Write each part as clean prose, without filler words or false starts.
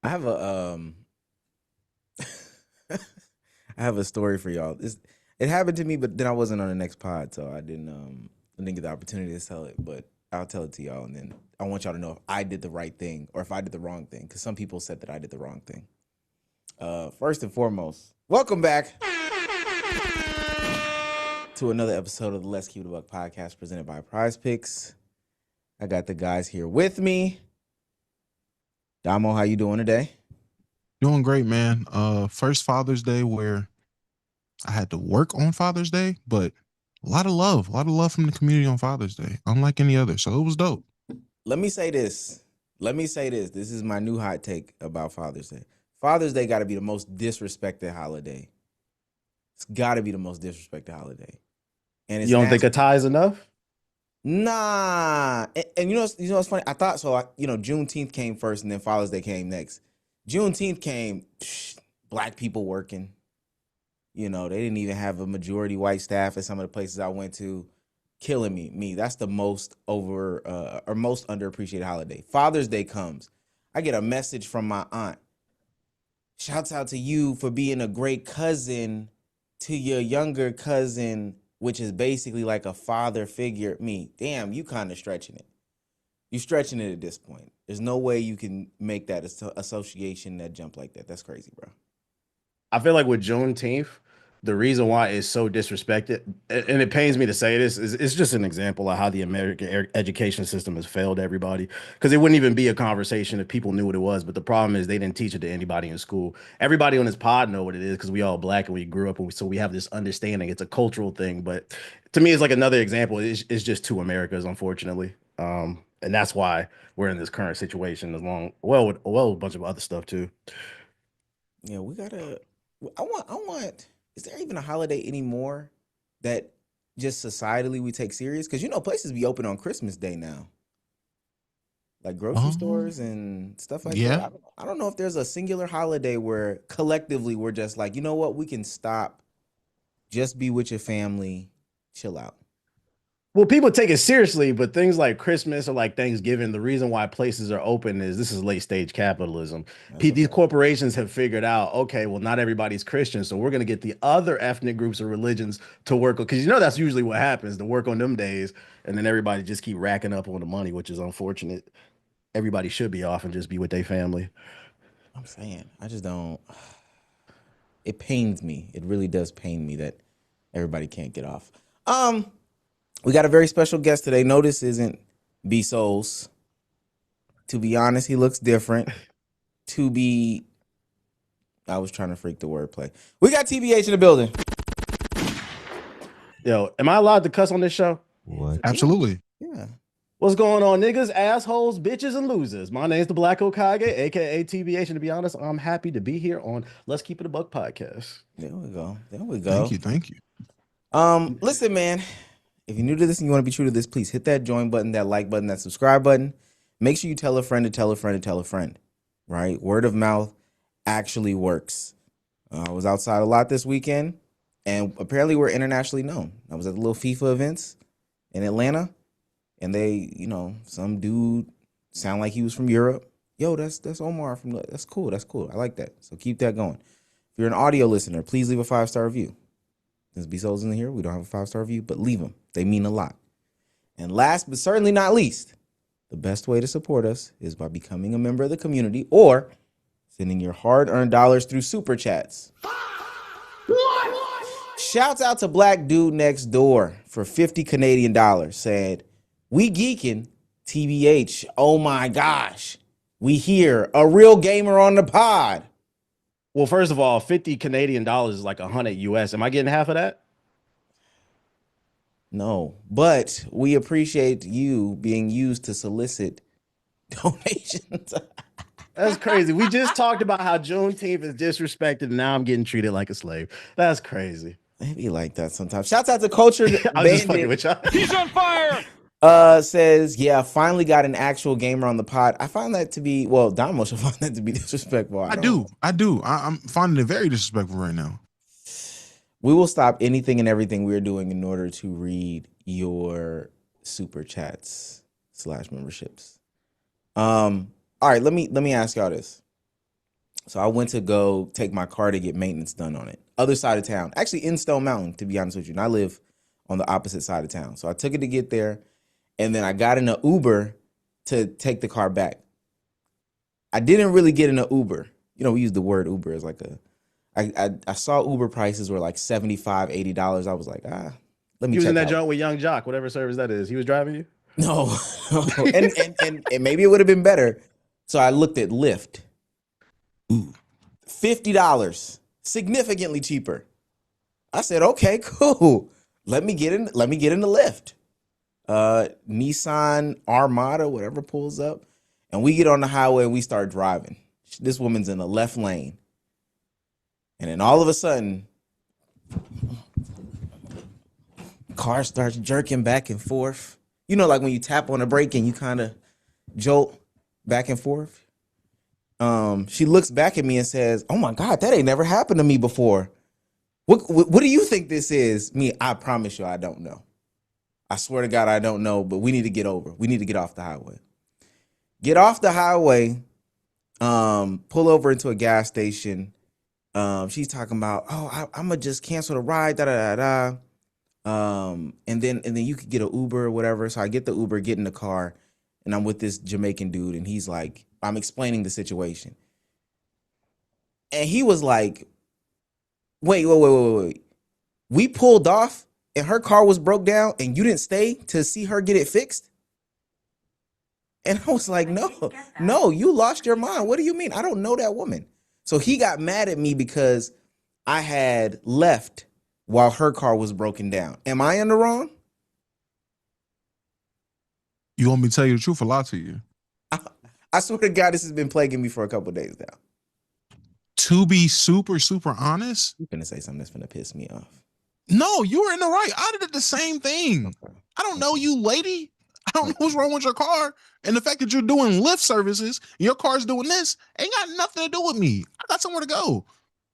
I have a I have a story for y'all. It happened to me, but then I wasn't on the next pod, so I didn't get the opportunity to tell it. But I'll tell it to y'all, and then I want y'all to know if I did the right thing or if I did the wrong thing, because some people said that I did the wrong thing. First and foremost, welcome back to another episode of the Let's Keep It a Buck podcast presented by Prize Picks. I got the guys here with me. Damo, how you doing today? Doing great, man. First Father's Day where I had to work on Father's Day, but a lot of love from the community on Father's Day, unlike any other. So it was dope. Let me say this. Let me say this. This is my new hot take about Father's Day. Father's Day got to be the most disrespected holiday. It's got to be the most disrespected holiday, and You it's don't think a national. tie is enough? Nah, and you know what's funny? I thought so. Juneteenth came first, and then Father's Day came next. Juneteenth came, black people working. They didn't even have a majority white staff at some of the places I went to. Killing me. That's the most or most underappreciated holiday. Father's Day comes. I get a message from my aunt. Shouts out to you for being a great cousin to your younger cousin, which is basically like a father figure. Me, damn, you kind of stretching it. You stretching it at this point. There's no way you can make that association that jump like that. That's crazy, bro. I feel like with Juneteenth, the reason why it's so disrespected, and it pains me to say this, is it's just an example of how the American education system has failed everybody. Because it wouldn't even be a conversation if people knew what it was. But the problem is they didn't teach it to anybody in school. Everybody on this pod know what it is because we all black and we grew up, and so we have this understanding. It's a cultural thing, but to me, it's like another example. It's just two Americas, unfortunately. And that's why we're in this current situation, with a bunch of other stuff too. Yeah, we gotta. I want. Is there even a holiday anymore that just societally we take serious? Because places be open on Christmas Day now, like grocery Um, stores and stuff like that. yeah. I don't know if there's a singular holiday where collectively we're just like, you know what, we can stop, just be with your family, chill out. Well, people take it seriously, but things like Christmas or like Thanksgiving, the reason why places are open is this is late stage capitalism. That's a These fact. corporations have figured out, okay, well, not everybody's Christian, so we're going to get the other ethnic groups or religions to work on, because that's usually what happens to work on them days, and then everybody just keep racking up on the money, which is unfortunate. Everybody should be off and just be with their family. I'm saying, I just don't. It pains me. It really does pain me that everybody can't get off. Um, we got a very special guest today. No, this isn't B Souls. To be honest, he looks different. To be, I was trying to freak the wordplay. We got TBH in the building. Yo, am I allowed to cuss on this show? What? Yeah, Absolutely. yeah. What's going on, niggas, assholes, bitches, and losers? My name's the Black Okage, aka TBH, and to be honest, I'm happy to be here on Let's Keep It a Buck podcast. There we go. There we Thank go. you. Thank you. Listen, man. If you're new to this and you want to be true to this, please hit that join button, that like button, that subscribe button. Make sure you tell a friend to tell a friend to tell a friend. Right? Word of mouth actually works. I was outside a lot this weekend, and apparently we're internationally known. I was at the little FIFA events in Atlanta, and some dude sound like he was from Europe. Yo, that's Omar from that's cool. That's cool. I like that. So keep that going. If you're an audio listener, please leave a 5-star review. Since B Soul's in here, we don't have a 5-star review, but leave them. They mean a lot. And last but certainly not least, the best way to support us is by becoming a member of the community or sending your hard-earned dollars through super chats. Shouts out to Black Dude Next Door for 50 Canadian dollars. Said, "We geeking, TBH. Oh my gosh. We hear a real gamer on the pod." Well, first of all, 50 Canadian dollars is like 100 US. Am I getting half of that? No, but we appreciate you being used to solicit donations. That's crazy. We just talked about how Juneteenth is disrespected, and now I'm getting treated like a slave. That's crazy. Maybe like that sometimes. Shouts out to Culture I was just fucking Bandit. with y'all. He's on fire! Says, yeah, finally got an actual gamer on the pod. I find that to be, well, Damo should find that to be disrespectful. I I don't. do. I do. I'm finding it very disrespectful right now. We will stop anything and everything we're doing in order to read your super chats / memberships. All right, let me ask y'all this. So I went to go take my car to get maintenance done on it. Other side of town, actually in Stone Mountain, to be honest with you. And I live on the opposite side of town. So I took it to get there, and then I got in an Uber to take the car back. I didn't really get in an Uber. You know, we use the word Uber as like a. I saw Uber prices were like $75, $80. I was like, let me He was in check that out. joint with Young Jock, whatever service that is. He was driving you. No, and maybe it would have been better. So I looked at Lyft. Ooh. $50, significantly cheaper. I said, okay, cool. Let me get in the Lyft. Nissan Armada, whatever pulls up. And we get on the highway and we start driving. This woman's in the left lane. And then all of a sudden, car starts jerking back and forth. You know, like when you tap on a brake and you kind of jolt back and forth. She looks back at me and says, "Oh my God, that ain't never happened to me before. What do you think this is?" Me, I promise you, I don't know. I swear to God, I don't know, but we need to get over. We need to get off the highway. Get off the highway, pull over into a gas station. She's talking about, oh, I'm gonna just cancel the ride, da da da da. And then you could get an Uber or whatever. So I get the Uber, get in the car, and I'm with this Jamaican dude, and he's like, I'm explaining the situation. And he was like, wait. We pulled off and her car was broke down and you didn't stay to see her get it fixed? And I was like, no, you lost your mind. What do you mean? I don't know that woman. So he got mad at me because I had left while her car was broken down. Am I in the wrong? You want me to tell you the truth or lie to you? I swear to God, this has been plaguing me for a couple of days now. To be super, super honest, You're gonna say something that's gonna piss me off. no, you were in the right. I did the same thing. Okay. I don't know you, lady. I don't know what's wrong with your car. And the fact that you're doing Lyft services, your car's doing this, ain't got nothing to do with me. I got somewhere to go.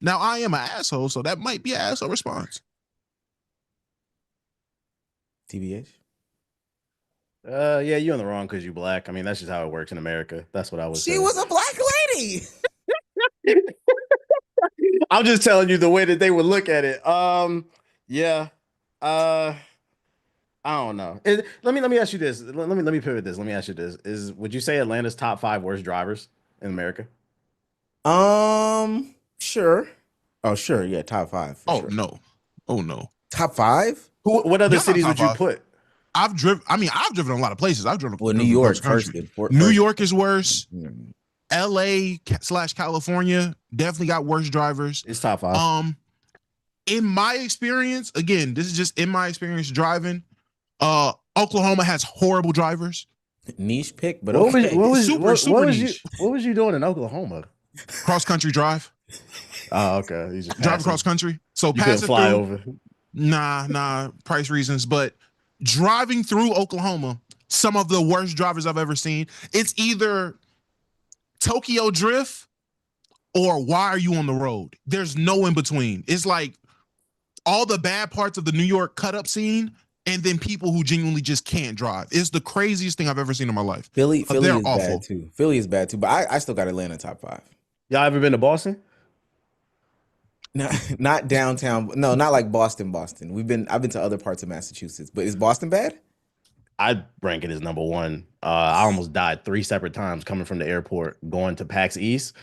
Now, I am an asshole, so that might be an asshole response. TBH? Yeah, you're in the wrong because you black. I mean, that's just how it works in America. That's what I was She saying. was a black lady. I'm just telling you the way that they would look at it. Yeah. I don't know. Let me ask you this. Let me pivot this. Let me ask you this. Would you say Atlanta's top 5 worst drivers in America? Sure. Oh, sure. Yeah, top 5. For sure. No. Oh, no. Top 5? What other Y'all not cities top would you 5. put? I've driven a lot of places. I've driven Well, New driven York across the first. country. New York is worse. LA/California definitely got worse drivers. It's top 5. In my experience, again, this is just in my experience driving. Oklahoma has horrible drivers. Niche pick, but What okay. Super was niche. what was you doing in Oklahoma? Cross country drive. Oh, okay. You just Drive passing. across country. So You couldn't pass it fly through. over. Nah, price reasons. But driving through Oklahoma, some of the worst drivers I've ever seen. It's either Tokyo Drift or why are you on the road? There's no in between. It's like all the bad parts of the New York cut up scene and then people who genuinely just can't drive. It's the craziest thing I've ever seen in my life. Philly They're is awful. bad too. Philly is bad too, but I still got Atlanta top 5. Y'all ever been to Boston? Not downtown. No, not like Boston. I've been to other parts of Massachusetts, but is Boston bad? I'd rank it as number 1. I almost died 3 separate times coming from the airport going to PAX East.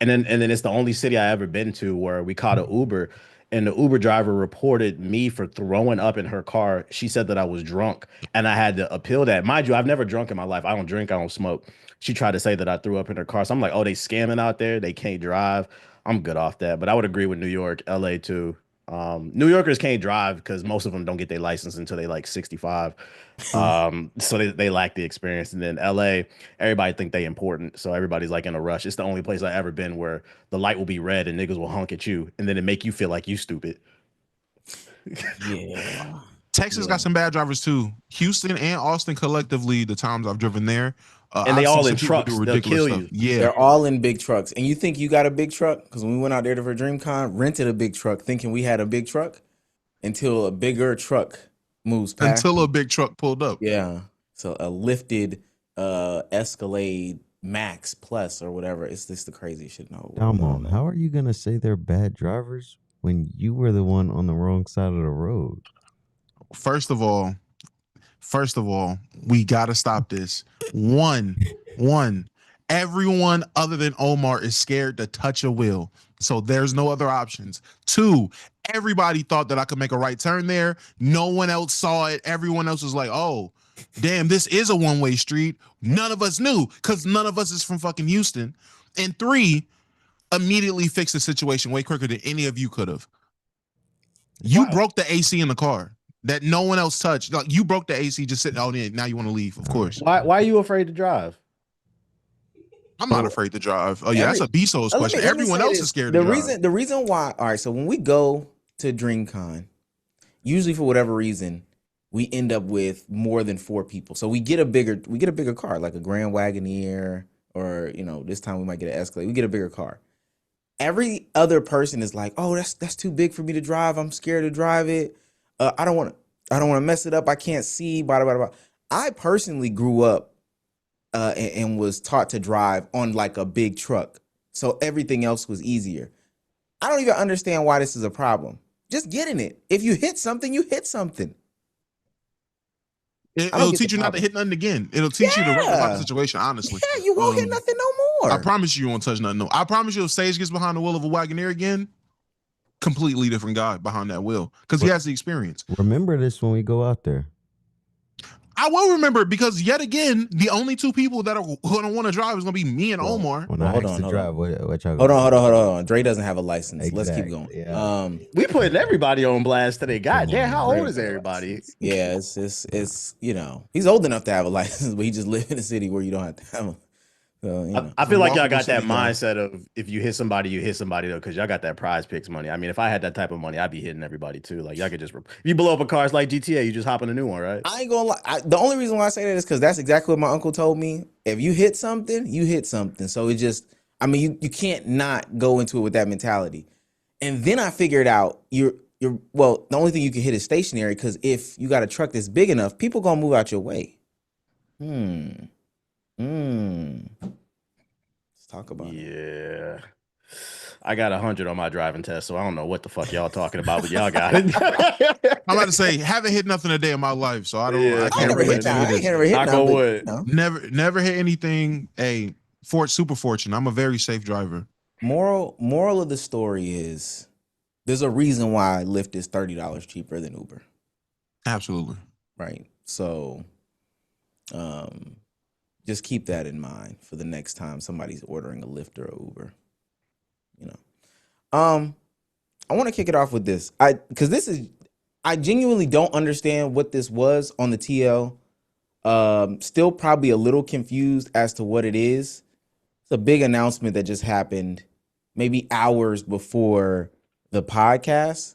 And then it's the only city I ever been to where we caught an Uber and the Uber driver reported me for throwing up in her car. She said that I was drunk and I had to appeal that. Mind you, I've never drunk in my life. I don't drink, I don't smoke. She tried to say that I threw up in her car. So I'm like, oh, they scamming out there. They can't drive. I'm good off that. But I would agree with New York, LA too. New Yorkers can't drive because most of them don't get their license until they like 65. So they lack the experience. And then LA, everybody think they important, so everybody's like in a rush. It's the only place I've ever been where the light will be red and niggas will honk at you and then it make you feel like you stupid. Yeah. Texas got some bad drivers too. Houston and Austin collectively, the times I've driven there, And they I've seen all some in people trucks. do They'll ridiculous kill stuff. you. Yeah, They're all in big trucks. And you think you got a big truck? Because when we went out there for DreamCon, rented a big truck thinking we had a big truck until a bigger truck moves past. until a big truck pulled up. Yeah. So a lifted Escalade Max Plus or whatever. It's just the craziest shit. No, Come on, how are you gonna say they're bad drivers when you were the one on the wrong side of the road? First of all, we gotta stop this. One, everyone other than Omar is scared to touch a wheel. So there's no other options. Two, everybody thought that I could make a right turn there. No one else saw it. Everyone else was like, oh, damn, this is a one-way street. None of us knew because none of us is from fucking Houston. And three, immediately fixed the situation way quicker than any of you could have. You broke the AC in the car that no one else touched. Like you broke the AC just sitting out there. Now you want to leave, of course. Why are you afraid to drive? I'm not afraid to drive. Oh yeah, that's a B-Souls question. Everyone else is scared to drive. The reason why, all right, so when we go to DreamCon, usually for whatever reason, we end up with more than 4 people. So we get a bigger car, like a Grand Wagoneer, or this time we might get an Escalade. We get a bigger car. Every other person is like, oh, that's too big for me to drive. I'm scared to drive it. I don't want to mess it up. I can't see. Blah, blah, blah, blah. I personally grew up and was taught to drive on like a big truck. So everything else was easier. I don't even understand why this is a problem. Just get in it. If you hit something, you hit something. It'll teach you not to hit nothing again. It'll teach you to rectify the situation, honestly. Yeah, you won't hit nothing no more. I promise you won't touch nothing. No. I promise you if Sage gets behind the wheel of a Wagoneer again, completely different guy behind that wheel because he has the experience. Remember this when we go out there. I will remember it because yet again, the only 2 people that are going to want to drive is going to be me and Omar. When I asked to drive, what y'all hold on. Dre doesn't have a license. Let's keep going. Yeah. We putting everybody on blast today. God damn, how old is everybody? Yeah, it's he's old enough to have a license, but he just lives in a city where you don't have to have them. So, I feel like y'all got that mindset of if you hit somebody, you hit somebody though, because y'all got that prize picks money. I mean, if I had that type of money, I'd be hitting everybody too. Like y'all could just, if you blow up a car, it's like GTA, you just hop in a new one, right? I ain't gonna lie. The only reason why I say that is because that's exactly what my uncle told me. If you hit something, you hit something. So it just, I mean, you can't not go into it with that mentality. And then I figured out well, the only thing you can hit is stationary because if you got a truck that's big enough, people gonna move out your way. Talk about it. I got 100 on my driving test, so I don't know what the fuck y'all talking about, but y'all got it. I'm about to say, haven't hit nothing a day in my life, so I don't. Yeah, I can't relate to it. Never hit anything. Hey, super fortunate. I'm a very safe driver. Moral of the story is, there's a reason why Lyft is $30 cheaper than Uber. Absolutely. Right. So, just keep that in mind for the next time somebody's ordering a Lyft or a Uber. I want to kick it off with this. I genuinely don't understand what this was on the TL. Still probably a little confused as to what it is. It's a big announcement that just happened maybe hours before the podcast.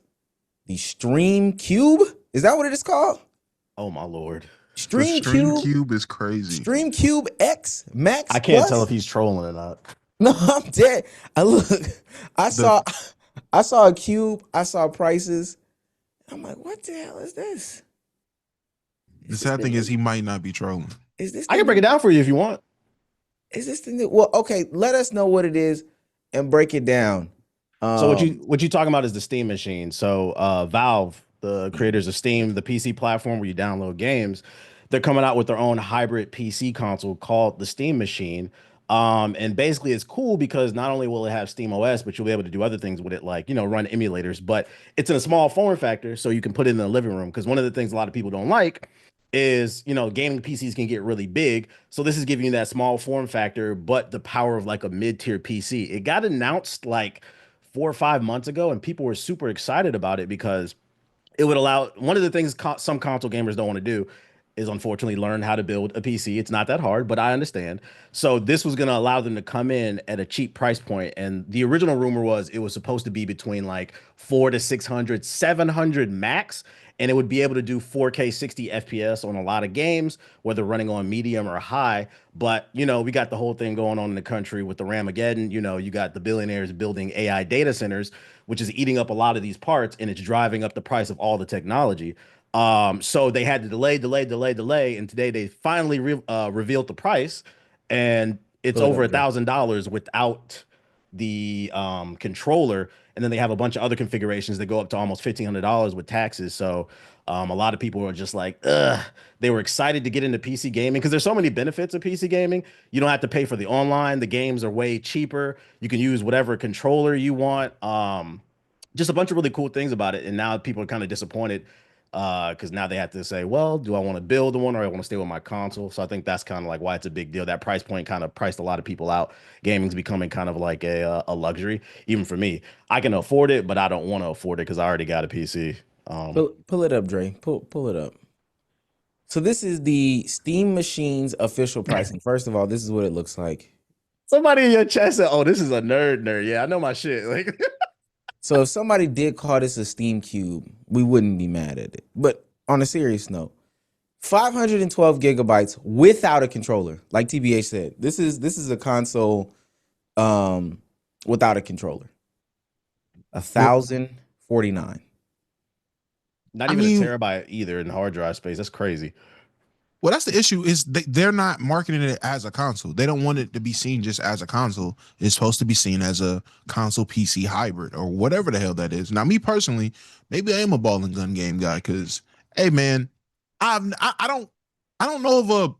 The Stream Cube, is that what it is called? Oh my Lord. Stream Cube is crazy. Stream Cube X Max. I can't tell if he's trolling or not. No, I'm dead. I saw a cube. I saw prices. I'm like, what the hell is this? The sad thing is he might not be trolling. Is this? I can break it down for you if you want. Is this the new? Well, okay. Let us know what it is and break it down. So what you talking about is the Steam machine. So Valve, the creators of Steam, the PC platform where you download games, they're coming out with their own hybrid PC console called the Steam machine. And basically it's cool because not only will it have Steam OS, but you'll be able to do other things with it, like, run emulators, but it's in a small form factor. So you can put it in the living room. Cause one of the things a lot of people don't like is, gaming PCs can get really big. So this is giving you that small form factor, but the power of like a mid-tier PC. It got announced like 4 or 5 months ago and people were super excited about it because it would allow, one of the things some console gamers don't want to do is unfortunately learn how to build a PC. It's not that hard, but I understand. So this was going to allow them to come in at a cheap price point. And the original rumor was it was supposed to be between like 400 to 600, 700 max. And it would be able to do 4K 60 FPS on a lot of games, whether running on medium or high. But, we got the whole thing going on in the country with the Ramageddon. You got the billionaires building AI data centers, which is eating up a lot of these parts, and it's driving up the price of all the technology. So they had to delay, and today they finally revealed the price, and it's Pull it over up, Dre. $1,000 without the controller, and then they have a bunch of other configurations that go up to almost $1,500 with taxes. So a lot of people are just like, ugh. They were excited to get into PC gaming because there's so many benefits of PC gaming. You don't have to pay for the online. The games are way cheaper. You can use whatever controller you want. Just a bunch of really cool things about it. And now people are kind of disappointed because now they have to say, well, do I want to build one or I want to stay with my console? So I think that's kind of like why it's a big deal. That price point kind of priced a lot of people out. Gaming's becoming kind of like a luxury, even for me. I can afford it, but I don't want to afford it because I already got a PC. Pull it up, Dre. Pull it up. So this is the Steam Machine's official pricing. First of all, this is what it looks like. Somebody in your chat said, "Oh, this is a nerd." Yeah, I know my shit. Like, So if somebody did call this a Steam Cube, we wouldn't be mad at it. But on a serious note, 512 gigabytes without a controller. Like TBH said, this is a console without a controller. 1,049. not I even a mean, terabyte either in hard drive space. That's crazy. well, that's the issue is they're not marketing it as a console. They don't want it to be seen just as a console. It's supposed to be seen as a console PC hybrid or whatever the hell that is. Now, me personally, maybe I am a ball and gun game guy because, hey, man, I don't know of a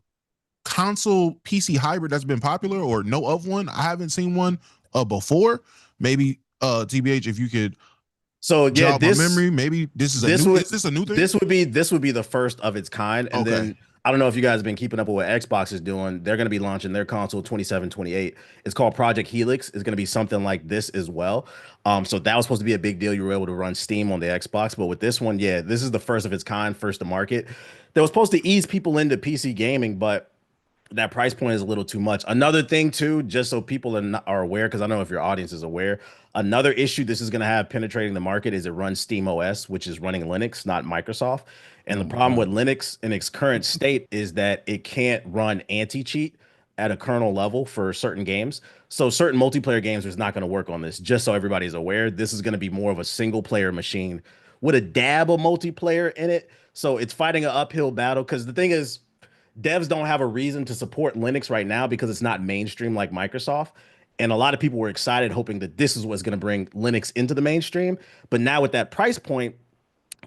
console PC hybrid that's been popular or know of one. I haven't seen one before. Maybe TBH, if you could So yeah, jog my memory, maybe this is a this new. would Is this a new thing? this would be the first of its kind. And Okay. then I don't know if you guys have been keeping up with what Xbox is doing. They're going to be launching their console 27, 28. It's called Project Helix. It's going to be something like this as well. So that was supposed to be a big deal. You were able to run Steam on the Xbox, but with this one, yeah, this is the first of its kind, first to market. That was supposed to ease people into PC gaming, but that price point is a little too much. Another thing too, just so people are aware, because I know if your audience is aware, another issue this is going to have penetrating the market is it runs Steam OS, which is running Linux, not Microsoft. And Oh the my problem God. with Linux in its current state is that it can't run anti-cheat at a kernel level for certain games. So certain multiplayer games is not going to work on this. Just so everybody's aware, this is going to be more of a single player machine with a dab of multiplayer in it. So it's fighting an uphill battle because the thing is, devs don't have a reason to support Linux right now because it's not mainstream like Microsoft. And a lot of people were excited, hoping that this is what's going to bring Linux into the mainstream. But now with that price point,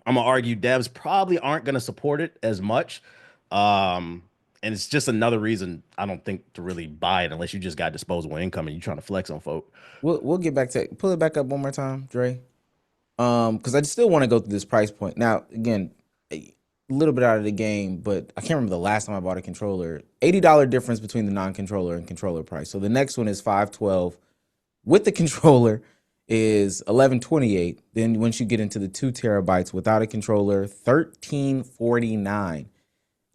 I'm gonna argue devs probably aren't going to support it as much. And it's just another reason I don't think to really buy it unless you just got disposable income and you're trying to flex on folk. We'll get back to pull it back up one more time, Dre. Because I still want to go through this price point. Now, again, a little bit out of the game, but I can't remember the last time I bought a controller. $80 difference between the non-controller and controller price. So the next one is 512 with the controller is 1128. Then once you get into the 2 terabytes without a controller, 1349.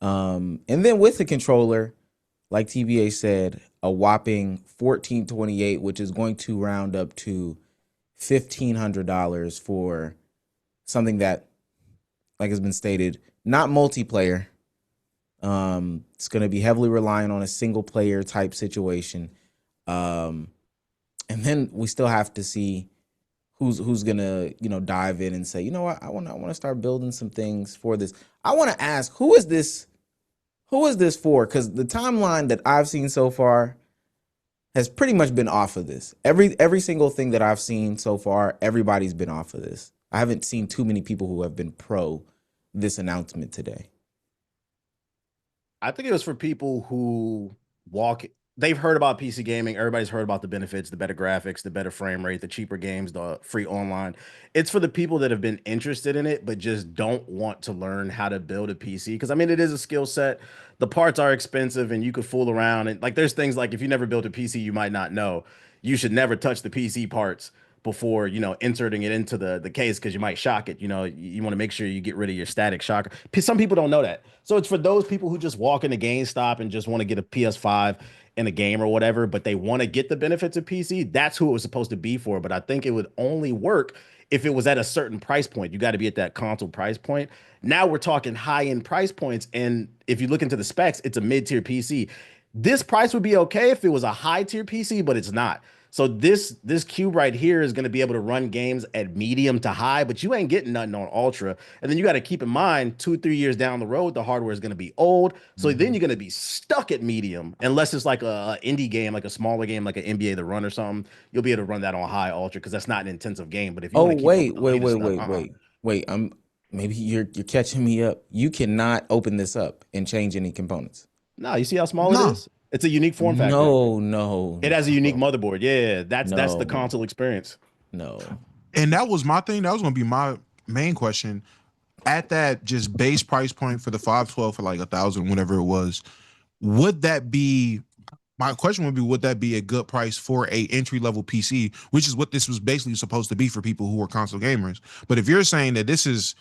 And then with the controller, like TBA said, a whopping 1428, which is going to round up to $1,500 for something that, like has been stated, not multiplayer. It's going to be heavily reliant on a single player type situation. And then we still have to see who's gonna dive in and say, you know what, I want to start building some things for this. I want to ask, who is this for? Because the timeline that I've seen so far has pretty much been off of this. Every single thing that I've seen so far, everybody's been off of this. I haven't seen too many people who have been pro this announcement today. I think it was for people who they've heard about PC gaming. Everybody's heard about the benefits, the better graphics, the better frame rate, the cheaper games, the free online. It's for the people that have been interested in it, but just don't want to learn how to build a PC. Because I mean, it is a skill set. The parts are expensive and you could fool around. And like, there's things like if you never built a PC, you might not know. You should never touch the PC parts before inserting it into the case because you might shock it. You want to make sure you get rid of your static shocker. Some people don't know that, so it's for those people who just walk into GameStop and just want to get a PS5 in a game or whatever, but they want to get the benefits of PC. That's who it was supposed to be for. But I think it would only work if it was at a certain price point. You got to be at that console price point. Now we're talking high end price points, and if you look into the specs, it's a mid tier PC. This price would be okay if it was a high tier PC, but it's not. So this cube right here is going to be able to run games at medium to high, but you ain't getting nothing on ultra. And then you got to keep in mind 2, 3 years down the road, the hardware is going to be old. So then you're going to be stuck at medium unless it's like a indie game, like a smaller game, like an NBA The Run or something. You'll be able to run that on high ultra because that's not an intensive game. But if you Oh want to keep up with wait, the wait, latest wait, stuff, wait, wait, wait. Maybe you're catching me up. You cannot open this up and change any components. No, you see how small it No. is? It's a unique form factor. No, no, It has a unique no, motherboard. Yeah, that's the no, console experience. no. And that was my thing. That was gonna be my main question. At that just base price point for the 512 for like 1,000, whatever it was, would that be my question would be, would that be a good price for a entry level PC, which is what this was basically supposed to be for people who are console gamers? But if you're saying that this is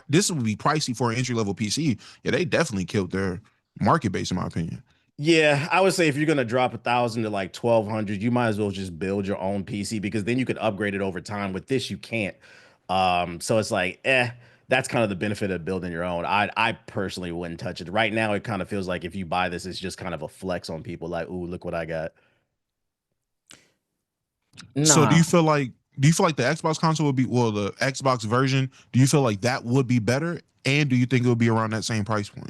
this would be pricey for an entry level PC, yeah, they definitely killed their market base, in my opinion. Yeah, I would say if you're gonna drop 1,000 to like 1,200, you might as well just build your own PC because then you could upgrade it over time. With this, you can't. So it's like, that's kind of the benefit of building your own. I personally wouldn't touch it. Right now, it kind of feels like if you buy this, it's just kind of a flex on people, like, ooh, look what I got. So Nah, do you feel like the Xbox console would be, well, the Xbox version, do you feel like that would be better? And do you think it would be around that same price point?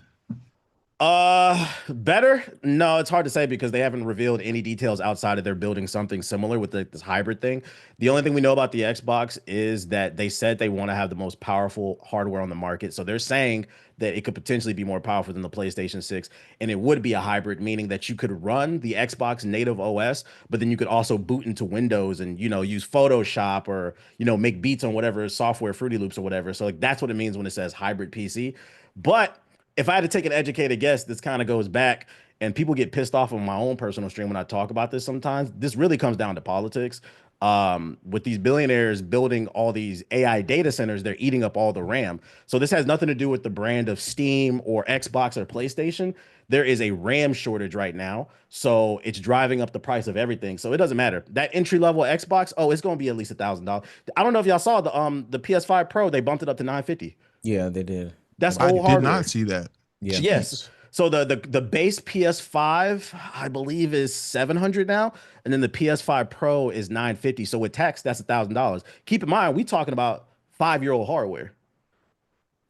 Better? No, it's hard to say because they haven't revealed any details outside of they're building something similar with this hybrid thing. The only thing we know about the Xbox is that they said they want to have the most powerful hardware on the market. So they're saying that it could potentially be more powerful than the PlayStation 6, and it would be a hybrid, meaning that you could run the Xbox native OS, but then you could also boot into Windows and, use Photoshop or, make beats on whatever software, Fruity Loops or whatever. So like that's what it means when it says hybrid PC. But if I had to take an educated guess, this kind of goes back, and people get pissed off on my own personal stream when I talk about this sometimes. This really comes down to politics. With these billionaires building all these AI data centers, they're eating up all the RAM. So this has nothing to do with the brand of Steam or Xbox or PlayStation. There is a RAM shortage right now. So it's driving up the price of everything. So it doesn't matter. That entry level Xbox, oh, it's gonna be at least $1,000. I don't know if y'all saw the PS5 Pro, they bumped it up to 950. yeah, they did. That's I old did not hardware. see that. Yeah, Yes. So the base PS5, I believe, is 700 now, and then the PS5 Pro is 950. So with tax, that's $1,000. Keep in mind, we talking about 5-year-old hardware.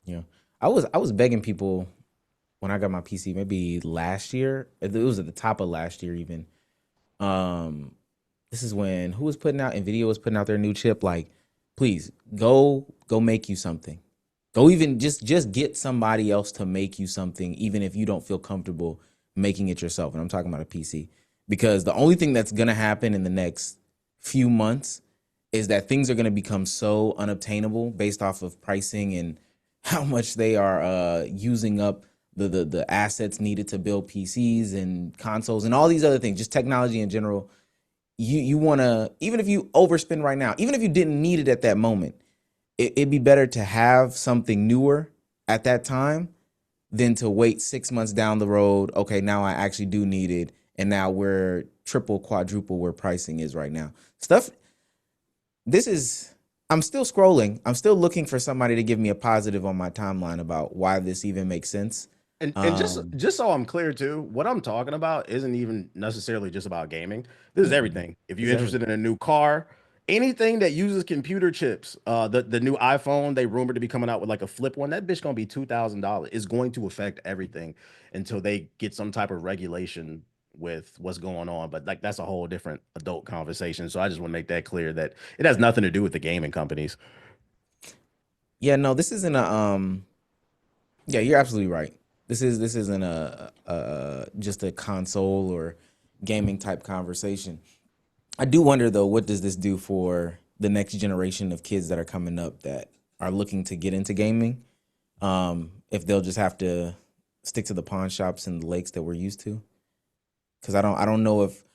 yeah. I was begging people when I got my PC, maybe last year. It was at the top of last year even. Um, this is when who was putting out Nvidia was putting out their new chip. Like, please go make you something. Go even just get somebody else to make you something, even if you don't feel comfortable making it yourself. And I'm talking about a PC. Because the only thing that's gonna happen in the next few months is that things are gonna become so unobtainable based off of pricing and how much they are using up the assets needed to build PCs and consoles and all these other things, just technology in general. You wanna, even if you overspend right now, even if you didn't need it at that moment, it'd be better to have something newer at that time than to wait 6 months down the road. Okay, now I actually do need it, and now we're triple, quadruple where pricing is right now. Stuff. This is. I'm still scrolling. I'm still looking for somebody to give me a positive on my timeline about why this even makes sense. And just so I'm clear too, what I'm talking about isn't even necessarily just about gaming. This is everything. If you're It's interested in a new car, anything that uses computer chips, the new iPhone, they rumored to be coming out with like a flip one. That bitch gonna be $2,000. It's going to affect everything until they get some type of regulation with what's going on. But like that's a whole different adult conversation. So I just want to make that clear that it has nothing to do with the gaming companies. Yeah, no, this isn't a yeah, you're absolutely right. This isn't a just a console or gaming type conversation. I do wonder though, what does this do for the next generation of kids that are coming up that are looking to get into gaming? If they'll just have to stick to the pawn shops and the lakes that we're used to. Because I don't know if,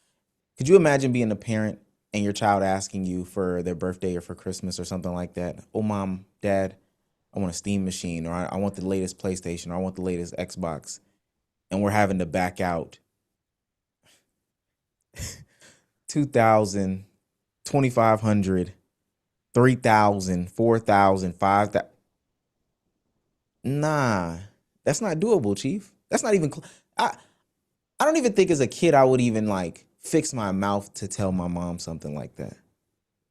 could you imagine being a parent and your child asking you for their birthday or for Christmas or something like that? Oh, mom, dad, I want a Steam machine, or I want the latest PlayStation, or I want the latest Xbox, and we're having to back out 2,000, 2,500, 3,000, 4,000, 5,000. Nah, that's not doable, Chief. That's not even. I don't even think as a kid I would even like fix my mouth to tell my mom something like that.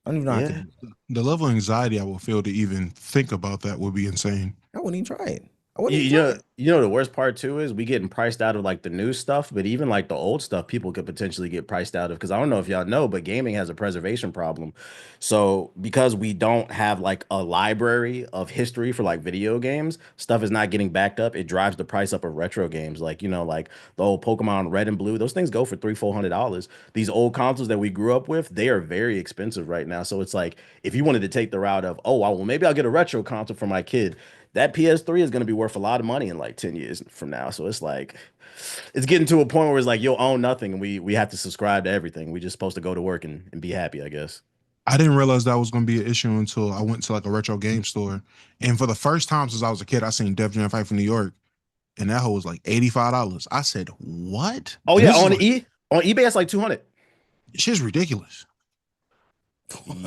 I don't even know how I Yeah. could. The level of anxiety I will feel to even think about that would be insane. I wouldn't even try it. I You, wouldn't you even try know, it. you know the worst part too is we getting priced out of like the new stuff, but even like the old stuff, people could potentially get priced out of because I don't know if y'all know, but gaming has a preservation problem. So because we don't have like a library of history for like video games, stuff is not getting backed up. It drives the price up of retro games, like like the old Pokemon Red and Blue. Those things go for $300-400. These old consoles that we grew up with, they are very expensive right now. So it's like if you wanted to take the route of, oh, well, maybe I'll get a retro console for my kid, that PS3 is going to be worth a lot of money in like 10 years from now. So it's like it's getting to a point where it's like you'll own nothing and we have to subscribe to everything. We're just supposed to go to work and be happy, I guess. I didn't realize that was going to be an issue until I went to like a retro game store. And for the first time since I was a kid, I seen Def Jam Fight from New York. And that hoe was like $85. I said, what? Oh And yeah, this is like, on eBay it's like 200. shit's ridiculous.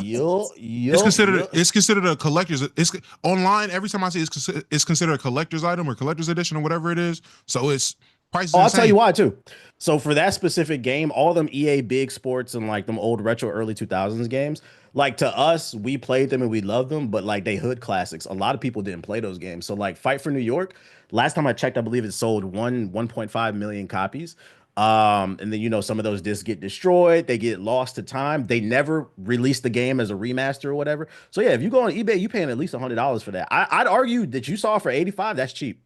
Yo, It's yo, considered yo. it's considered a collector's. It's online. Every time I see it's considered a collector's item or collector's edition or whatever it is. So it's price is Oh, I'll tell you insane. why too. So for that specific game, all them EA big sports and like them old retro early 2000s games, like to us, we played them and we loved them, but like they hood classics. A lot of people didn't play those games. So like Fight for New York, last time I checked, I believe it sold 1.5 million copies. And then some of those discs get destroyed, they get lost to time. They never released the game as a remaster or whatever. So yeah, if you go on eBay, you paying at least $100 for that. I'd argue that you saw it for 85, that's cheap.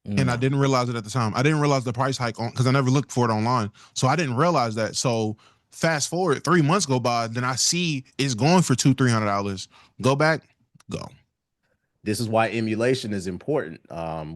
And I No. didn't realize it at the time. I didn't realize the price hike on because I never looked for it online. So I didn't realize that. So fast forward 3 months go by, then I see it's going for $200-300. Go back, go. This is why emulation is important,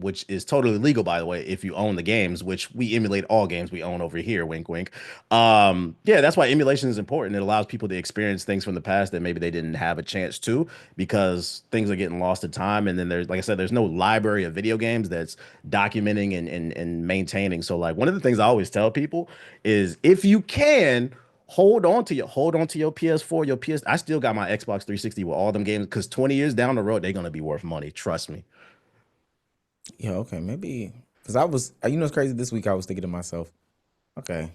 which is totally legal, by the way, if you own the games, which we emulate all games we own over here. Wink, wink. Yeah, that's why emulation is important. It allows people to experience things from the past that maybe they didn't have a chance to because things are getting lost to time. And then there's, like I said, there's no library of video games that's documenting and maintaining. So, like, one of the things I always tell people is if you can, hold on to your PS4, your PS. I still got my Xbox 360 with all them games because 20 years down the road, they're gonna be worth money. Trust me. Yeah, okay, maybe because it's crazy. This week I was thinking to myself, okay,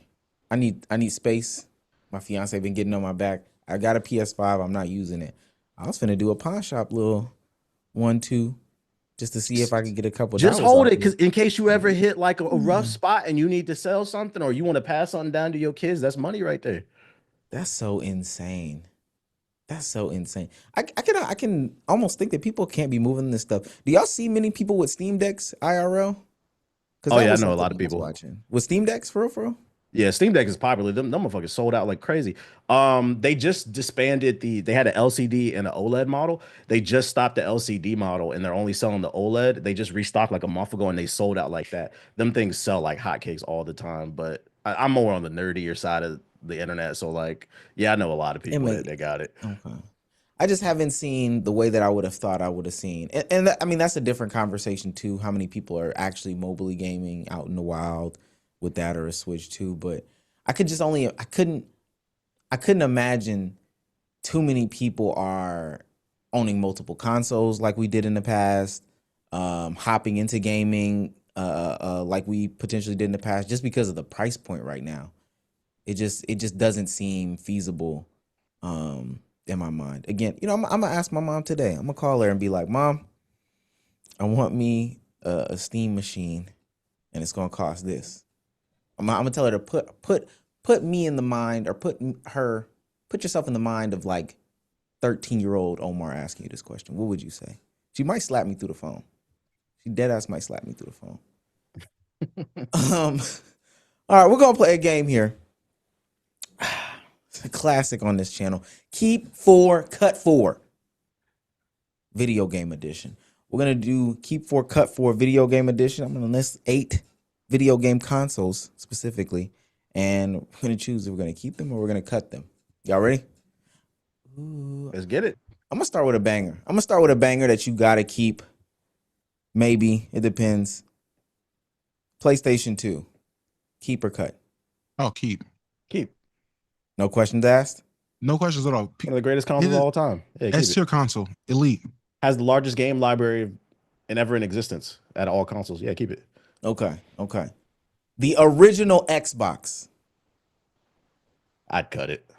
I need space. My fiance been getting on my back. I got a PS5. I'm not using it. I was finna do a pawn shop little 1-2 just to see if I could get a couple Just dollars hold off it, it. because in case you ever hit like a rough spot and you need to sell something or you want to pass something down to your kids, that's money right there. That's so insane. That's so insane. I can almost think that people can't be moving this stuff. Do y'all see many people with Steam Decks IRL? Because Oh that yeah, I was know a something lot of I was people. watching. With Steam Decks, for real, for real? Yeah, Steam Deck is popular. Them motherfuckers sold out like crazy. They just disbanded they had an LCD and an OLED model. They just stopped the LCD model and they're only selling the OLED. They just restocked like a month ago and they sold out like that. Them things sell like hotcakes all the time, but I'm more on the nerdier side of the internet. So like, yeah, I know a lot of It people may that got it. okay. I just haven't seen the way that I would have thought I would have seen. And I mean, that's a different conversation too. How many people are actually mobily gaming out in the wild with that or a Switch too? But I couldn't imagine too many people are owning multiple consoles like we did in the past, hopping into gaming like we potentially did in the past, just because of the price point right now. It just doesn't seem feasible in my mind. Again, I'm gonna ask my mom today. I'm gonna call her and be like, Mom, I want me a Steam machine, and it's gonna cost this. I'm gonna tell her to put me in the mind, or put yourself in the mind of like 13-year-old Omar asking you this question. What would you say? She might slap me through the phone. She dead ass might slap me through the phone. All right, we're gonna play a game here. It's a classic on this channel. Keep 4, cut 4. Video game edition. We're gonna do keep 4, cut 4 video game edition. I'm gonna list 8 video game consoles specifically, and we're gonna choose if we're gonna keep them or we're gonna cut them. Y'all ready? Ooh, Let's get it. I'm gonna start with a banger. I'm gonna start with a banger that you gotta keep. Maybe it depends. PlayStation 2. Keep or cut? Oh, keep. Keep. No questions asked. No questions at all. One of the greatest consoles of all time. Yeah, keep S it. tier console, elite. Has the largest game library ever in existence out of all consoles. Yeah, keep it. Okay. The original Xbox. I'd cut it.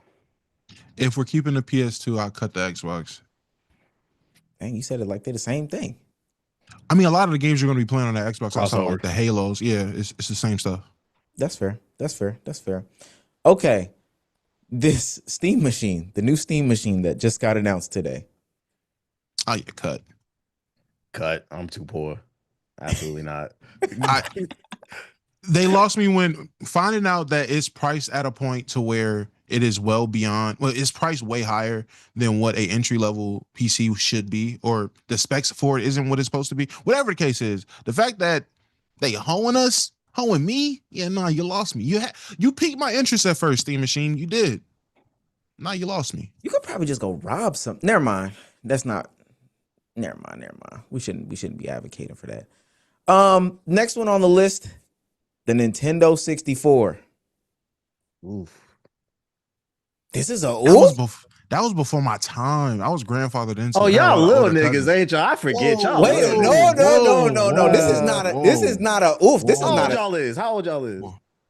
If we're keeping the PS2, I'll cut the Xbox. Dang, you said it like they're the same thing. I mean, a lot of the games you're going to be playing on the Xbox outside of Crossover. like the Halos. Yeah, it's the same stuff. That's fair. That's fair. That's fair. Okay. This Steam machine, the new Steam machine that just got announced today. Oh, yeah, cut. Cut. I'm too poor. Absolutely not. They lost me when finding out that it's priced at a point to where it is well beyond, well, it's priced way higher than what a entry level PC should be, or the specs for it isn't what it's supposed to be. Whatever the case is, the fact that they hoeing me, yeah, nah, you lost me. You piqued my interest at first, Steam Machine. You did. Nah, you lost me. You could probably just go rob some. Never mind. That's not. Never mind. We shouldn't be advocating for that. Next one on the list, the Nintendo 64. Oof. This is a That was before my time. I was grandfathered into. Oh, it. I had a y'all lot of little older niggas, cousins. ain't y'all? I forget y'all. Wait, little no. niggas. This is not a. This is not a. Oof. This is How not old a. y'all is? How old y'all is?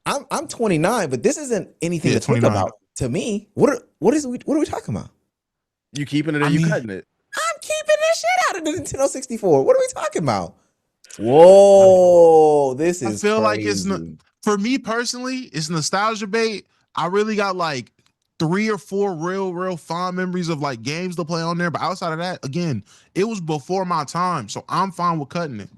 I'm 29, but this isn't anything Yeah, to think 29. about to me. What are we talking about? You keeping it or I you mean- cutting it? I'm keeping this shit out of the Nintendo 64. What are we talking about? Whoa, this I is feel like crazy. it's not for me personally. It's nostalgia bait. I really got like 3 or 4 real fond memories of like games to play on there. But outside of that, again, it was before my time, so I'm fine with cutting it.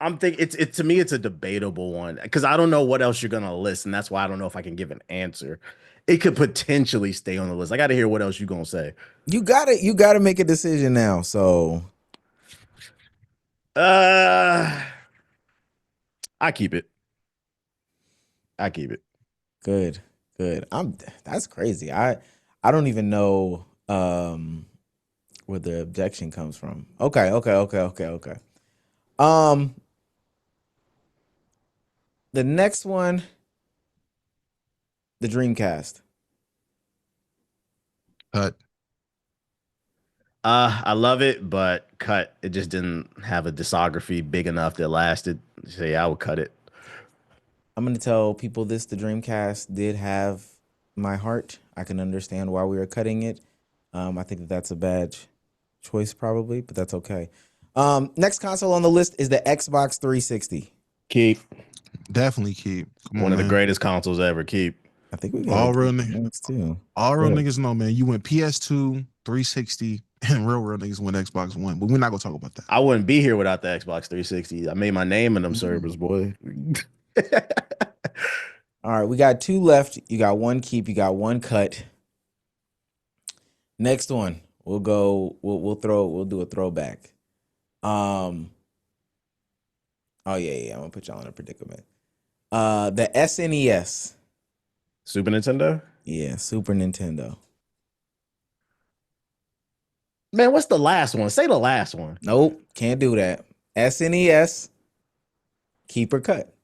I'm thinking it's to me it's a debatable one because I don't know what else you're gonna list, and that's why I don't know if I can give an answer. It could potentially stay on the list. I got to hear what else you're gonna say. You gotta make a decision now. So I keep it. I keep it. good. That's crazy. I don't even know where the objection comes from. Okay. The next one, the Dreamcast. Cut. I love it, but cut. It just didn't have a discography big enough that lasted. So yeah, I would cut it. I'm gonna tell people this: the Dreamcast did have my heart. I can understand why we were cutting it. I think that's a bad choice, probably, but that's okay. Next console on the list is the Xbox 360. Keep. Definitely keep. Come One on, of the man. greatest consoles ever. Keep. I think we All got real next too. All real Yeah. niggas know, man. You went PS2, 360, and real niggas went Xbox One. But we're not gonna talk about that. I wouldn't be here without the Xbox 360. I made my name in them servers, boy. All right, we got 2 left. You got 1 keep. You got 1 cut. Next one, we'll go. We'll do a throwback. Oh yeah. I'm gonna put y'all in a predicament. The SNES. Super Nintendo? Yeah, Super Nintendo. Man, what's the last one? Say the last one. Nope, can't do that. SNES. Keep or cut.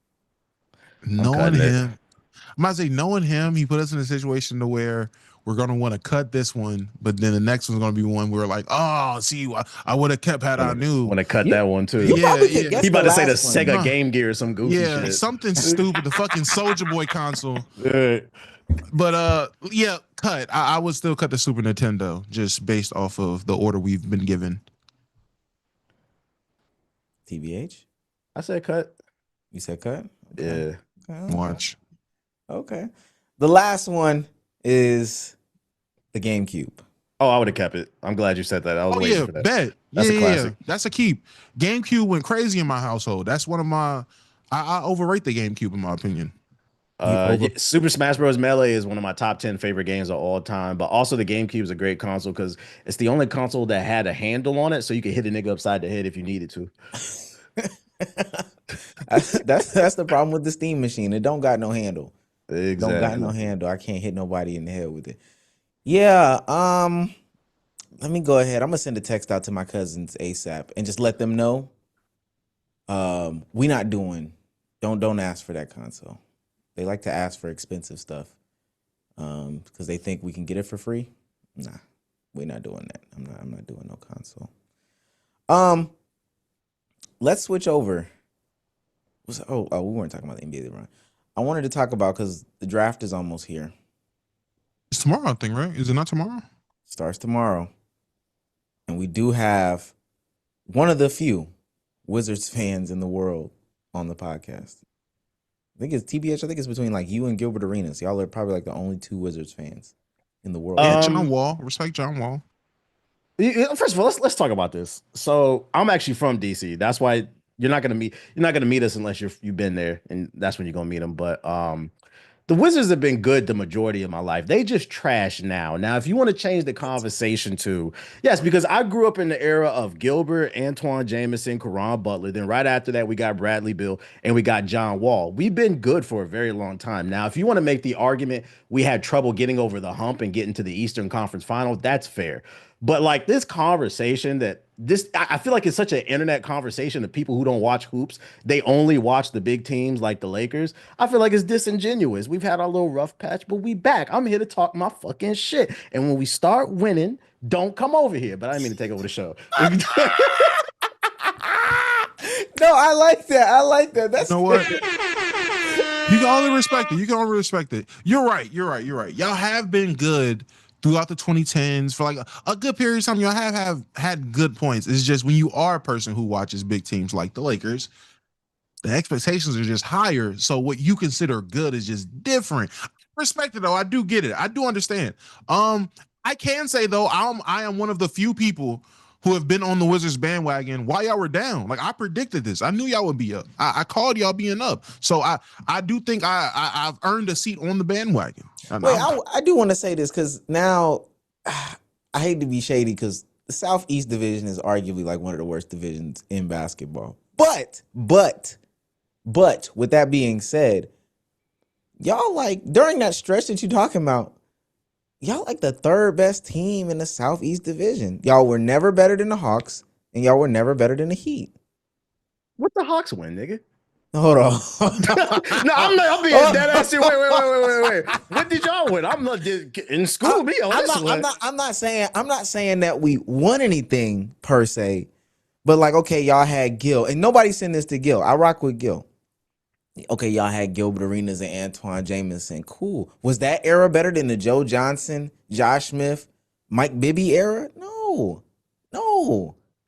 Knowing cutting it. him, I might say knowing him, he put us in a situation to where we're gonna want to cut this one, but then the next one's gonna be one where we're like, oh, see, I would have kept had I knew. Want to cut You- that one too. You Yeah, probably could yeah. guess He about to say the last one. Sega Huh. Game Gear or some goofy Yeah, shit. something stupid, the fucking Soldier Boy console. Yeah. But yeah, cut. I would still cut the Super Nintendo just based off of the order we've been given. TBH. I said cut. You said cut. Yeah. Okay. Watch. Okay. The last one is the GameCube. Oh, I would have kept it. I'm glad you said that. I was Oh waiting yeah, for that. bet. That's a classic. That's a keep. GameCube went crazy in my household. That's one of my. I overrate the GameCube in my opinion. Yeah, Super Smash Bros. Melee is one of my top 10 favorite games of all time, but also the GameCube is a great console because it's the only console that had a handle on it, so you could hit a nigga upside the head if you needed to. That's the problem with the Steam machine. It don't got no handle. Exactly. Don't got no handle. I can't hit nobody in the head with it. Yeah. Let me go ahead. I'm gonna send a text out to my cousins ASAP and just let them know. We not doing. Don't ask for that console. They like to ask for expensive stuff. Because they think we can get it for free. Nah, we're not doing that. I'm not doing no console. Let's switch over. We weren't talking about the NBA run. I wanted to talk about because the draft is almost here. tomorrow, I think, right? Is it not tomorrow? Starts tomorrow. And we do have one of the few Wizards fans in the world on the podcast. I think it's TBH. I think it's between like you and Gilbert Arenas. Y'all are probably like the only two Wizards fans in the world. Yeah, John Wall. Respect John Wall. First of all, let's talk about this. So I'm actually from DC. That's why you're not gonna meet us unless you've been there, and that's when you're gonna meet them. But the Wizards have been good the majority of my life. They just trash now. Now, if you want to change the conversation to, yes, because I grew up in the era of Gilbert, Antoine Jameson, Caron Butler. Then right after that, we got Bradley Beal and we got John Wall. We've been good for a very long time. Now, if you want to make the argument we had trouble getting over the hump and getting to the Eastern Conference Finals, that's fair. But like this conversation I feel like it's such an internet conversation of people who don't watch hoops. They only watch the big teams like the Lakers. I feel like it's disingenuous. We've had our little rough patch, but we back. I'm here to talk my fucking shit. And when we start winning, don't come over here. But I didn't mean to take over the show. No, I like that. I like that. That's You know what? You can only respect it. You can only respect it. You're right. You're right. You're right. Y'all have been good throughout the 2010s for like a good period of time. Y'all have had good points. It's just when you are a person who watches big teams like the Lakers, the expectations are just higher. So what you consider good is just different. Respect it though. I do get it. I do understand. I can say though, I am one of the few people who have been on the Wizards bandwagon while y'all were down. Like I predicted this. I knew y'all would be up. I called y'all being up. So I do think I've earned a seat on the bandwagon. Wait, I do want to say this because now I hate to be shady because the Southeast Division is arguably like one of the worst divisions in basketball. But with that being said, y'all like during that stretch that you're talking about, y'all like the third best team in the Southeast Division. Y'all were never better than the Hawks, and y'all were never better than the Heat. What the Hawks win, nigga? Hold on. No, I'm being dead ass here. Wait. What did y'all win? I'm not in school. I'm not saying that we won anything per se, but like okay, y'all had Gil, and nobody sent this to Gil. I rock with Gil. Okay, y'all had Gilbert Arenas and Antoine Jameson. Cool. Was that era better than the Joe Johnson, Josh Smith, Mike Bibby era? No.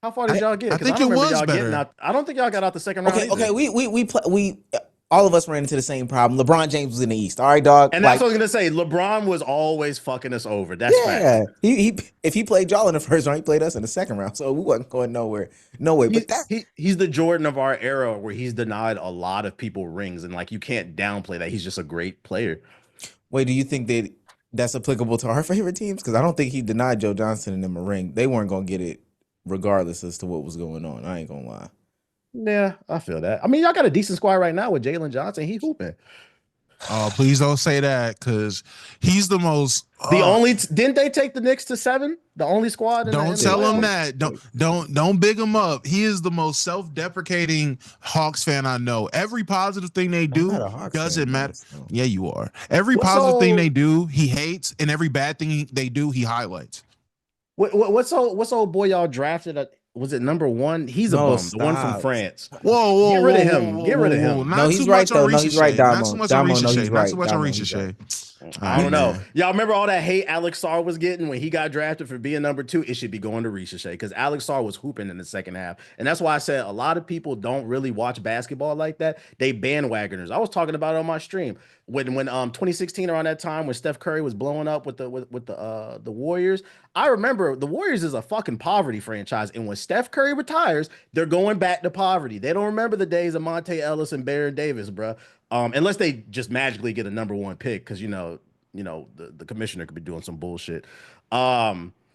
How far did y'all get? I think it was better. I don't think y'all got out the second round. Okay. We all of us ran into the same problem. LeBron James was in the East. All right, dog. And that's what I was gonna say. LeBron was always fucking us over. That's fact. He if he played y'all in the first round, he played us in the second round. So we wasn't going nowhere. No way. But He's the Jordan of our era where he's denied a lot of people rings, and like you can't downplay that. He's just a great player. Wait, do you think that's applicable to our favorite teams? Because I don't think he denied Joe Johnson and them a ring. They weren't gonna get it regardless as to what was going on. I ain't gonna lie. Yeah, I feel that. I mean, y'all got a decent squad right now with Jalen Johnson. He hooping. Oh, please don't say that because he's the most. Didn't they take the Knicks to 7? The only squad. Don't tell him that. Don't big him up. He is the most self-deprecating Hawks fan I know. Every positive thing they do doesn't matter. Yeah, you are. Every positive thing they do, he hates, and every bad thing they do, he highlights. What's old boy y'all drafted at? Was it number 1? He's a bum. The one from France. Whoa. Get rid of him. Get rid of him. No, he's right though. No, he's right, Damo. Not so much on Ricochet. I don't know. Y'all remember all that hate Alex Sarr was getting when he got drafted for being number 2? It should be going to Ricochet because Alex Sarr was hooping in the second half. And that's why I said a lot of people don't really watch basketball like that. They bandwagoners. I was talking about it on my stream. When 2016 around that time when Steph Curry was blowing up with the Warriors, I remember the Warriors is a fucking poverty franchise, and when Steph Curry retires, they're going back to poverty. They don't remember the days of Monte Ellis and Baron Davis, bro. Unless they just magically get a number 1 pick, because the commissioner could be doing some bullshit.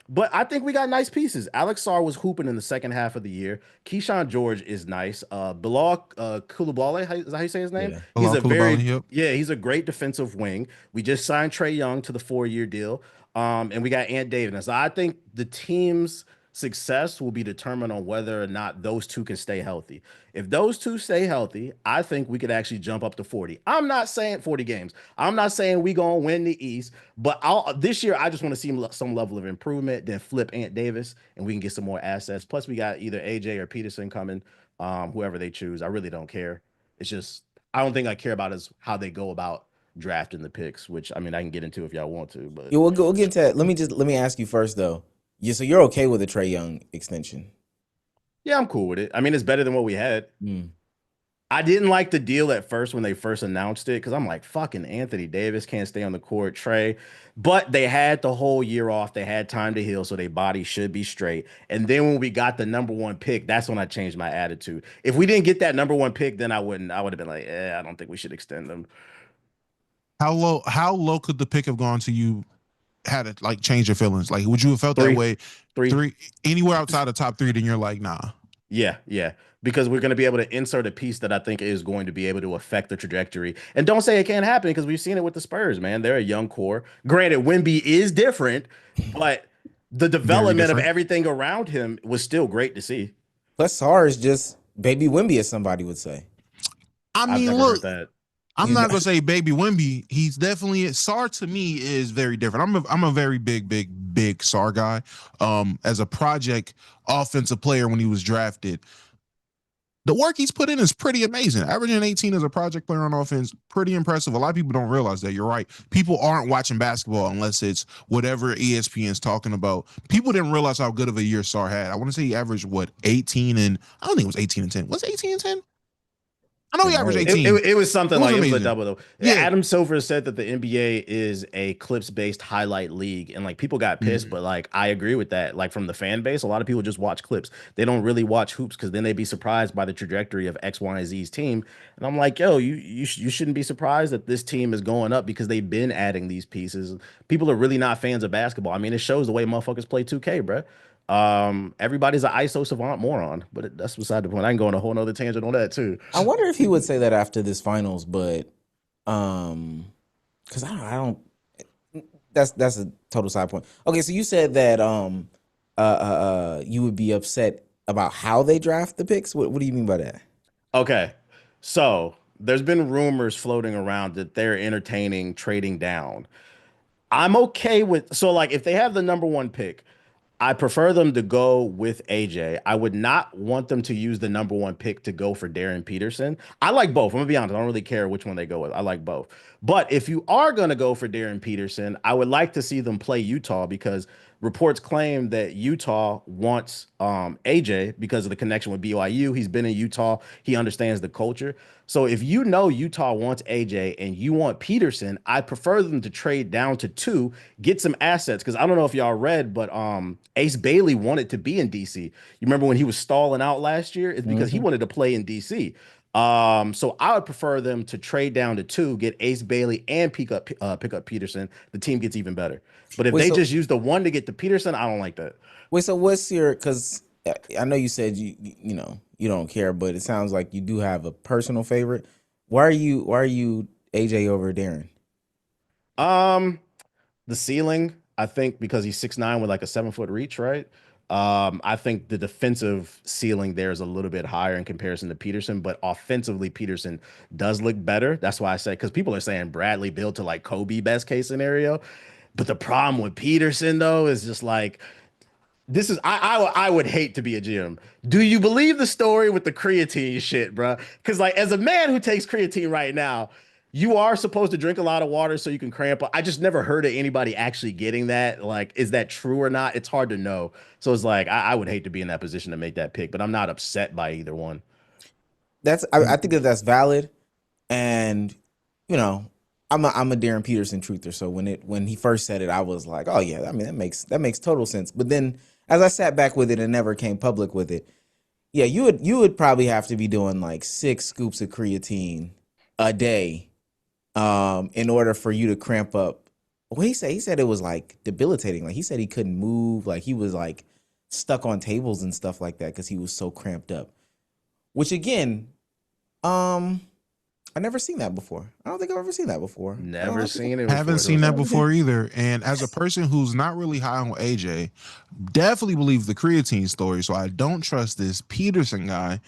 But I think we got nice pieces. Alex Sarr was hooping in the second half of the year. Keyshawn George is nice. Bilal Coulibaly, is that how you say his name? Yeah. He's a great defensive wing. We just signed Trae Young to the 4-year deal. And we got Ant Davis. So I think the team's success will be determined on whether or not those two can stay healthy. If those two stay healthy, I think we could actually jump up to 40. I'm not saying 40 games. I'm not saying we gonna win the East, but this year I just want to see some level of improvement. Then flip Ant Davis, and we can get some more assets. Plus, we got either AJ or Peterson coming, whoever they choose. I really don't care. It's just I don't think I care about is how they go about drafting the picks, which I mean I can get into if y'all want to, but Yeah, we'll get into that. Let me ask you first though. Yeah, so you're okay with the Trey Young extension? yeah, I'm cool with it. I mean, it's better than what we had. Mm. I didn't like the deal at first when they first announced it because I'm like, fucking Anthony Davis can't stay on the court, Trey. But they had the whole year off. They had time to heal, so their body should be straight. And then when we got the number one pick, that's when I changed my attitude. If we didn't get that number one pick, then I wouldn't. I would have been like, I don't think we should extend them. How low could the pick have gone to you had it like change your feelings? Like, would you have felt that Three, way? three. Three anywhere outside the top three, then you're like, nah. Yeah, yeah. Because we're going to be able to insert a piece that I think is going to be able to affect the trajectory. And don't say it can't happen because we've seen it with the Spurs, man. They're a young core. Granted, Wemby is different, but the Very development of different. everything around him was still great to see. Plus, Sar is just baby Wimby, as somebody would say. I I've mean, never look, heard that. I'm You not know- gonna say baby Wimby. He's definitely Sar to me is very different. I'm a very big Sar guy. As a project offensive player when he was drafted, the work he's put in is pretty amazing. Averaging 18 as a project player on offense, pretty impressive. A lot of people don't realize that. You're right. People aren't watching basketball unless it's whatever ESPN's talking about. People didn't realize how good of a year Sar had. I want to say he averaged what 18 and I don't think it was 18 and 10. Was it 18 and 10? I know he averaged 18. It was something It was like it was a amazing. double though. Yeah. Adam Silver said that the NBA is a clips based highlight league, and like people got pissed, but like I agree with that. Like from the fan base, a lot of people just watch clips. They don't really watch hoops because then they'd be surprised by the trajectory of X, Y, and Z's team. And I'm like, yo, you shouldn't be surprised that this team is going up because they've been adding these pieces. People are really not fans of basketball. I mean, it shows the way motherfuckers play 2K, bro. Everybody's an ISO savant moron, but that's beside the point. I can go on a whole nother tangent on that too. I wonder if he would say that after this finals, but because I don't. That's a total side point. Okay, so you said that you would be upset about how they draft the picks. What do you mean by that? Okay. So there's been rumors floating around that they're entertaining trading down. I'm okay with so like if they have the number one pick, I prefer them to go with AJ. I would not want them to use the number one pick to go for Darren Peterson. I like both. I'm gonna be honest. I don't really care which one they go with. I like both. But if you are gonna go for Darren Peterson, I would like to see them play Utah because reports claim that Utah wants AJ because of the connection with BYU. He's been in Utah. He understands the culture. So if you know Utah wants AJ and you want Peterson, I prefer them to trade down to 2, get some assets. Because I don't know if y'all read, but Ace Bailey wanted to be in DC. You remember when he was stalling out last year? It's because he wanted to play in DC. So I would prefer them to trade down to 2, get Ace Bailey and pick up Peterson. The team gets even better. But if Wait, they so- just use the 1 to get the Peterson, I don't like that. Wait, so what's your? Because I know you said you know you don't care, but it sounds like you do have a personal favorite. Why are you AJ over Darren? The ceiling, I think, because he's 6'9" with like a 7-foot reach, right? I think the defensive ceiling there is a little bit higher in comparison to Peterson, but offensively, Peterson does look better. That's why I say because people are saying Bradley built to like Kobe best case scenario. But the problem with Peterson though is just like this is I would hate to be a GM. Do you believe the story with the creatine shit, bro? Because like as a man who takes creatine right now, you are supposed to drink a lot of water so you can cramp up. I just never heard of anybody actually getting that. Like, is that true or not? It's hard to know. So it's like I would hate to be in that position to make that pick, but I'm not upset by either one. I think that's valid, and you know I'm a Darren Peterson truther. So when he first said it, I was like, oh yeah, I mean that makes total sense. But then as I sat back with it and never came public with it, yeah, you would probably have to be doing like 6 scoops of creatine a day, in order for you to cramp up. What he said it was like debilitating. Like he said he couldn't move. Like he was like stuck on tables and stuff like that because he was so cramped up. Which again, I never seen that before. I don't think I've ever seen that before. Never seen it. Haven't before, seen though. that before either. And as a person who's not really high on AJ, definitely believe the creatine story. So I don't trust this Peterson guy.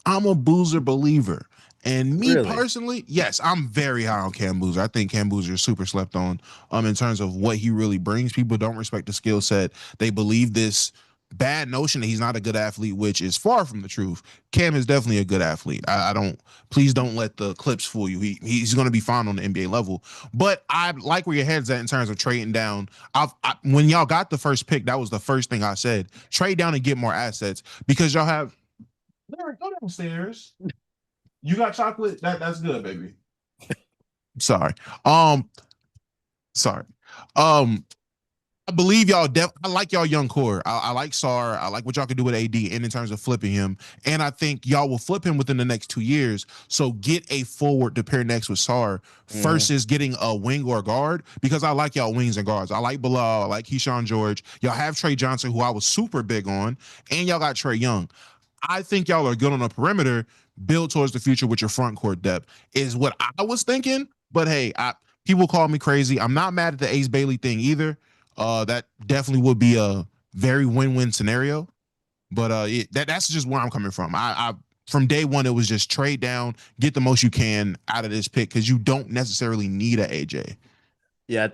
I'm a Boozer believer. And me Really? personally, yes, I'm very high on Cam Boozer. I think Cam Boozer is super slept on in terms of what he really brings. People don't respect the skill set. They believe this bad notion that he's not a good athlete, which is far from the truth. Cam is definitely a good athlete. I don't. Please don't let the clips fool you. He's going to be fine on the NBA level. But I like where your head's at in terms of trading down. When y'all got the first pick, that was the first thing I said. Trade down and get more assets because y'all have. Larry, go downstairs. You got chocolate? That's good, baby. Sorry. Sorry. I believe y'all. I like y'all young core. I like Sar. I like what y'all can do with AD, and in terms of flipping him, and I think y'all will flip him within the next 2 years. So get a forward to pair next with Sar versus getting a wing or a guard, because I like y'all wings and guards. I like Bilal. I like Keyshawn George. Y'all have Trey Johnson, who I was super big on, and y'all got Trey Young. I think y'all are good on the perimeter. Build towards the future with your front court depth is what I was thinking. But hey, people call me crazy. I'm not mad at the Ace Bailey thing either. That definitely would be a very win-win scenario. But that's just where I'm coming from. I from day one, it was just trade down, get the most you can out of this pick because you don't necessarily need a AJ. Yeah,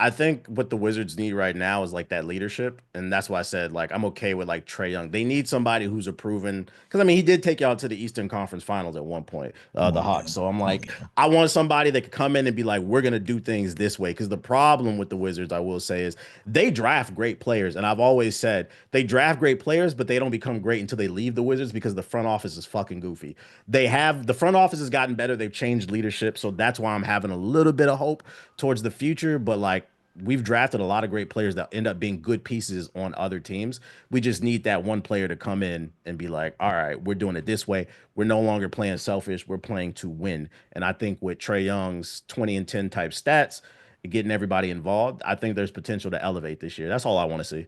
I think what the Wizards need right now is like that leadership, and that's why I said like I'm okay with like Trey Young. They need somebody who's a proven, because I mean he did take y'all to the Eastern Conference Finals at one point, the Hawks. So I'm like, I want somebody that could come in and be like, we're gonna do things this way. Because the problem with the Wizards, I will say, is they draft great players, and I've always said they draft great players, but they don't become great until they leave the Wizards because the front office is fucking goofy. The front office has gotten better. They've changed leadership, so that's why I'm having a little bit of hope towards the future. But like we've drafted a lot of great players that end up being good pieces on other teams. We just need that one player to come in and be like, all right, we're doing it this way. We're no longer playing selfish. We're playing to win. And I think with Trey Young's 20 and 10 type stats, getting everybody involved, I think there's potential to elevate this year. That's all I want to see.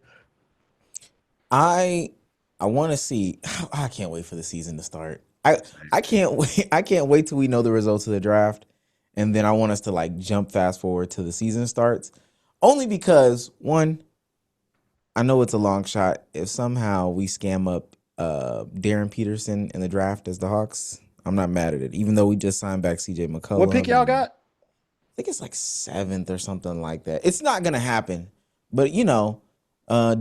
I want to see. I can't wait for the season to start. I can't wait. I can't wait till we know the results of the draft, and then I want us to like jump fast forward till the season starts. Only because one, I know it's a long shot. If somehow we scam up Darren Peterson in the draft as the Hawks, I'm not mad at it. Even though we just signed back CJ McCollum. What pick y'all got? I think it's like 7th or something like that. It's not gonna happen, but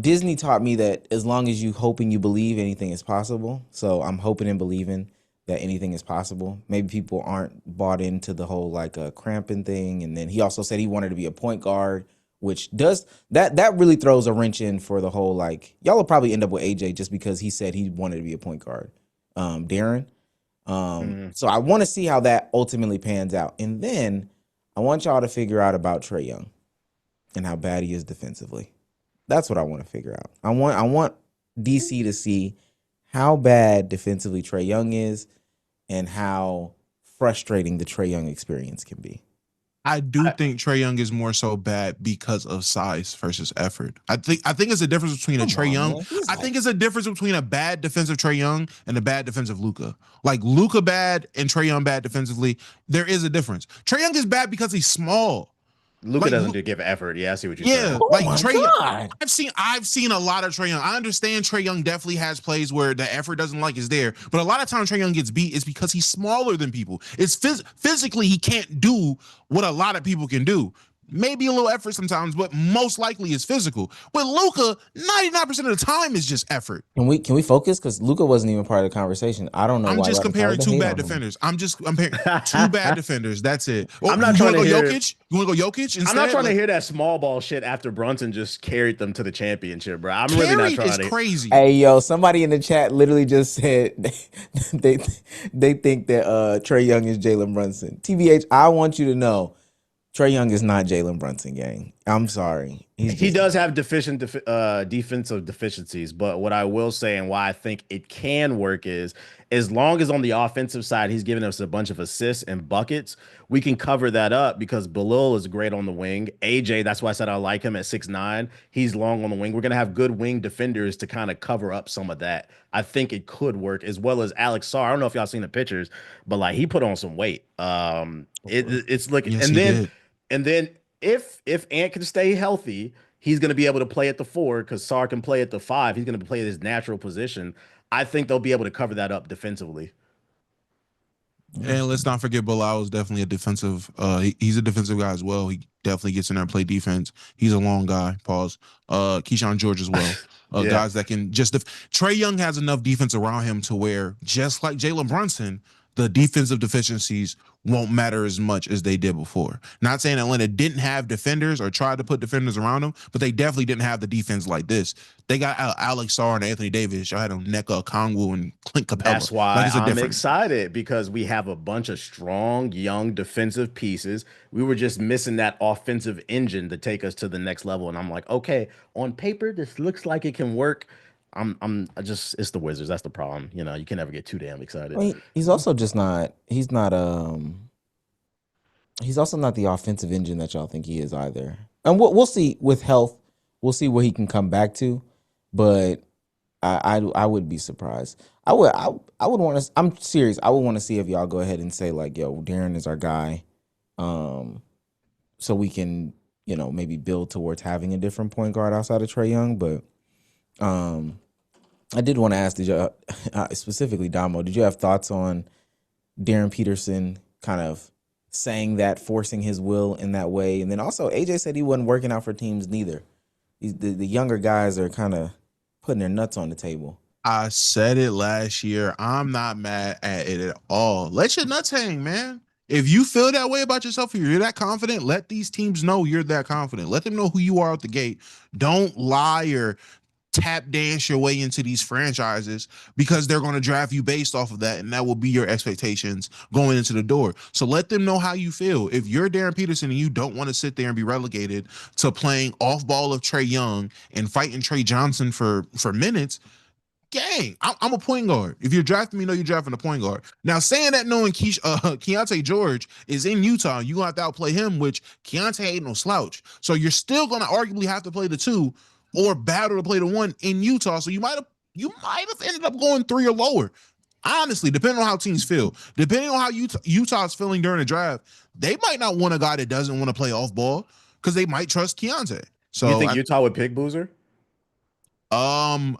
Disney taught me that as long as you hope and you believe, anything is possible. So I'm hoping and believing that anything is possible. Maybe people aren't bought into the whole like cramping thing. And then he also said he wanted to be a point guard, which does that really throws a wrench in for the whole like y'all will probably end up with AJ just because he said he wanted to be a point guard. Darren. So I want to see how that ultimately pans out. And then I want y'all to figure out about Trey Young and how bad he is defensively. That's what I want to figure out. I want DC to see how bad defensively Trey Young is and how frustrating the Trey Young experience can be. I do think Trey Young is more so bad because of size versus effort. I think it's a difference between a Trey Young. I think it's a difference between a bad defensive Trey Young and a bad defensive Luka. Like Luka bad and Trey Young bad defensively. There is a difference. Trey Young is bad because he's small. Luka doesn't give effort. Yeah, I see what you're saying. Oh like my Trey. God. I've seen a lot of Trey Young. I understand Trey Young definitely has plays where the effort doesn't like is there, but a lot of times Trey Young gets beat is because he's smaller than people. It's physically he can't do what a lot of people can do. Maybe a little effort sometimes, but most likely it's physical. With Luka, 99% of the time is just effort. Can we focus? Because Luka wasn't even part of the conversation. I don't know. I'm why just y'all comparing decided to two hate bad on him. defenders. I'm just comparing two bad defenders. That's it. I'm not you trying want to to go hear- Jokic? You want to go Jokic instead? I'm not trying to Like, hear that small ball shit after Brunson just carried them to the championship, bro. I'm carried really not trying is to. crazy. Hey yo, somebody in the chat literally just said they they think that Trey Young is Jalen Brunson. TBH, I want you to know Trey Young is not Jalen Brunson, gang. I'm sorry. He does have defensive deficiencies, but what I will say and why I think it can work is as long as on the offensive side he's giving us a bunch of assists and buckets, we can cover that up because Bilal is great on the wing. AJ, that's why I said I like him at 6'9". He's long on the wing. We're gonna have good wing defenders to kind of cover up some of that. I think it could work as well as Alex Sarr. I don't know if y'all seen the pictures, but like he put on some weight. It's looking Yes, he did. and then if Ant can stay healthy, he's going to be able to play at the 4 because Sar can play at the 5. He's going to play his natural position. I think they'll be able to cover that up defensively. And let's not forget Bilal is definitely a defensive. He's a defensive guy as well. He definitely gets in there and play defense. He's a long guy. Pause. Keyshawn George as well. Yeah. Guys that can just. Trae Young has enough defense around him to where, just like Jalen Brunson, the defensive deficiencies won't matter as much as they did before. Not saying Atlanta didn't have defenders or tried to put defenders around them, but they definitely didn't have the defense like this. They got Alex Sarr and Anthony Davis. Y'all had Nneka Okongwu and Clint Capella. That's why Like, it's a I'm difference. excited because we have a bunch of strong, young defensive pieces. We were just missing that offensive engine to take us to the next level. And I'm like, okay, on paper, this looks like it can work. I just, it's the Wizards. That's the problem. You know, you can never get too damn excited. I mean, he's also just not. He's not. He's also not the offensive engine that y'all think he is either. And we'll see with health. We'll see what he can come back to. But I would be surprised. I would want to. I'm serious. I would want to see if y'all go ahead and say like, yo, Darren is our guy, so we can maybe build towards having a different point guard outside of Trae Young. But I did want to ask, did you specifically Damo, did you have thoughts on Darren Peterson kind of saying that, forcing his will in that way? And then also AJ said he wasn't working out for teams neither. The younger guys are kind of putting their nuts on the table. I said it last year. I'm not mad at it at all. Let your nuts hang, man. If you feel that way about yourself, if you're that confident, let these teams know you're that confident. Let them know who you are out the gate. Don't lie or tap dance your way into these franchises because they're going to draft you based off of that, and that will be your expectations going into the door. So let them know how you feel. If you're Darren Peterson and you don't want to sit there and be relegated to playing off ball of Trae Young and fighting Trey Johnson for minutes, gang, I'm a point guard. If you're drafting me, know you're drafting a point guard. Now, saying that, knowing Keontae George is in Utah, you're going to have to outplay him, which Keontae ain't no slouch. So you're still going to arguably have to play the 2 or battle to play the 1 in Utah. So you might have ended up going 3 or lower. Honestly, depending on how teams feel, depending on how Utah's feeling during the draft, they might not want a guy that doesn't want to play off ball because they might trust Keontae. So you think Utah would pick Boozer? I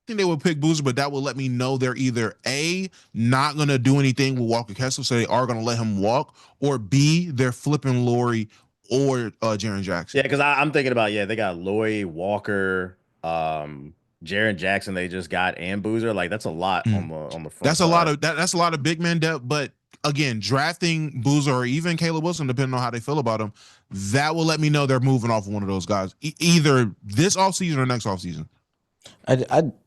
think they would pick Boozer, but that will let me know they're either A, not going to do anything with Walker Kessler, so they are going to let him walk, or B, they're flipping Laurie or Jaren Jackson. Yeah, because I'm thinking about, they got Laurie, Walker, Jaren Jackson they just got, and Boozer. Like, that's a lot on the front That's side. That's a lot of big man depth, but again, drafting Boozer or even Caleb Wilson, depending on how they feel about him, that will let me know they're moving off of one of those guys, either this offseason or next offseason.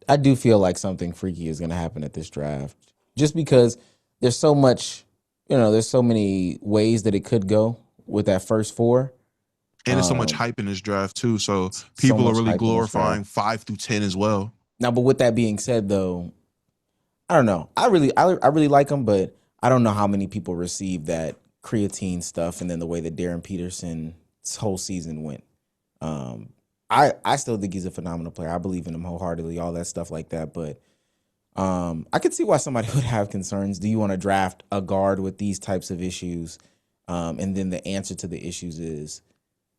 I do feel like something freaky is going to happen at this draft, just because there's so much, there's so many ways that it could go with that first 4. And there's so much hype in this draft too, so people are really glorifying 5 through 10 as well. Now, but with that being said, though, I don't know. I really like him, but I don't know how many people receive that creatine stuff and then the way that Darren Peterson's whole season went. I still think he's a phenomenal player. I believe in him wholeheartedly, all that stuff like that. But I could see why somebody would have concerns. Do you want to draft a guard with these types of issues? And then the answer to the issues is,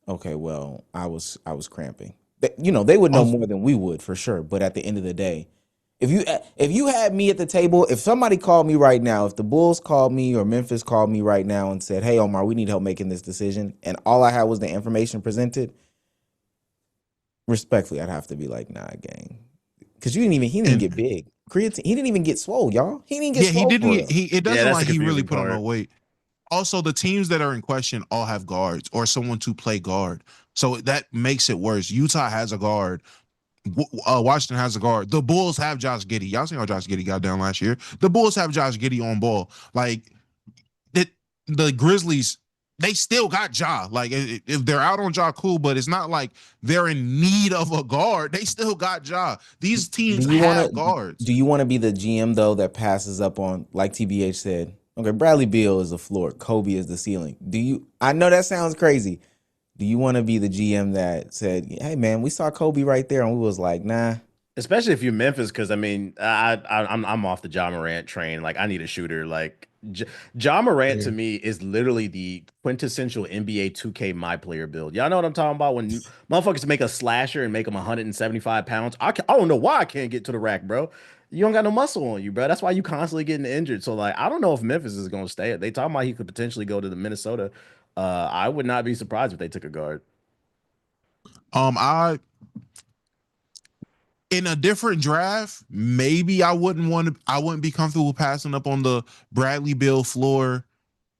okay, well, I was cramping. They would know more than we would for sure. But at the end of the day, if you had me at the table, if somebody called me right now, if the Bulls called me or Memphis called me right now and said, hey, Omar, we need help making this decision, and all I had was the information presented, respectfully, I'd have to be like, nah, gang. Because he didn't get big. Creatine, he didn't even get swole, y'all. He didn't get swole. He didn't. It doesn't like he really put part. on no weight. Also, the teams that are in question all have guards or someone to play guard. So that makes it worse. Utah has a guard. Washington has a guard. The Bulls have Josh Giddey. Y'all seen how Josh Giddey got down last year. The Bulls have Josh Giddey on ball. Like, the Grizzlies, they still got Ja. Like, if they're out on Ja, cool, but it's not like they're in need of a guard. They still got Ja. These teams have guards. Do you want to be the GM, though, that passes up on, like TBH said, okay, Bradley Beal is the floor, Kobe is the ceiling. I know that sounds crazy. Do you want to be the GM that said, hey, man, we saw Kobe right there, and we was like, nah. Especially if you're Memphis, because, I mean, I'm off the Ja Morant train. Like, I need a shooter. Like, Ja Morant to me is literally the quintessential NBA 2K my player build. Y'all know what I'm talking about? When motherfuckers make a slasher and make him 175 pounds. I don't know why I can't get to the rack, bro. you don't got no muscle on you, bro. That's why you constantly getting injured. So like, I don't know if Memphis is gonna stay. They talking about he could potentially go to the Minnesota. I would not be surprised if they took a guard. I in a different draft, maybe I wouldn't be comfortable passing up on the Bradley Beal floor,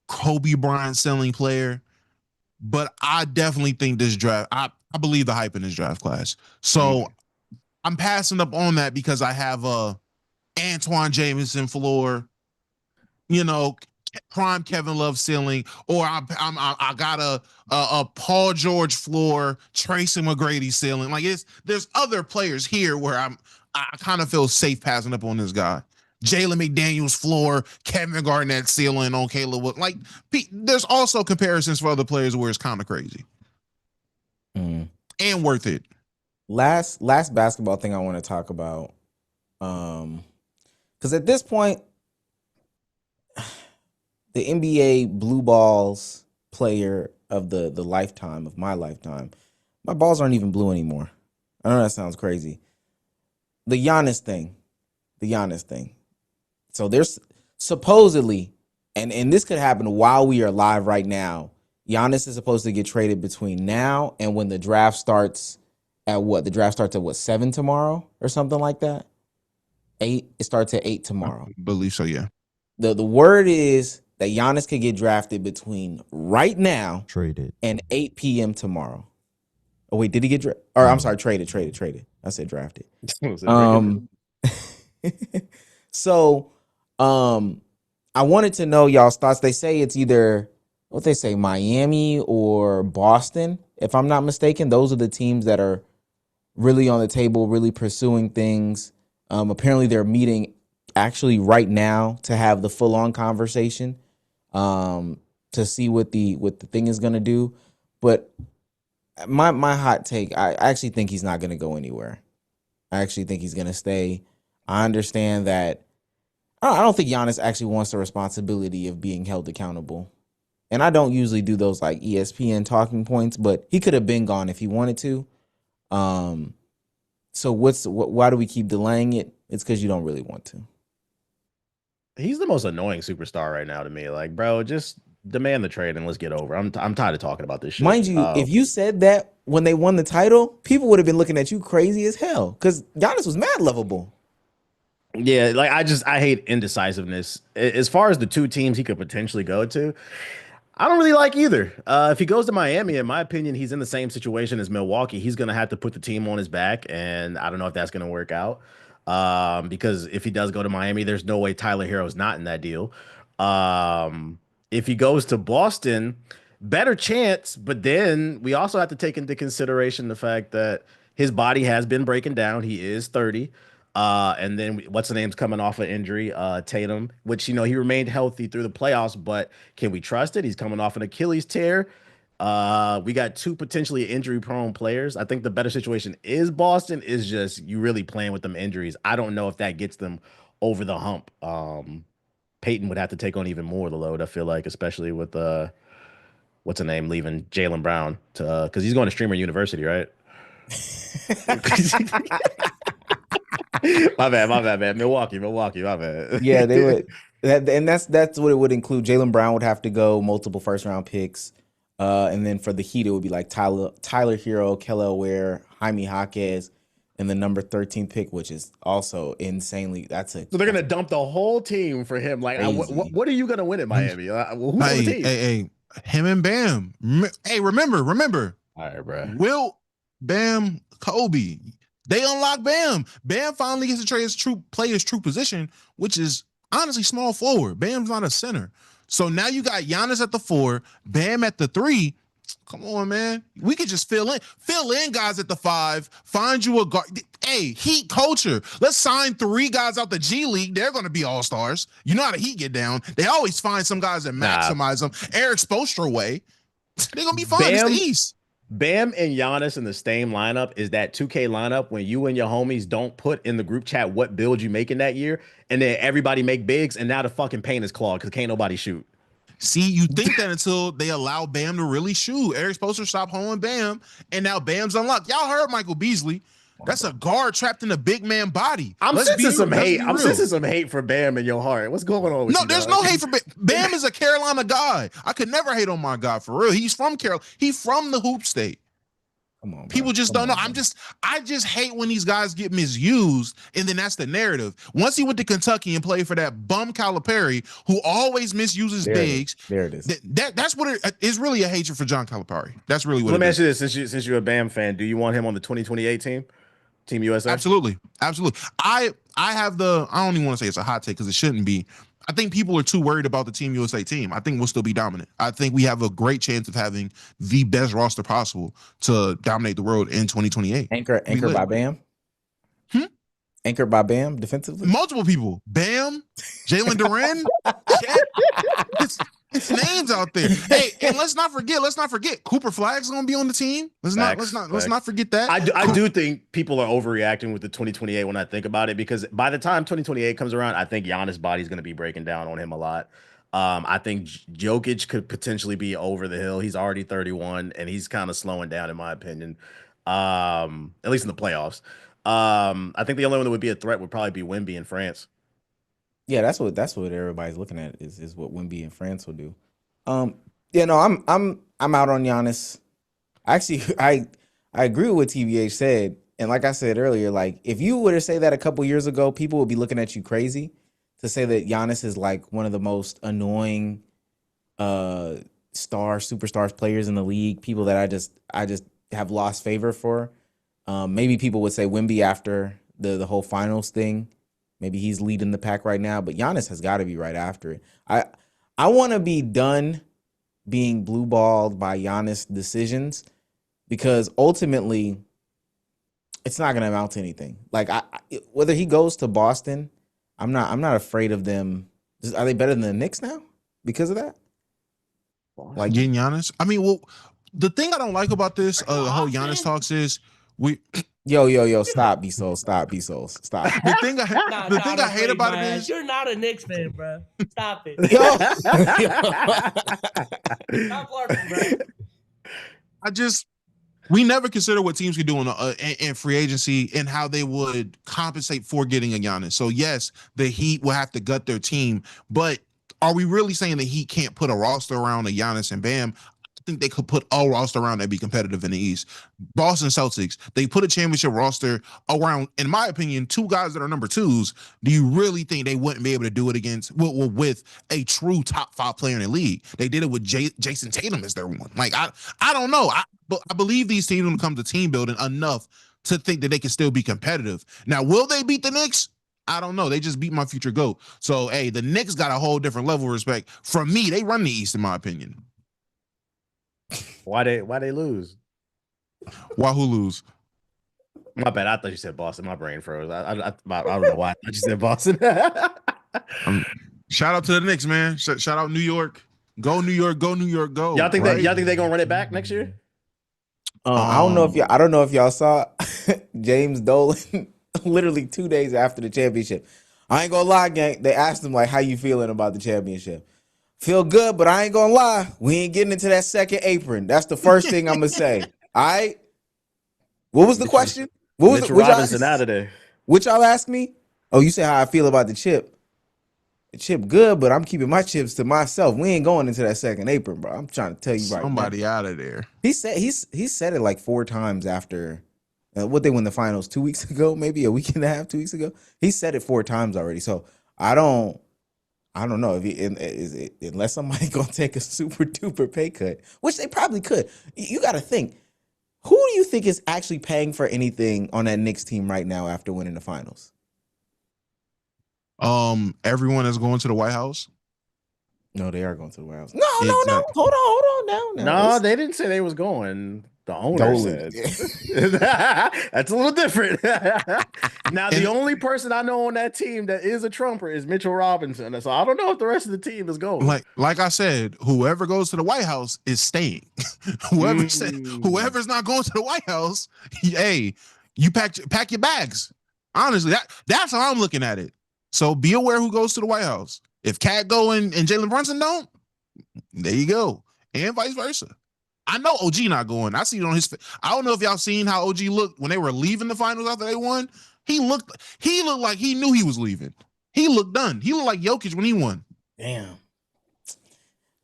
Kobe Bryant selling player. But I definitely think this draft, I believe the hype in this draft class. So I'm passing up on that because I have a Antoine Jameson floor, you know, prime Kevin Love ceiling, or I got a Paul George floor, Tracy McGrady ceiling. Like there's other players here where I kind of feel safe passing up on this guy. Jalen McDaniels floor, Kevin Garnett ceiling on Caleb Wood. Like there's also comparisons for other players where it's kind of crazy and worth it. Last basketball thing I want to talk about, because at this point, the NBA blue balls player of the lifetime of my lifetime, my balls aren't even blue anymore. I know that sounds crazy. The Giannis thing. So there's supposedly, and this could happen while we are live right now. Giannis is supposed to get traded between now and when the draft starts at what? The draft starts at what, 7 tomorrow or something like that? 8. It starts at 8 tomorrow. I believe so, yeah. The word is that Giannis could get drafted between right now Traded. and 8 p.m. tomorrow. Oh wait, did he get drafted? Or I'm sorry, traded. I said drafted. So, I wanted to know y'all's thoughts. They say it's either what they say, Miami or Boston, if I'm not mistaken. Those are the teams that are really on the table, really pursuing things. Apparently, they're meeting actually right now to have the full-on conversation, to see what the thing is going to do. But my hot take, I actually think he's not going to go anywhere. I actually think he's going to stay. I understand that. I don't think Giannis actually wants the responsibility of being held accountable. And I don't usually do those like ESPN talking points, but he could have been gone if he wanted to. So why do we keep delaying it? It's because you don't really want to. He's the most annoying superstar right now to me. Like, bro, just demand the trade and let's get over. I'm tired of talking about this shit. Mind you, if you said that when they won the title, people would have been looking at you crazy as hell because Giannis was mad lovable. Yeah, like I hate indecisiveness. As far as the two teams he could potentially go to, I don't really like either. If he goes to Miami, in my opinion, he's in the same situation as Milwaukee. He's going to have to put the team on his back, and I don't know if that's going to work out. Because if he does go to Miami, there's no way Tyler Hero's not in that deal. If he goes to Boston, better chance, but then we also have to take into consideration the fact that his body has been breaking down. He is 30. And then what's the name's coming off an injury, Tatum, which, he remained healthy through the playoffs, but can we trust it? He's coming off an Achilles tear. We got two potentially injury prone players. I think the better situation is Boston. Is just you really playing with them injuries. I don't know if that gets them over the hump. Peyton would have to take on even more of the load, I feel like, especially with what's the name leaving Jaylen Brown to because he's going to Streamer University, right? my bad, man. Milwaukee, my bad. Yeah, they would. And that's what it would include. Jaylen Brown would have to go, multiple first round picks. And then for the Heat, it would be like Tyler Hero, Kelly Ware, Jaime Jaquez, and the number 13 pick, which is also insanely. So they're gonna dump the whole team for him. Like, what are you gonna win in Miami? Who's on the team? Hey, him and Bam. Hey, remember. All right, bro. Wilt, Bam, Kobe. They unlock Bam. Bam finally gets to play his true position, which is honestly small forward. Bam's not a center. So now you got Giannis at the 4, Bam at the 3. Come on, man. We could just fill in guys at the 5, find you a guard. Hey, Heat culture. Let's sign 3 guys out the G League. They're going to be all-stars. You know how the Heat get down. They always find some guys that maximize them. Eric Spoelstra way. They're going to be fine. It's the East. Bam and Giannis in the same lineup is that 2K lineup when you and your homies don't put in the group chat what build you making that year, and then everybody make bigs, and now the fucking paint is clogged because can't nobody shoot. See, you think that until they allow Bam to really shoot. Eric Spoelstra stopped holding Bam, and now Bam's unlocked. Y'all heard Michael Beasley. That's a guard trapped in a big man body. I'm Let's sensing some hate. be I'm real. sensing some hate for Bam in your heart. What's going on with No, you, there's dog? no hate for Bam. Bam is a Carolina guy. I could never hate on my guy for real. He's from Carolina. He's from the hoop state. Come on, bro. People just Come don't know. on, bro. I just hate when these guys get misused, and then that's the narrative. Once he went to Kentucky and played for that bum Calipari, who always misuses bigs, There it is. that's what it is. Really a hatred for John Calipari. That's really what. Let me it ask you this: since you're a Bam fan, do you want him on the 2028 team, Team USA? Absolutely. I have I don't even want to say it's a hot take because it shouldn't be. I think people are too worried about the Team USA team. I think we'll still be dominant. I think we have a great chance of having the best roster possible to dominate the world in 2028. Anchored by Bam. Anchored by Bam defensively. Multiple people. Bam, Jalen Duren. It's names out there. Hey, and let's not forget Cooper Flagg's gonna be on the team. Let's not forget that. I do think people are overreacting with the 2028 when I think about it, because by the time 2028 comes around, I think Giannis' body's going to be breaking down on him a lot. I think Jokic could potentially be over the hill. He's already 31 and he's kind of slowing down in my opinion. At least in the playoffs. I think the only one that would be a threat would probably be Wemby in France. Yeah, that's what everybody's looking at is what Wemby in France will do. Yeah, no, I'm out on Giannis. Actually, I agree with what TBH said, and like I said earlier, like if you were to say that a couple years ago, people would be looking at you crazy to say that Giannis is like one of the most annoying superstars players in the league. People that I just have lost favor for. Maybe people would say Wemby after the whole finals thing. Maybe he's leading the pack right now, but Giannis has got to be right after it. I want to be done being blue balled by Giannis decisions, because ultimately it's not going to amount to anything. Like whether he goes to Boston, I'm not afraid of them. Are they better than the Knicks now because of that? Like getting Giannis. I mean, well, the thing I don't like about this, the whole Giannis talks is we. Yo, stop, B-Soul, stop. The thing I hate about it is you're not a Knicks fan, bro. Stop it. Stop LARPing, bro. We never consider what teams could do in free agency and how they would compensate for getting a Giannis. So yes, the Heat will have to gut their team, but are we really saying the Heat can't put a roster around a Giannis and Bam? I think they could put a roster around that be competitive in the East. Boston Celtics, they put a championship roster around, in my opinion, two guys that are number twos. Do you really think they wouldn't be able to do it with a true top 5 player in the league? They did it with Jason Tatum as their one. Like I don't know. I believe these teams when it comes to team building enough to think that they can still be competitive. Now, will they beat the Knicks? I don't know. They just beat my future GOAT. So, hey, the Knicks got a whole different level of respect. From me, they run the East, in my opinion. Why they lose? Why who lose? My bad. I thought you said Boston. My brain froze. I don't know why I thought you said Boston. Shout out to the Knicks, man. Shout out New York. Go New York. Go New York. Go. Y'all think they're gonna run it back next year? I don't know if y'all saw James Dolan literally 2 days after the championship. I ain't gonna lie, gang. They asked him like, "How you feeling about the championship?" Feel good, but I ain't gonna lie. We ain't getting into that second apron. That's the first thing I'm gonna say. All right. What was the question? What was Robinson out of there? What y'all asked me? Oh, you say how I feel about the chip. The chip good, but I'm keeping my chips to myself. We ain't going into that second apron, bro. I'm trying to tell you right now. Somebody out of there. He said it like 4 times after what they win the finals 2 weeks ago, maybe a week and a half, 2 weeks ago. He said it 4 times already. So I don't know if unless somebody gonna take a super duper pay cut, which they probably could. You got to think, who do you think is actually paying for anything on that Knicks team right now after winning the finals? Everyone is going to the White House. No, they are going to the White House. No. Hold on. No, they didn't say they was going. The owner said. That's a little different. Now, the only person I know on that team that is a Trumper is Mitchell Robinson. So I don't know if the rest of the team is going. Like I said, whoever goes to the White House is staying. Whoever's not going to the White House, hey, you pack your bags. Honestly, that's how I'm looking at it. So be aware who goes to the White House. If Cat go and Jalen Brunson don't, there you go. And vice versa. I know OG not going. I see it on his face. I don't know if y'all seen how OG looked when they were leaving the finals after they won. He looked like he knew he was leaving. He looked done. He looked like Jokic when he won. Damn.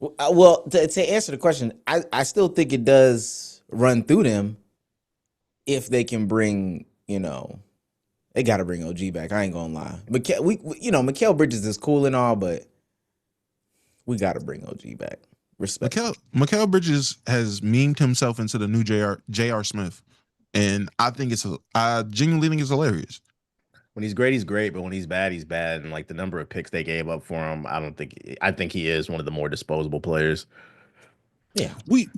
Well, to answer the question, I still think it does run through them if they can bring, they got to bring OG back. I ain't gonna lie. Mikal Bridges is cool and all, but we got to bring OG back. Respect. Mikal Bridges has memed himself into the new J.R. Smith, and I genuinely think it's hilarious. When he's great, but when he's bad, he's bad. And like the number of picks they gave up for him, I think he is one of the more disposable players. Yeah. We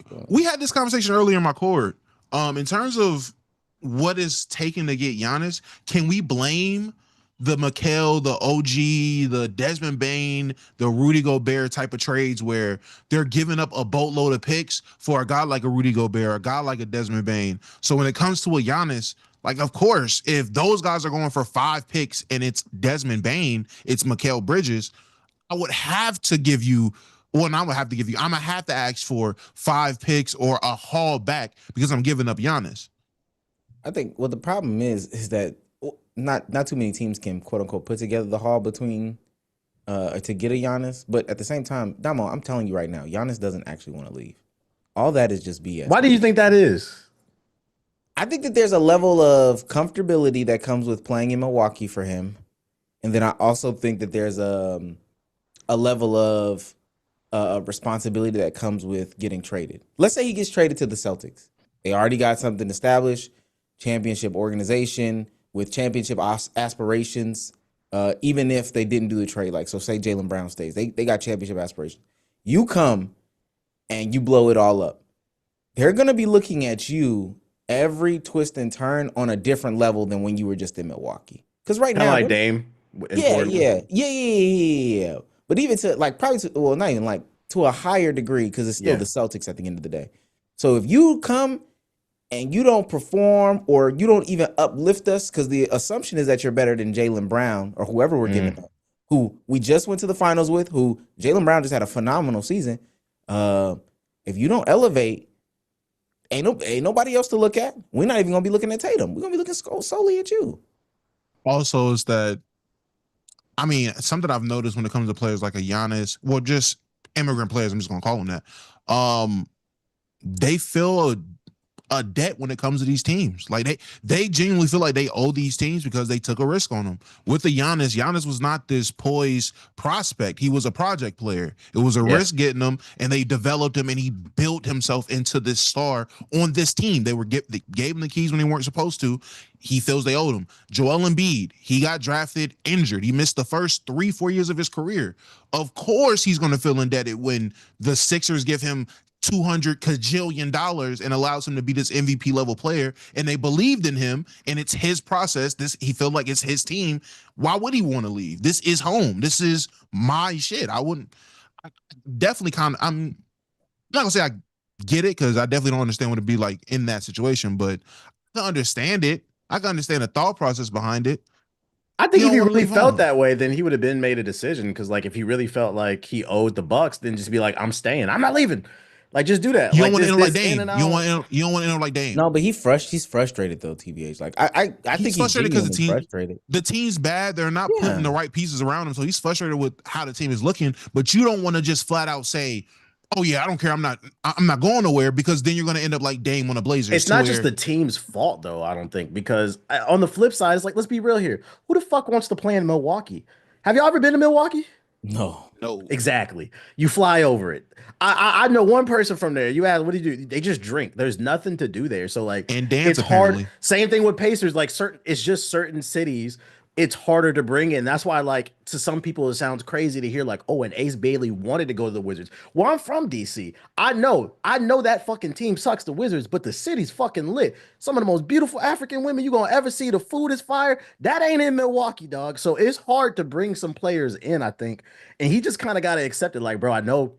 had this conversation earlier in my court. In terms of what is taken to get Giannis, can we blame the Mikal, the OG, the Desmond Bane, the Rudy Gobert type of trades where they're giving up a boatload of picks for a guy like a Rudy Gobert, a guy like a Desmond Bane? So when it comes to a Giannis, like, of course, if those guys are going for 5 picks and it's Desmond Bane, it's Mikal Bridges, I would have to give you, well, not would have to give you, I'm going to have to ask for 5 picks or a haul back because I'm giving up Giannis. I think, well, the problem is that not too many teams can, quote unquote, put together the haul between to get a Giannis. But at the same time, Damo, I'm telling you right now, Giannis doesn't actually want to leave. All that is just BS. Why do you think that is? I think that there's a level of comfortability that comes with playing in Milwaukee for him. And then I also think that there's a level of responsibility that comes with getting traded. Let's say he gets traded to the Celtics. They already got something established, championship organization with championship aspirations, even if they didn't do the trade. Like, so say Jaylen Brown stays. They got championship aspirations. You come and you blow it all up. They're going to be looking at you every twist and turn on a different level than when you were just in Milwaukee. Because right now, like Dame. Yeah. But even to like probably to, well, not even like to a higher degree because it's still the Celtics at the end of the day. So if you come and you don't perform or you don't even uplift us, because the assumption is that you're better than Jaylen Brown or whoever we're giving up, who we just went to the finals with, who Jaylen Brown just had a phenomenal season. If you don't elevate, ain't nobody else to look at. We're not even gonna be looking at Tatum. We're gonna be looking solely at you. Also, is that, I mean, something I've noticed when it comes to players like a Giannis, well, just immigrant players, I'm just gonna call them that. They feel a debt when it comes to these teams. Like they genuinely feel like they owe these teams because they took a risk on them. With the Giannis was not this poised prospect. He was a project player. It was a risk getting him, and they developed him, and he built himself into this star on this team. They gave him the keys when they weren't supposed to. He feels they owed him. Joel Embiid, he got drafted injured. He missed the first 3-4 years of his career. Of course, he's going to feel indebted when the Sixers give him $200 kajillion and allows him to be this MVP level player, and they believed in him, and it's his process. He felt like it's his team. Why would he want to leave? This is home. This is my shit. I'm not gonna say I get it, because I definitely don't understand what it'd be like in that situation, but I can understand it. I can understand the thought process behind it. I think if he really felt that way, then he would have been made a decision. Because like if he really felt like he owed the Bucks, then just be like, I'm staying. I'm not leaving. Like, just do that. You like, don't want to enter like Dame. You don't want to enter like Dame. No, but he's frustrated though. TBH, like I think he's frustrated because the team's bad. They're not putting the right pieces around him, so he's frustrated with how the team is looking. But you don't want to just flat out say, "Oh yeah, I don't care. I'm not going nowhere," because then you're going to end up like Dame on the Blazers. It's not just the team's fault though. I don't think, because on the flip side, it's like, let's be real here. Who the fuck wants to play in Milwaukee? Have y'all ever been to Milwaukee? No. Exactly. You fly over it. I know one person from there. You ask, what do you do? They just drink. There's nothing to do there. So like, and dance, it's apparently. hard. Same thing with Pacers. Like it's just certain cities. It's harder to bring in. That's why, like, to some people, it sounds crazy to hear, like, oh, and Ace Bailey wanted to go to the Wizards. Well, I'm from DC. I know that fucking team sucks, the Wizards, but the city's fucking lit. Some of the most beautiful African women you're going to ever see. The food is fire. That ain't in Milwaukee, dog. So it's hard to bring some players in, I think. And he just kind of got to accept it. Like, bro, I know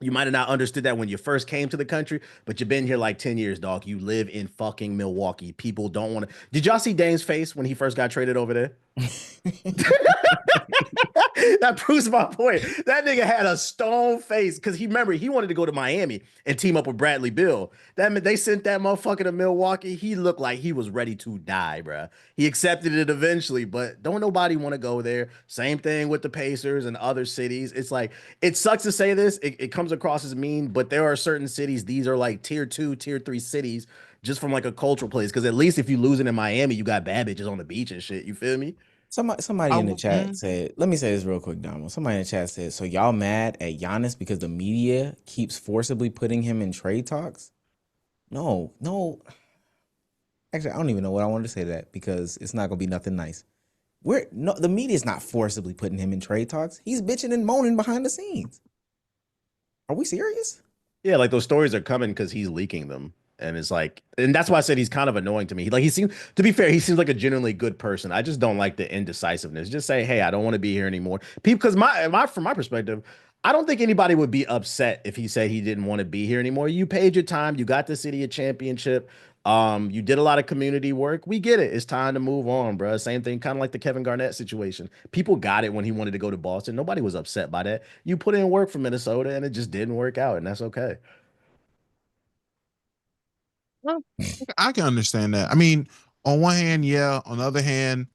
you might have not understood that when you first came to the country, but you've been here like 10 years, dog. You live in fucking Milwaukee. People don't want to. Did y'all see Dame's face when he first got traded over there? That proves my point. That nigga had a stone face because he wanted to go to Miami and team up with Bradley Beal. That meant they sent that motherfucker to Milwaukee. He looked like he was ready to die, bruh. He accepted it eventually, but don't nobody want to go there. Same thing with the Pacers and other cities. It's like it sucks to say this. It comes across as mean, but there are certain cities. These are like tier 2, tier 3 cities, just from like a cultural place. Because at least if you losing in Miami, you got bad bitches on the beach and shit. You feel me? Somebody in the chat said, let me say this real quick, Damo. Somebody in the chat said, so y'all mad at Giannis because the media keeps forcibly putting him in trade talks? No. Actually, I don't even know what I wanted to say to that because it's not gonna be nothing nice. The media's not forcibly putting him in trade talks. He's bitching and moaning behind the scenes. Are we serious? Yeah, like those stories are coming because he's leaking them. And it's like, and that's why I said he's kind of annoying to me. Like, he seems, to be fair, he seems like a genuinely good person. I just don't like the indecisiveness. Just say, hey, I don't want to be here anymore. People, because from my perspective, I don't think anybody would be upset if he said he didn't want to be here anymore. You paid your time, you got the city a championship. You did a lot of community work. We get it. It's time to move on, bro. Same thing, kind of like the Kevin Garnett situation. People got it when he wanted to go to Boston. Nobody was upset by that. You put in work for Minnesota and it just didn't work out, and that's okay. Well, I can understand that. I mean, on one hand, yeah. On the other hand,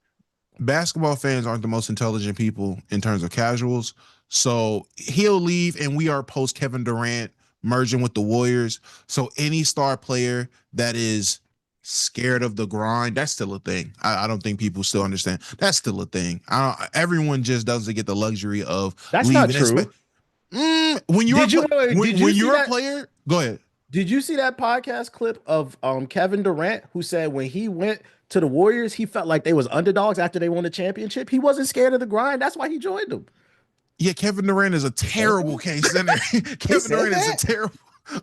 basketball fans aren't the most intelligent people in terms of casuals. So he'll leave, and we are post Kevin Durant merging with the Warriors. So any star player that is scared of the grind, that's still a thing. I don't think people still understand. That's still a thing. Everyone just doesn't get the luxury of That's leaving. not true. When you're Did you a player, go ahead. Did you see that podcast clip of Kevin Durant, who said when he went to the Warriors, he felt like they was underdogs after they won the championship? He wasn't scared of the grind. That's why he joined them. Yeah, Kevin Durant is a terrible case. Kevin Durant is a terrible.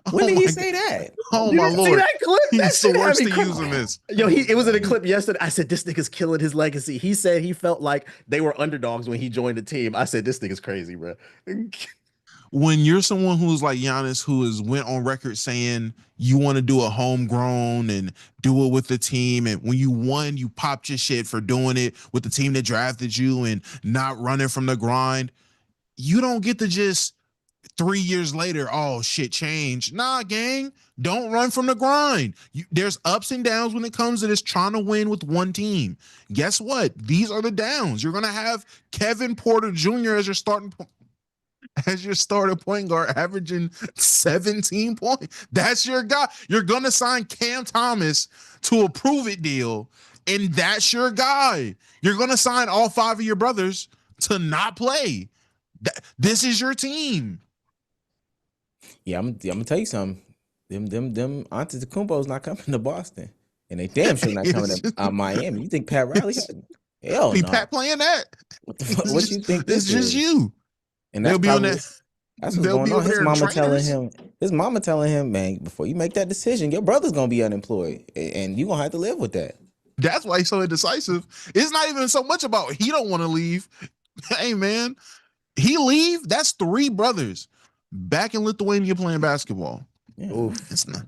When did he say that? Oh my lord! See that clip? He's the worst at using this. Yo, it was in a clip yesterday. I said this nigga's killing his legacy. He said he felt like they were underdogs when he joined the team. I said this nigga's crazy, bro. When you're someone who's like Giannis, who has went on record saying you want to do a homegrown and do it with the team, and when you won, you popped your shit for doing it with the team that drafted you and not running from the grind. You don't get to just 3 years later, oh shit, change. Nah, gang, don't run from the grind. There's ups and downs when it comes to this trying to win with one team. Guess what? These are the downs. You're gonna have Kevin Porter Jr. as your starting point guard, averaging 17 points. That's your guy. You're gonna sign Cam Thomas to a prove it deal, and that's your guy. You're gonna sign all 5 of your brothers to not play. This is your team. Yeah, I'm gonna tell you something. Them Antetokounmpo's not coming to Boston, and they damn sure not coming to Miami. You think Pat Riley? Hell no. Pat playing that? What you think this is? It's just you. And that's probably that's what's going on. His mama telling him, man, before you make that decision, your brother's gonna be unemployed, and you gonna have to live with that. That's why he's so indecisive. It's not even so much about he don't want to leave. Hey man, he leave. That's 3 brothers back in Lithuania playing basketball. Yeah. Oof, it's not.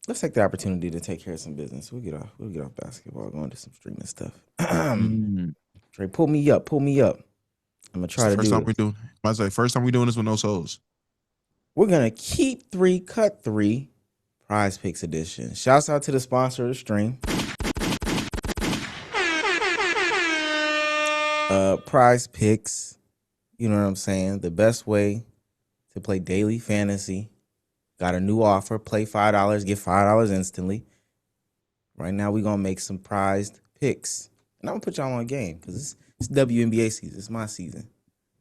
Let's take the opportunity to take care of some business. We'll get off basketball, go into some streaming stuff. Trey, pull me up. I'm gonna try to do it. First time we doing this with no souls. We're gonna keep 3, cut 3, Prize Picks edition. Shouts out to the sponsor of the stream. Prize Picks. You know what I'm saying? The best way to play daily fantasy. Got a new offer. Play $5, get $5 instantly. Right now, we're going to make some prized picks. And I'm going to put y'all on a game because it's WNBA season. It's my season.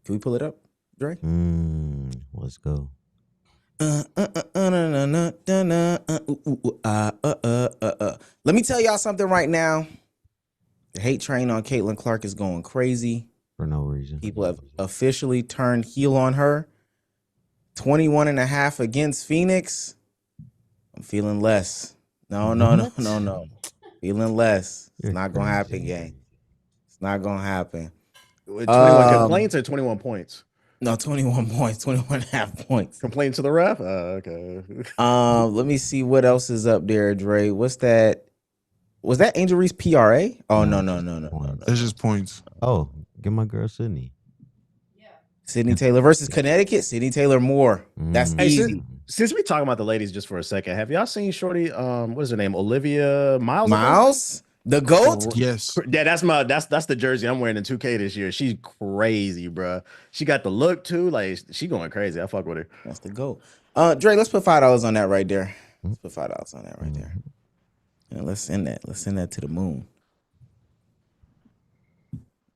Can we pull it up, Dre? Let's go. Let me tell y'all something right now. The hate train on Caitlin Clark is going crazy. For no reason. People have officially turned heel on her. 21.5 against Phoenix. I'm feeling less. No. Feeling less. It's not going to happen, gang. It's not going to happen. 21 complaints or 21 points? No, 21 points, 21.5 points. Complaint to the ref? Okay. Let me see what else is up there, Dre. What's that? Was that Angel Reese PRA? Oh No, no. points. It's just points. Oh, get my girl Sydney. Sydney Taylor versus Connecticut. Sydney Taylor more. That's Mm. Hey, easy. since we talking about the ladies just for a second, have y'all seen Shorty? What is her name? Olivia Miles. I think? Miles, the GOAT. Yes. Yeah, that's the jersey I'm wearing in 2K this year. She's crazy, bro. She got the look too. Like she going crazy. I fuck with her. That's the GOAT. Dre, let's put $5 on that right there. Let's put $5 on that right there. And let's send that. Let's send that to the moon.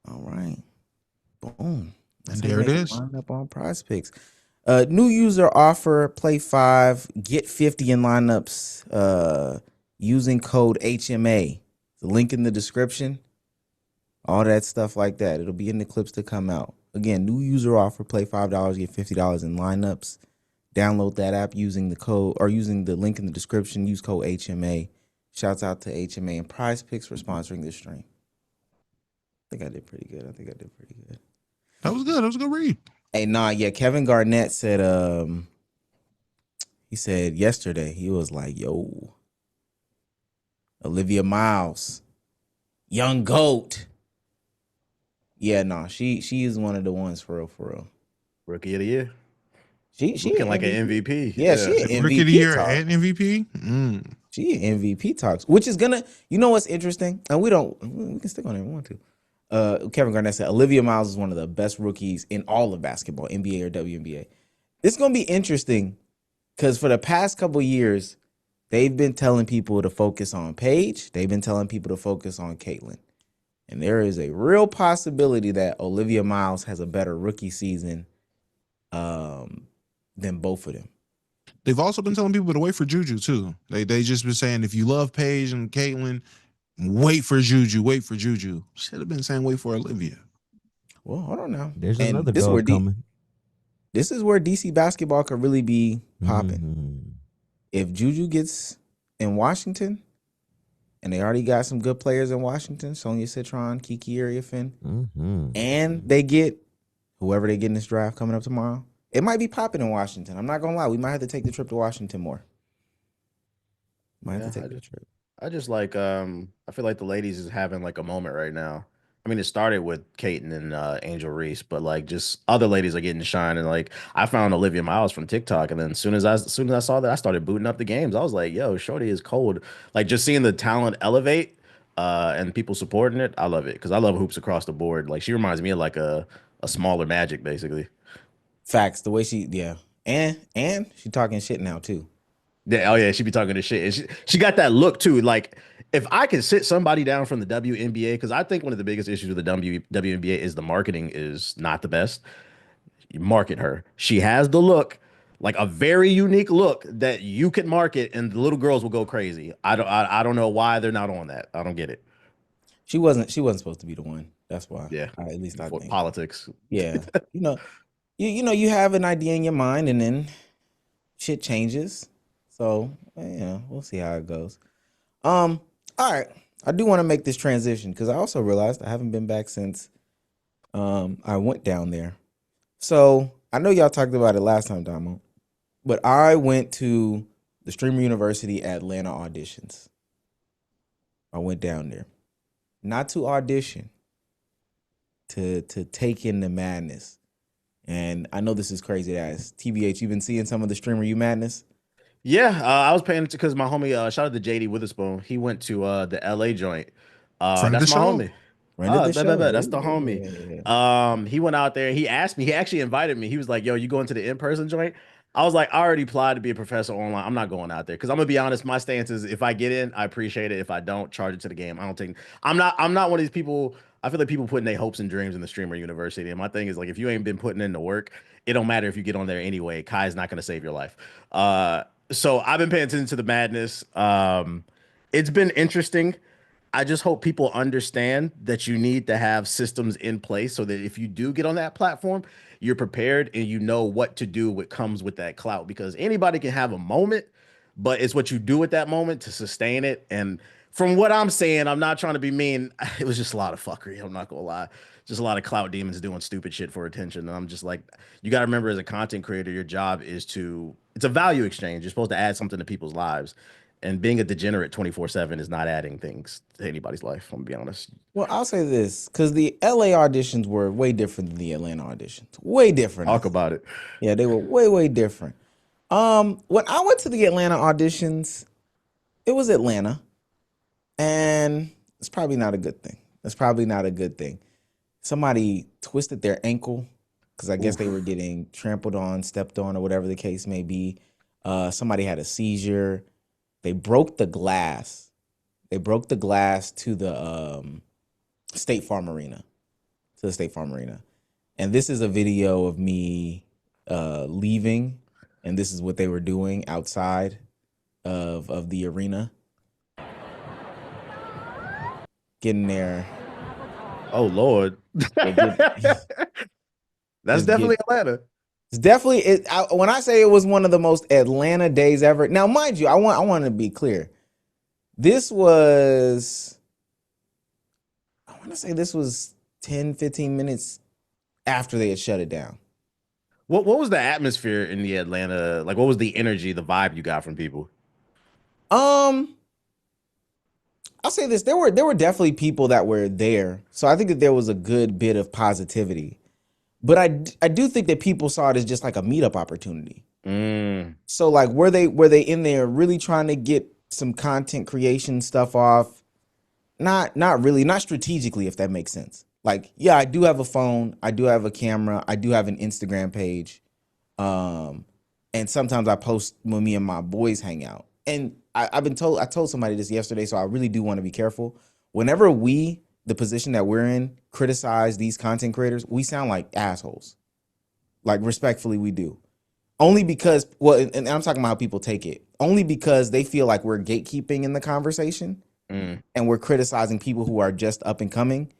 All right. Boom. That's And how you there it make is. line up on Prize Picks. New user offer, play 5, get 50 in lineups using code HMA. The link in the description. All that stuff like that. It'll be in the clips to come out. Again, new user offer, play $5, get $50 in lineups. Download that app using the code or using the link in the description. Use code HMA. Shouts out to HMA and Prize Picks for sponsoring this stream. I think I did pretty good. That was good. That was a good read. Hey, yeah, Kevin Garnett said, he said yesterday, he was like, yo, Olivia Miles, young GOAT. Yeah, she is one of the ones for real. Rookie of the year. She Looking like an MVP. Yeah, she an Rookie of the year MVP talk. and MVP. She in MVP talks, which is gonna, you know what's interesting? And we can stick on it if we want to. Kevin Garnett said Olivia Miles is one of the best rookies in all of basketball, NBA or WNBA. It's gonna be interesting because for the past couple years, they've been telling people to focus on Paige. They've been telling people to focus on Caitlin. And there is a real possibility that Olivia Miles has a better rookie season than both of them. They've also been telling people to wait for Juju too. They just been saying if you love Paige and Caitlin, wait for Juju. Wait for Juju. Should have been saying wait for Olivia. Well, hold on now. There's And another this is goal where coming. This is where DC basketball could really be popping. Mhm. If Juju gets in Washington, and they already got some good players in Washington, Sonia Citron, Kiki Ariafin, and they get whoever they get in this draft coming up tomorrow, it might be popping in Washington. I'm not gonna lie, we might have to take the trip to Washington more. Might have to take the trip. I just like I feel like the ladies is having like a moment right now. I mean, it started with Kate and Angel Reese, but like just other ladies are getting to shine. And like I found Olivia Miles from TikTok, and then as soon as I saw that, I started booting up the games. I was like, yo, Shorty is cold. Like just seeing the talent elevate and people supporting it, I love it because I love hoops across the board. Like she reminds me of like a smaller Magic, basically. Facts. The way and she talking shit now too. Yeah, oh yeah, she be talking to shit. And she got that look too. Like if I could sit somebody down from the WNBA, because I think one of the biggest issues with the WNBA is the marketing is not the best. You market her. She has the look, like a very unique look that you could market, and the little girls will go crazy. I don't know why they're not on that. I don't get it. She wasn't supposed to be the one. That's why. Yeah, At least I for think. politics. Yeah. You have an idea in your mind and then shit changes. So, we'll see how it goes. All right. I do want to make this transition because I also realized I haven't been back since I went down there. So I know y'all talked about it last time, Damo, but I went to the Streamer University Atlanta auditions. I went down there, not to audition, to take in the madness. And I know this is crazy as TBH. You've been seeing some of the Streamer U madness. Yeah, I was paying because my homie, shout out to JD Witherspoon. He went to the LA joint. Friend of That's the my show. homie. Friend of the show. That's the homie. He went out there. He asked me. He actually invited me. He was like, "Yo, you going to the in-person joint?" I was like, "I already applied to be a professor online. I'm not going out there because I'm gonna be honest. My stance is, if I get in, I appreciate it. If I don't, charge it to the game. I don't take. I'm not one of these people. I feel like people putting their hopes and dreams in the Streamer University. And my thing is like, if you ain't been putting in the work, it don't matter if you get on there anyway. Kai's not gonna save your life. So I've been paying attention to the madness. It's been interesting. I just hope people understand that you need to have systems in place so that if you do get on that platform, you're prepared and you know what to do, what comes with that clout, because anybody can have a moment, but it's what you do at that moment to sustain it. And from what I'm saying, I'm not trying to be mean. It was just a lot of fuckery. I'm not gonna lie. Just a lot of clout demons doing stupid shit for attention. And I'm just like, you got to remember as a content creator, your job is it's a value exchange. You're supposed to add something to people's lives. And being a degenerate 24/7 is not adding things to anybody's life. I'm gonna be honest. Well, I'll say this because the LA auditions were way different than the Atlanta auditions. Way different. Talk about it. Yeah, they were way different. When I went to the Atlanta auditions, it was Atlanta, and it's probably not a good thing. It's probably not a good thing. Somebody twisted their ankle because I guess they were getting trampled on, stepped on, or whatever the case may be. Somebody had a seizure. They broke the glass. They broke the glass to the State Farm Arena. To the State Farm Arena. And this is a video of me leaving, and this is what they were doing outside of the arena. Getting there. Oh Lord. That's Just definitely Atlanta. It's definitely when I say it was one of the most Atlanta days ever. Now, mind you, I want to be clear. This was, I want to say this was 10, 15 minutes after they had shut it down. What was the atmosphere in the Atlanta? Like, what was the energy, the vibe you got from people? I'll say this: there were definitely people that were there, so I think that there was a good bit of positivity. But I do think that people saw it as just like a meetup opportunity. So like, were they in there really trying to get some content creation stuff off? Not really, not strategically, if that makes sense. Like, yeah, I do have a phone, I do have a camera, I do have an Instagram page, and sometimes I post when me and my boys hang out. And I told somebody this yesterday, so I really do want to be careful. Whenever we, the position that we're in, criticize these content creators, we sound like assholes. Like, respectfully, we do. Only because, well, and I'm talking about how people take it. Only because they feel like we're gatekeeping in the conversation and we're criticizing people who are just up and coming.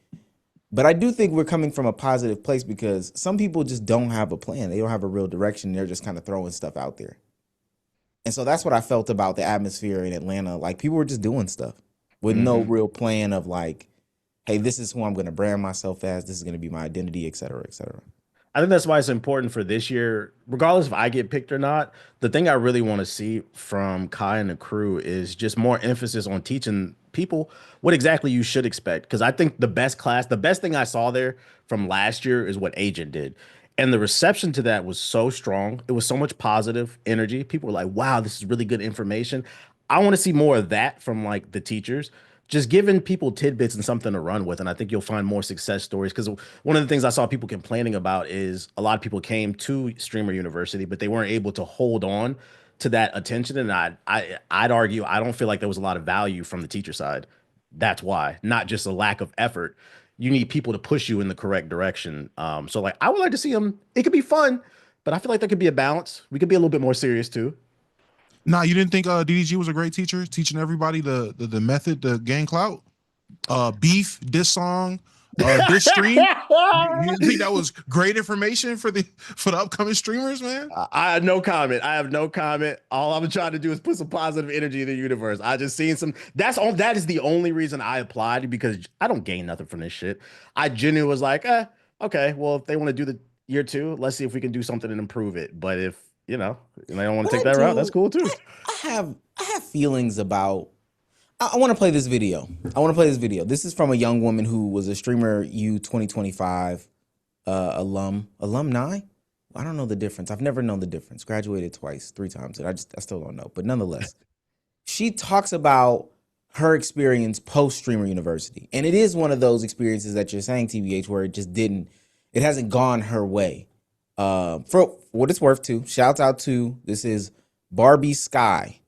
But I do think we're coming from a positive place because some people just don't have a plan. They don't have a real direction. They're just kind of throwing stuff out there. And so that's what I felt about the atmosphere in Atlanta. Like, people were just doing stuff with no real plan of like, hey, this is who I'm going to brand myself as. This is going to be my identity, et cetera, et cetera. I think that's why it's important for this year, regardless if I get picked or not. The thing I really want to see from Kai and the crew is just more emphasis on teaching people what exactly you should expect. Because I think the best thing I saw there from last year is what Agent did. And the reception to that was so strong. It was so much positive energy. People were like, wow, this is really good information. I want to see more of that from like the teachers, just giving people tidbits and something to run with. And I think you'll find more success stories. Because one of the things I saw people complaining about is a lot of people came to Streamer University, but they weren't able to hold on to that attention. And I'd argue, I don't feel like there was a lot of value from the teacher side. That's why, not just a lack of effort. You need people to push you in the correct direction. So like, I would like to see them. It could be fun, but I feel like there could be a balance. We could be a little bit more serious too. Nah, you didn't think DDG was a great teacher, teaching everybody the method to gain clout? Beef, diss song, diss stream. You didn't think that was great information for the upcoming streamers, man? I have no comment. I have no comment. All I'm trying to do is put some positive energy in the universe. I just seen some. That is the only reason I applied, because I don't gain nothing from this shit. I genuinely was like, okay, well, if they want to do the year 2, let's see if we can do something and improve it. But if they don't want to take that route, that's cool too. I have feelings about. I want to play this video. This is from a young woman who was a Streamer U 2025 alumni. I don't know the difference. I've never known the difference. Graduated twice, 3 times, and I still don't know. But nonetheless, she talks about her experience post Streamer University, and it is one of those experiences that you're saying, TBH, where it hasn't gone her way. For what it's worth, too. Shouts out to, this is Barbie Sky.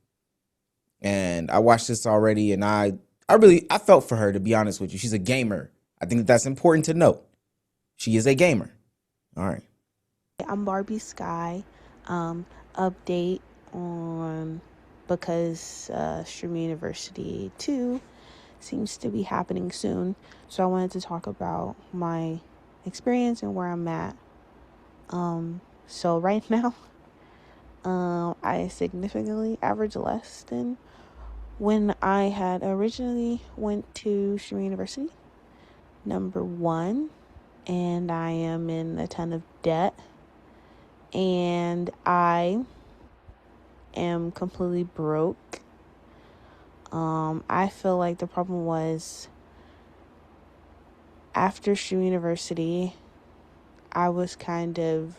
And I watched this already, and I felt for her, to be honest with you. She's a gamer. I think that's important to note. She is a gamer. All right. I'm Barbie Sky. Update on, because Streamer University 2 seems to be happening soon. So I wanted to talk about my experience and where I'm at. So right now, I significantly average less than when I had originally went to Streamer University, number 1, and I am in a ton of debt, and I am completely broke. I feel like the problem was after Stream University, I was kind of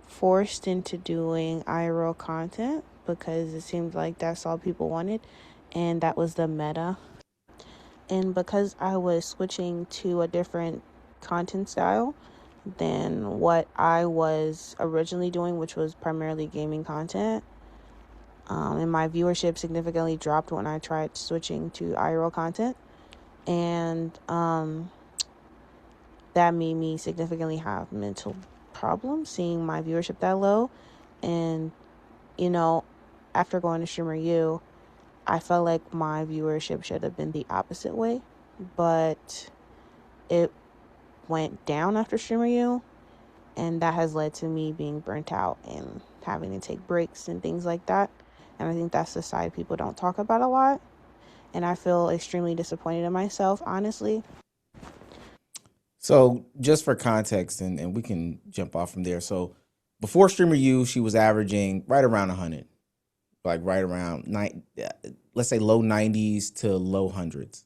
forced into doing IRL content because it seemed like that's all people wanted, and that was the meta. And because I was switching to a different content style than what I was originally doing, which was primarily gaming content, and my viewership significantly dropped when I tried switching to IRL content. And that made me significantly have mental problems seeing my viewership that low. And, you know, after going to Streamer U, I felt like my viewership should have been the opposite way, but it went down after Streamer U, and that has led to me being burnt out and having to take breaks and things like that. And I think that's the side people don't talk about a lot. And I feel extremely disappointed in myself, honestly. So just for context, and we can jump off from there. So before Streamer U, she was averaging right around 100, like right around let's say low 90s to low hundreds.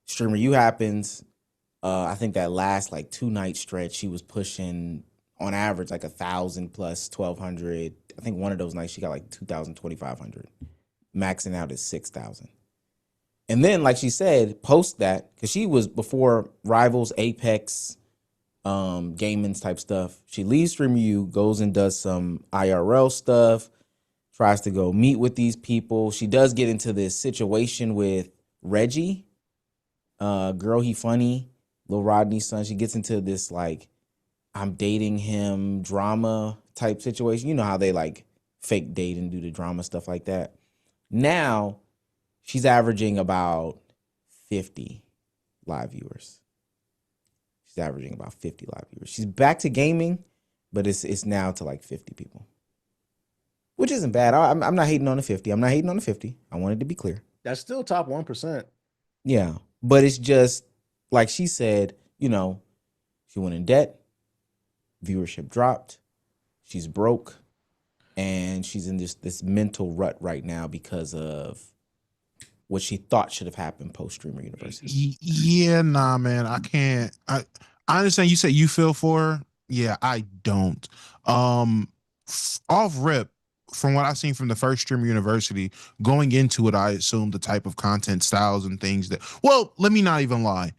Streamer U happens. I think that last like 2 night stretch, she was pushing on average like 1,000 plus 1,200. I think one of those nights she got like 2,000, 2,500, maxing out at 6,000. And then, like she said, post that, because she was before Rivals, Apex, gaming type stuff. She leaves Streamer U, goes and does some IRL stuff, tries to go meet with these people. She does get into this situation with Reggie, girl, he funny, Lil Rodney's son. She gets into this like, I'm dating him drama type situation. You know how they like fake date and do the drama stuff like that. Now she's averaging about 50 live viewers. She's averaging about 50 live viewers. She's back to gaming, but it's now to like 50 people, which isn't bad. I'm not hating on the 50. I'm not hating on the 50. I wanted to be clear. That's still top 1%. Yeah, but it's just like she said, you know, she went in debt, viewership dropped, she's broke, and she's in this mental rut right now because of what she thought should have happened post Streamer University. Yeah, nah, man, I can't. I understand you say you feel for her. Yeah, I don't. Off rip, from what I've seen from the first Streamer University, going into it, I assumed the type of content styles and things that. Well, let me not even lie.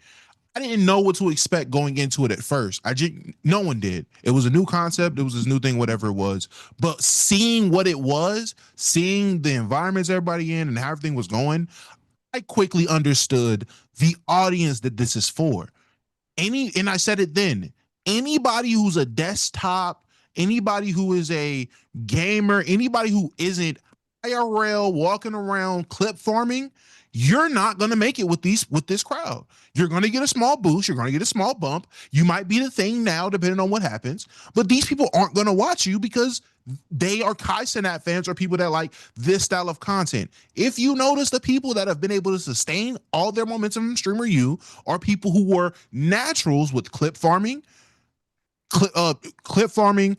I didn't know what to expect going into it at first. No one did. It was a new concept. It was this new thing, whatever it was. But seeing what it was, seeing the environments everybody in and how everything was going, I quickly understood the audience that this is for. And I said it then, anybody who's a desktop, anybody who is a gamer, anybody who isn't IRL walking around clip farming, you're not going to make it with this crowd. You're going to get a small boost, you're going to get a small bump. You might be the thing now depending on what happens, but these people aren't going to watch you because they are Kai Cenat fans or people that like this style of content. If you notice, the people that have been able to sustain all their momentum from Streamer U are people who were naturals with clip farming, clipping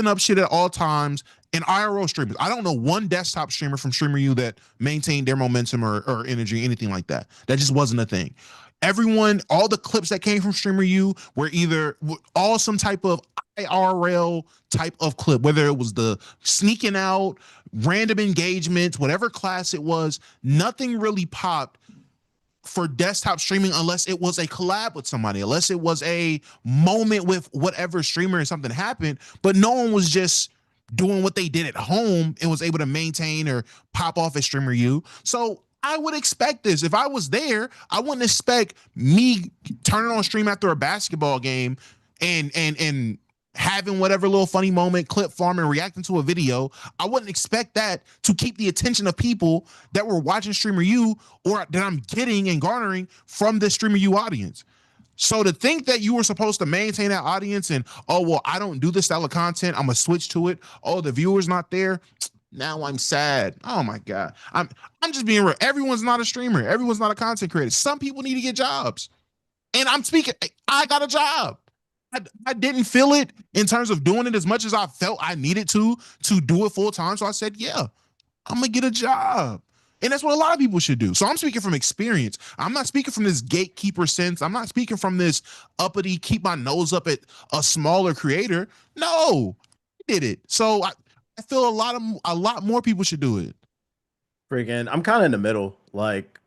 up shit at all times, and IRL streamers. I don't know one desktop streamer from Streamer U that maintained their momentum or energy, anything like that. That just wasn't a thing. Everyone, all the clips that came from Streamer U were either all some type of IRL type of clip, whether it was the sneaking out, random engagements, whatever class it was. Nothing really popped for desktop streaming unless it was a collab with somebody, unless it was a moment with whatever streamer and something happened. But no one was just doing what they did at home and was able to maintain or pop off at Streamer U. So I would expect this. If I was there, I wouldn't expect me turning on stream after a basketball game and having whatever little funny moment, clip farming, reacting to a video. I wouldn't expect that to keep the attention of people that were watching Streamer U or that I'm getting and garnering from the Streamer U audience. So to think that you were supposed to maintain that audience and, oh, well, I don't do this style of content, I'm going to switch to it. Oh, the viewer's not there. Now I'm sad. Oh my God. I'm just being real. Everyone's not a streamer. Everyone's not a content creator. Some people need to get jobs. And I'm speaking, I got a job. I didn't feel it in terms of doing it as much as I felt I needed to do it full time. So I said, yeah, I'm gonna get a job. And that's what a lot of people should do. So I'm speaking from experience. I'm not speaking from this gatekeeper sense. I'm not speaking from this uppity, keep my nose up at a smaller creator. No, I did it. So I feel a lot more people should do it. Freaking, I'm kind of in the middle. Like,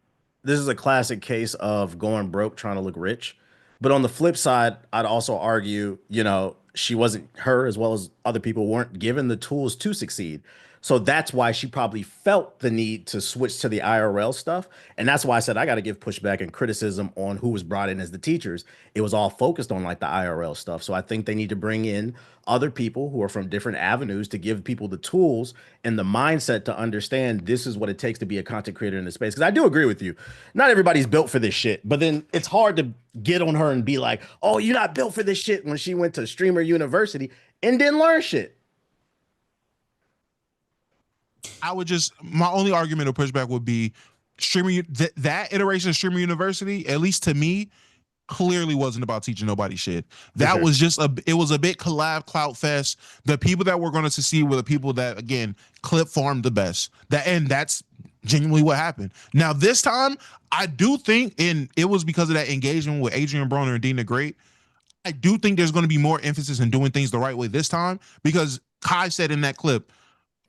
this is a classic case of going broke trying to look rich. But on the flip side, I'd also argue, she wasn't, her as well as other people weren't given the tools to succeed. So that's why she probably felt the need to switch to the IRL stuff. And that's why I said I got to give pushback and criticism on who was brought in as the teachers. It was all focused on like the IRL stuff. So I think they need to bring in other people who are from different avenues to give people the tools and the mindset to understand this is what it takes to be a content creator in this space. Because I do agree with you. Not everybody's built for this shit, but then it's hard to get on her and be like, oh, you're not built for this shit when she went to Streamer University and didn't learn shit. My only argument or pushback would be that iteration of Streamer University, at least to me, clearly wasn't about teaching nobody shit. That was just it was a bit collab clout fest. The people that we're going to see were the people that, again, clip farmed the best. That's genuinely what happened. Now this time, I do think, and it was because of that engagement with Adrian Broner and Dina Great, I do think there's going to be more emphasis in doing things the right way this time, because Kai said in that clip,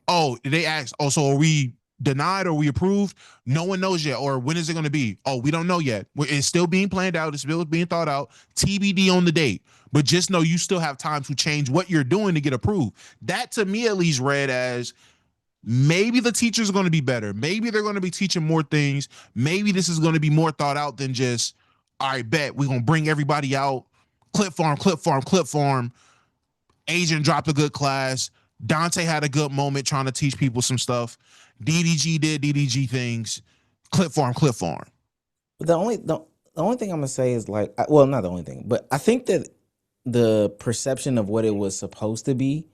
oh, they asked, oh, so are we denied or we approved? No one knows yet. Or when is it going to be? Oh, we don't know yet. It's still being planned out. It's still being thought out. TBD on the date. But just know you still have time to change what you're doing to get approved. That, to me, at least read as maybe the teachers are going to be better. Maybe they're going to be teaching more things. Maybe this is going to be more thought out than just, all right, bet we're going to bring everybody out. Clip farm, clip farm, clip farm. Agent dropped a good class. Dante had a good moment trying to teach people some stuff. DDG did DDG things. Clip farm, clip farm. But the only thing I'm gonna say is like, well, not the only thing, but I think that the perception of what it was supposed to be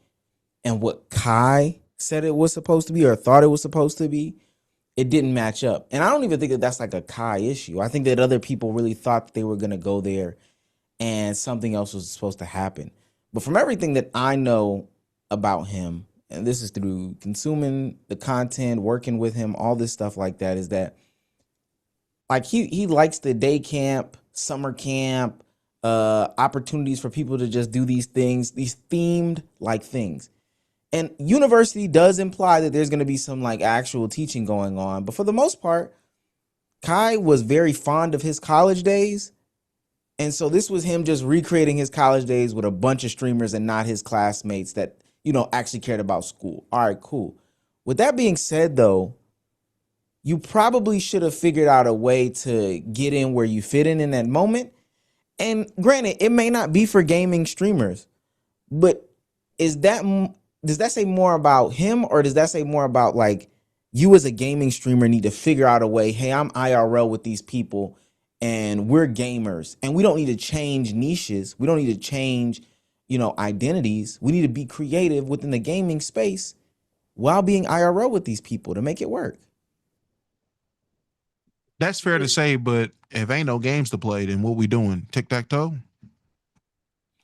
and what Kai said it was supposed to be or thought it was supposed to be, it didn't match up. And I don't even think that that's like a Kai issue. I think that other people really thought that they were gonna go there and something else was supposed to happen. But from everything that I know about him, and this is through consuming the content, working with him, all this stuff like that, is that like he likes the day camp, summer camp, opportunities for people to just do these things, these themed like things. And university does imply that there's going to be some like actual teaching going on, but for the most part, Kai was very fond of his college days. And so this was him just recreating his college days with a bunch of streamers and not his classmates that, actually cared about school. All right, cool. With that being said, though, you probably should have figured out a way to get in where you fit in that moment. And granted, it may not be for gaming streamers, but does that say more about him, or does that say more about like you as a gaming streamer need to figure out a way, hey, I'm IRL with these people and we're gamers and we don't need to change niches. We don't need to change, identities. We need to be creative within the gaming space while being IRL with these people to make it work. That's fair to say, but if ain't no games to play, then what we doing? Tic-tac-toe?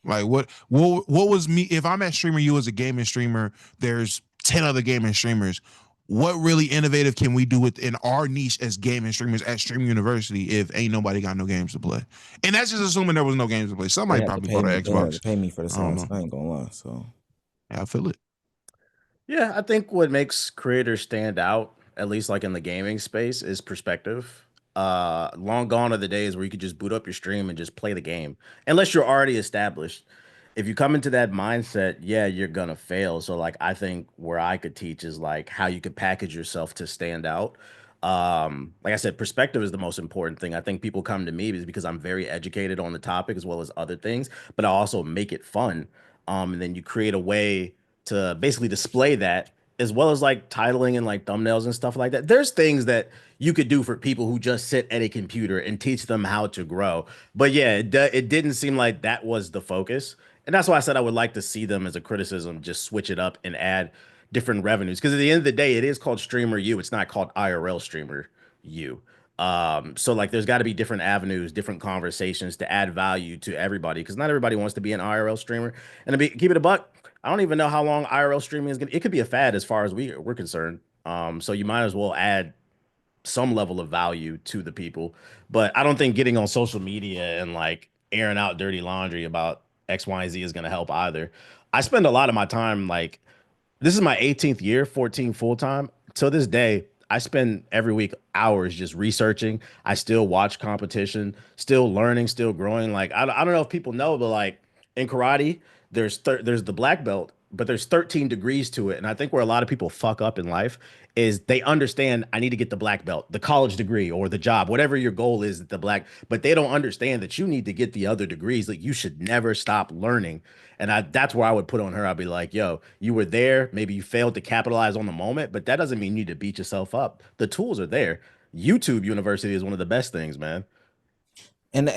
Like what was me? If I'm at Streamer U as a gaming streamer, there's 10 other gaming streamers. What really innovative can we do within our niche as gaming streamers at Streamer University if ain't nobody got no games to play? And that's just assuming there was no games to play. Somebody probably bought an They had to Xbox. pay me for the I don't sauce. know. I ain't gonna lie. So I feel it. Yeah, I think what makes creators stand out, at least like in the gaming space, is perspective. Long gone are the days where you could just boot up your stream and just play the game, unless you're already established. If you come into that mindset, yeah, you're gonna fail. So like I think where I could teach is like how you could package yourself to stand out. Like I said, perspective is the most important thing. I think people come to me because I'm very educated on the topic as well as other things, but I also make it fun. And then you create a way to basically display that as well as like titling and like thumbnails and stuff like that. There's things that you could do for people who just sit at a computer and teach them how to grow. But yeah, it didn't seem like that was the focus. And that's why I said I would like to see them as a criticism, just switch it up and add different revenues. Because at the end of the day, it is called Streamer U. It's not called IRL Streamer U. So like there's got to be different avenues, different conversations to add value to everybody. Because not everybody wants to be an IRL streamer. And keep it a buck, I don't even know how long IRL streaming is gonna. It could be a fad as far as we're concerned. So you might as well add some level of value to the people. But I don't think getting on social media and like airing out dirty laundry about X, Y, and Z is going to help either. I spend a lot of my time like this is my 18th year, 14 full time. To this day, I spend every week hours just researching. I still watch competition, still learning, still growing. Like I don't know if people know, but like in karate, there's the black belt, but there's 13 degrees to it. And I think where a lot of people fuck up in life is they understand I need to get the black belt, the college degree or the job, whatever your goal is at the black, but they don't understand that you need to get the other degrees. Like you should never stop learning. And that's where I would put on her. I'd be like, yo, you were there. Maybe you failed to capitalize on the moment, but that doesn't mean you need to beat yourself up. The tools are there. YouTube University is one of the best things, man. And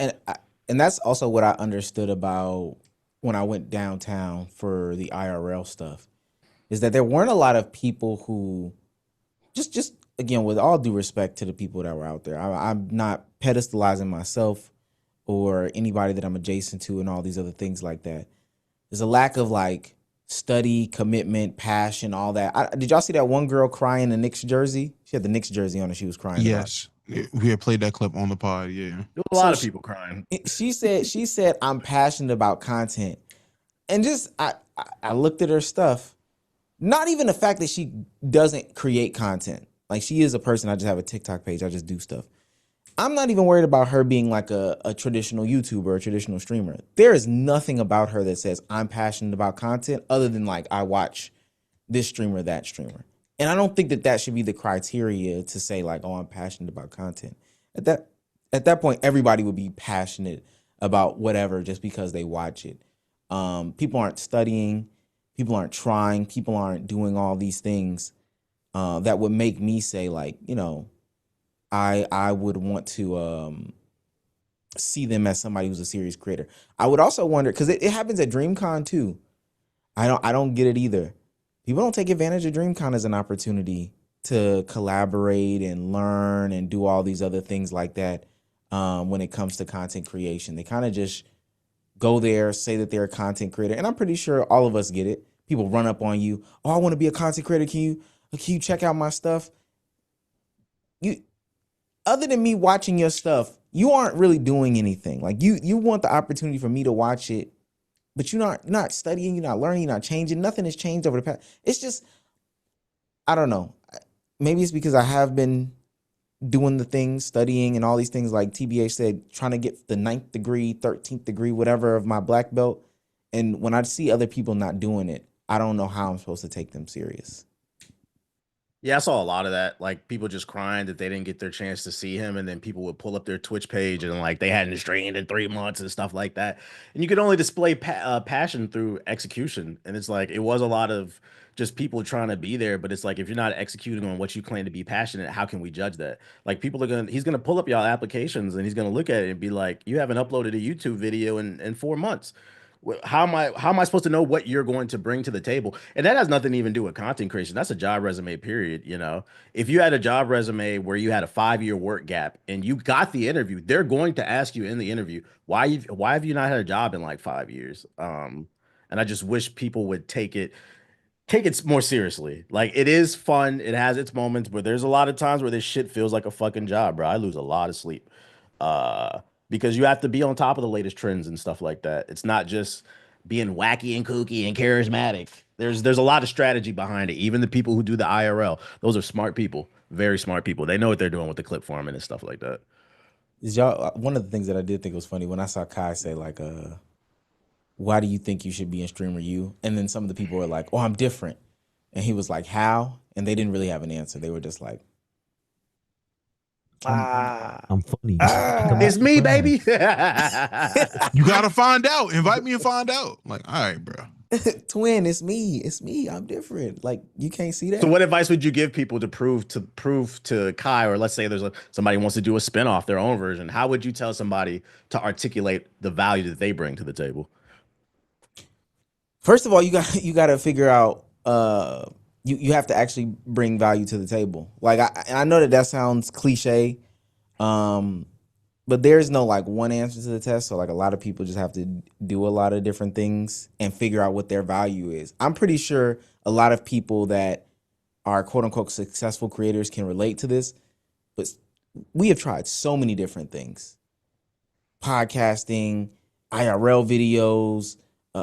that's also what I understood about when I went downtown for the IRL stuff, is that there weren't a lot of people who just again, with all due respect to the people that were out there, I'm not pedestalizing myself or anybody that I'm adjacent to and all these other things like that. There's a lack of like study, commitment, passion, all that. Did y'all see that one girl crying in the Knicks jersey? She had the Knicks jersey on and she was crying. Yes. We had played that clip on the pod. Yeah. There was a lot of people crying. She said, I'm passionate about content. And just, I looked at her stuff. Not even the fact that she doesn't create content. Like she is a person. I just have a TikTok page. I just do stuff. I'm not even worried about her being like a traditional YouTuber or a traditional streamer. There is nothing about her that says I'm passionate about content other than like I watch this streamer, that streamer. And I don't think that should be the criteria to say like, oh, I'm passionate about content. At that point, everybody would be passionate about whatever just because they watch it. People aren't studying. People aren't trying. People aren't doing all these things that would make me say like, you know, I would want to see them as somebody who's a serious creator. I would also wonder, because it happens at DreamCon too. I don't get it either. People don't take advantage of DreamCon as an opportunity to collaborate and learn and do all these other things like that when it comes to content creation. They kind of just go there, say that they're a content creator. And I'm pretty sure all of us get it. People run up on you. Oh, I want to be a content creator. Can you check out my stuff? Other than me watching your stuff, you aren't really doing anything. Like you want the opportunity for me to watch it, but you're not studying, you're not learning, you're not changing. Nothing has changed over the past. It's just, I don't know. Maybe it's because I have been doing the things, studying and all these things like TBH said, trying to get the 9th degree, 13th degree, whatever of my black belt. And when I see other people not doing it, I don't know how I'm supposed to take them serious. Yeah, I saw a lot of that. Like people just crying that they didn't get their chance to see him, and then people would pull up their Twitch page and like they hadn't streamed in 3 months and stuff like that. And you could only display passion through execution. And it's like it was a lot of just people trying to be there, but it's like if you're not executing on what you claim to be passionate, how can we judge that? Like he's gonna pull up y'all applications and he's gonna look at it and be like, you haven't uploaded a YouTube video in 4 months. How am I supposed to know what you're going to bring to the table? And that has nothing to even do with content creation. That's a job resume, period. You know, if you had a job resume where you had a 5-year work gap and you got the interview, they're going to ask you in the interview why have you not had a job in like 5 years? And I just wish people would take it more seriously. Like it is fun. It has its moments, but there's a lot of times where this shit feels like a fucking job, bro. I lose a lot of sleep. Because you have to be on top of the latest trends and stuff like that. It's not just being wacky and kooky and charismatic. There's a lot of strategy behind it. Even the people who do the IRL, those are smart people, very smart people. They know what they're doing with the clip farming and stuff like that. Is y'all one of the things that I did think was funny when I saw Kai say like why do you think you should be in streamer you? And then some of the people were like, oh, I'm different. And he was like, how? And they didn't really have an answer. They were just like, I'm funny. It's me, baby. You gotta find out. Invite me and find out. Like, all right, bro. twin, it's me. I'm different. Like you can't see that. So what advice would you give people to prove to Kai, or let's say somebody wants to do a spinoff, their own version? How would you tell somebody to articulate the value that they bring to the table? First of all, you got to figure out you have to actually bring value to the table. Like I know that sounds cliche, but there's no like one answer to the test. So like a lot of people just have to do a lot of different things and figure out what their value is. I'm pretty sure a lot of people that are quote unquote successful creators can relate to this. but we have tried so many different things. Podcasting, IRL videos,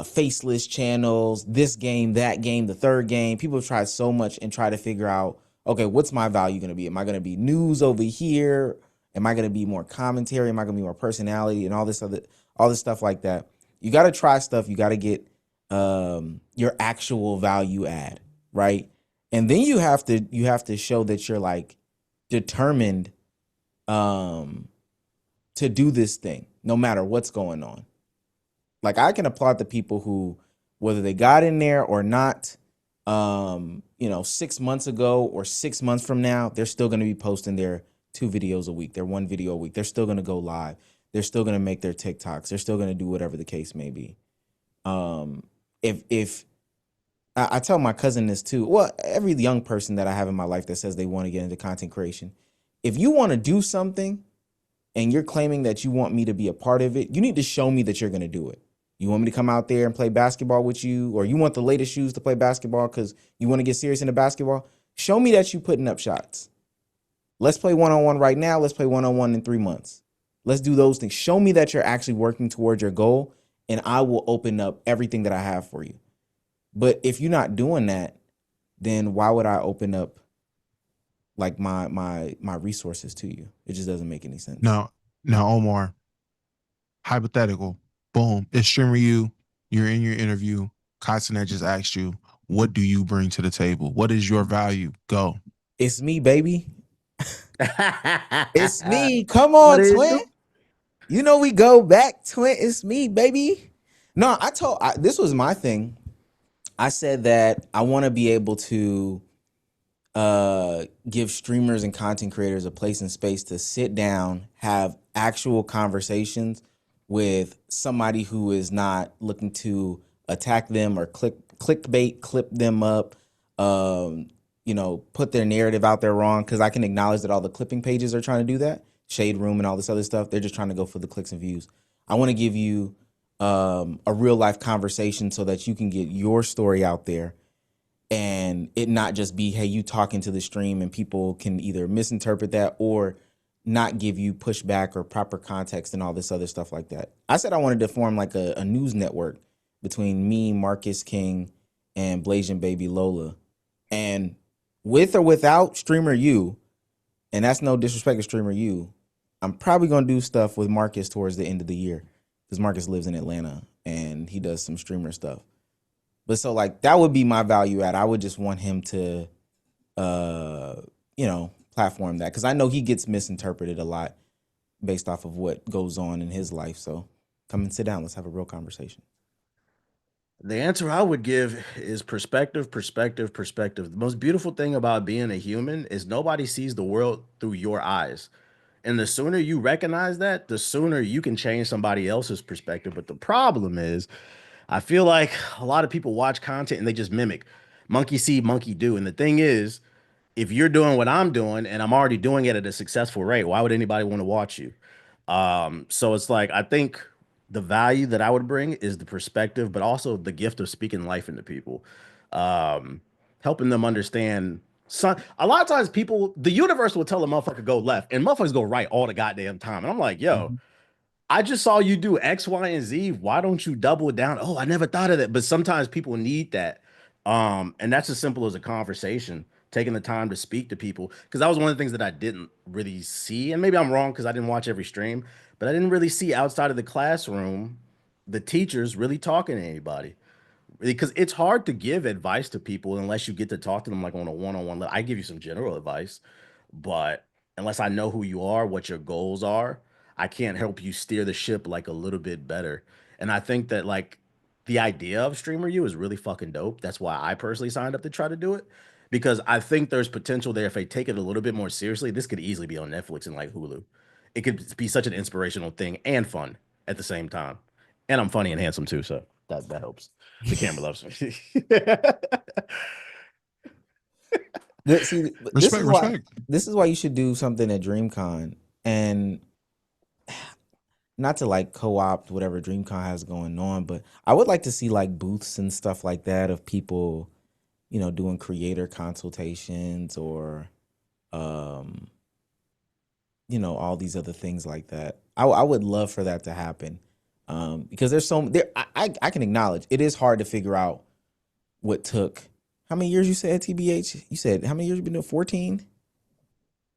faceless channels, this game, that game, the third game. People have tried so much and try to figure out, okay, what's my value going to be? Am I going to be news over here? Am I going to be more commentary? Am I going to be more personality and all this stuff like that? You got to try stuff. You got to get your actual value add, right? And then you have to show that you're like determined to do this thing no matter what's going on. Like, I can applaud the people who, whether they got in there or not, 6 months ago or 6 months from now, they're still going to be posting their 2 videos a week, their 1 video a week. They're still going to go live. They're still going to make their TikToks. They're still going to do whatever the case may be. If I tell my cousin this too, well, every young person that I have in my life that says they want to get into content creation, if you want to do something and you're claiming that you want me to be a part of it, you need to show me that you're going to do it. You want me to come out there and play basketball with you, or you want the latest shoes to play basketball because you want to get serious into basketball? Show me that you putting up shots. Let's play one-on-one right now. Let's play one-on-one in 3 months. Let's do those things. Show me that you're actually working towards your goal, and I will open up everything that I have for you. But if you're not doing that, then why would I open up like my resources to you? It just doesn't make any sense. Now, Omar, hypothetical. Boom. It's Streamer You. You're in your interview. Kaisenet just asked you, what do you bring to the table? What is your value? Go. It's me, baby. It's me. Come on, twin. You know we go back, twin. It's me, baby. No, this was my thing. I said that I want to be able to give streamers and content creators a place and space to sit down, have actual conversations with somebody who is not looking to attack them or clickbait, clip them up, put their narrative out there wrong. Because I can acknowledge that all the clipping pages are trying to do that, Shade Room and all this other stuff. They're just trying to go for the clicks and views. I want to give you a real life conversation so that you can get your story out there and it not just be, hey, you talking to the stream and people can either misinterpret that or not give you pushback or proper context and all this other stuff like that. I said I wanted to form like a news network between me, Marcus King, and Blasian Baby Lola. And with or without Streamer You, and that's no disrespect to Streamer You, I'm probably going to do stuff with Marcus towards the end of the year because Marcus lives in Atlanta and he does some streamer stuff. But so like that would be my value add. I would just want him to, platform that because I know he gets misinterpreted a lot based off of what goes on in his life. So come and sit down. Let's have a real conversation. The answer I would give is perspective, perspective, perspective. The most beautiful thing about being a human is nobody sees the world through your eyes. And the sooner you recognize that, the sooner you can change somebody else's perspective. But the problem is, I feel like a lot of people watch content and they just mimic. Monkey see, monkey do. And the thing is, if you're doing what I'm doing and I'm already doing it at a successful rate, why would anybody want to watch you? So it's like I think the value that I would bring is the perspective, but also the gift of speaking life into people, helping them understand. A lot of times the universe will tell a motherfucker go left and motherfuckers go right all the goddamn time. And I'm like, yo, I just saw you do X, Y, and Z. Why don't you double down? Oh, I never thought of that. But sometimes people need that. And that's as simple as a conversation, taking the time to speak to people. Because that was one of the things that I didn't really see. And maybe I'm wrong because I didn't watch every stream, but I didn't really see outside of the classroom the teachers really talking to anybody. Because it's hard to give advice to people unless you get to talk to them like on a one-on-one level. I give you some general advice, but unless I know who you are, what your goals are, I can't help you steer the ship like a little bit better. And I think that like the idea of Streamer You is really fucking dope. That's why I personally signed up to try to do it because I think there's potential there if they take it a little bit more seriously. This could easily be on Netflix and like Hulu. It could be such an inspirational thing and fun at the same time. And I'm funny and handsome too, so that helps. The camera loves me. See, Respect. This is why you should do something at DreamCon, and not to like co-opt whatever DreamCon has going on, but I would like to see like booths and stuff like that of people, doing creator consultations or all these other things like that. I would love for that to happen, because there's so there. I can acknowledge it is hard to figure out what took. How many years you said, TBH? You said how many years you been doing? 14?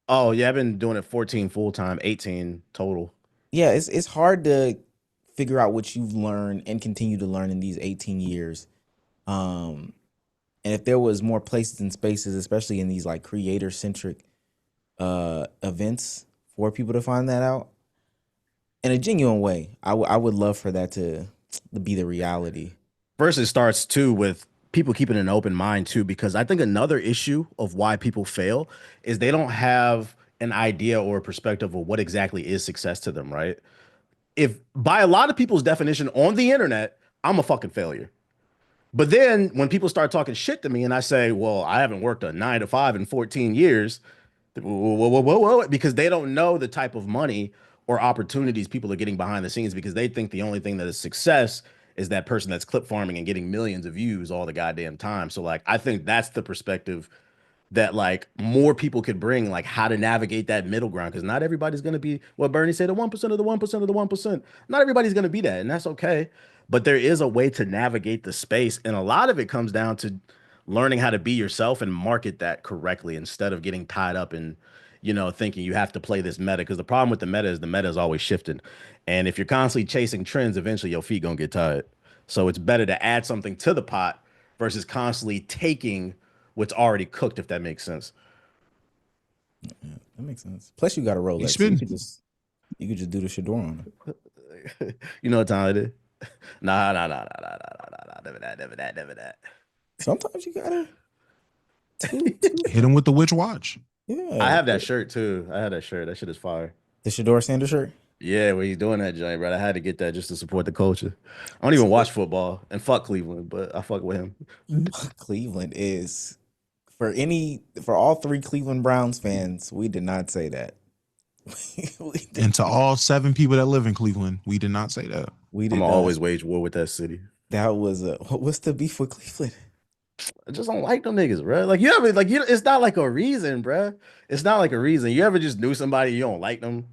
Oh yeah, I've been doing it 14 full time, 18 total. Yeah, it's hard to figure out what you've learned and continue to learn in these 18 years. Um, and if there was more places and spaces, especially in these like creator centric events for people to find that out in a genuine way, I would love for that to be the reality. First, it starts too with people keeping an open mind too, because I think another issue of why people fail is they don't have an idea or a perspective of what exactly is success to them, right? If by a lot of people's definition on the internet, I'm a fucking failure. But then when people start talking shit to me and I say, well, I haven't worked a 9 to 5 in 14 years, whoa, because they don't know the type of money or opportunities people are getting behind the scenes because they think the only thing that is success is that person that's clip farming and getting millions of views all the goddamn time. So like I think that's the perspective that like more people could bring, like how to navigate that middle ground, because not everybody's going to be what Bernie said, the 1% of the 1% of the 1%. Not everybody's going to be that, and that's okay. But there is a way to navigate the space, and a lot of it comes down to learning how to be yourself and market that correctly instead of getting tied up in thinking you have to play this meta, because the problem with the meta is always shifting, and if you're constantly chasing trends, eventually your feet gonna get tired. So it's better to add something to the pot versus constantly taking what's already cooked, if that makes sense. Yeah, that makes sense. Plus, you got a Rolex, so you could just do the Shador on it. You know what time it is? Nah, never that. Sometimes you gotta Hit him with the witch watch. Yeah, I have that shirt too. I had that shirt. That shit is fire. the Shador Sanders shirt. Yeah, when he's doing that joint, bro. I had to get that just to support the culture. I don't even watch football and fuck Cleveland, but I fuck with him. Cleveland is for all three Cleveland Browns fans. We did not say that. And to all 7 people that live in Cleveland, we did not say that. We did I'm not. always wage war with that city. That was what's the beef with Cleveland? I just don't like them niggas, bro. Like it's not like a reason, bro. It's not like a reason. You ever just knew somebody you don't like them?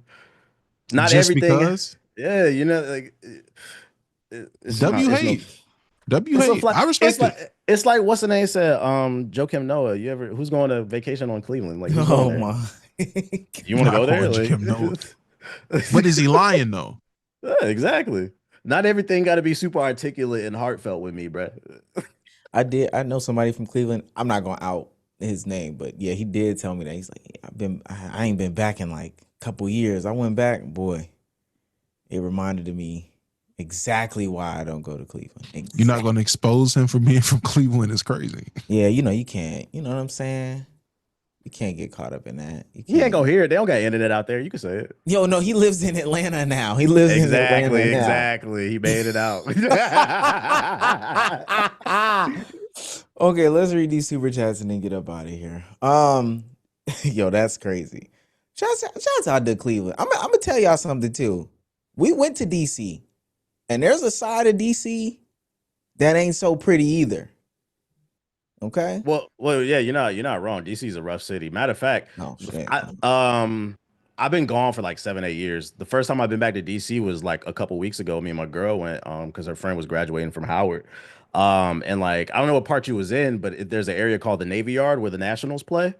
Not Just everything. because? Yeah, like it's W not, hate. it's W no, hate. I respect it. It's like what's the name said? Joakim Noah. Who's going to vacation on Cleveland? Like, who's going there? My! You want to go there? Calling Like, Joakim Noah. But is he lying though? Yeah, exactly. Not everything got to be super articulate and heartfelt with me, bro. I know somebody from Cleveland. I'm not gonna out his name, but yeah, he did tell me that. He's like, I ain't been back in like a couple years. I went back, boy. It reminded me exactly why I don't go to Cleveland. Exactly. You're not gonna expose him for being from Cleveland. It's crazy. Yeah, you can't. You know what I'm saying? You can't get caught up in that. He ain't gonna hear it. They don't got internet out there. You can say it. Yo, no, he lives in Atlanta now. He lives in Atlanta now. Exactly. He made it out. Okay, let's read these super chats and then get up out of here. Yo, that's crazy. Shouts out to Cleveland. I'm gonna tell y'all something too. We went to DC, and there's a side of DC that ain't so pretty either. Okay. Well, yeah, you're not wrong. DC's a rough city. Matter of fact, I've been gone for like 7-8 years. The first time I've been back to DC was like a couple weeks ago. Me and my girl went because her friend was graduating from Howard. And like I don't know what part you was in, but there's an area called the Navy Yard where the Nationals play.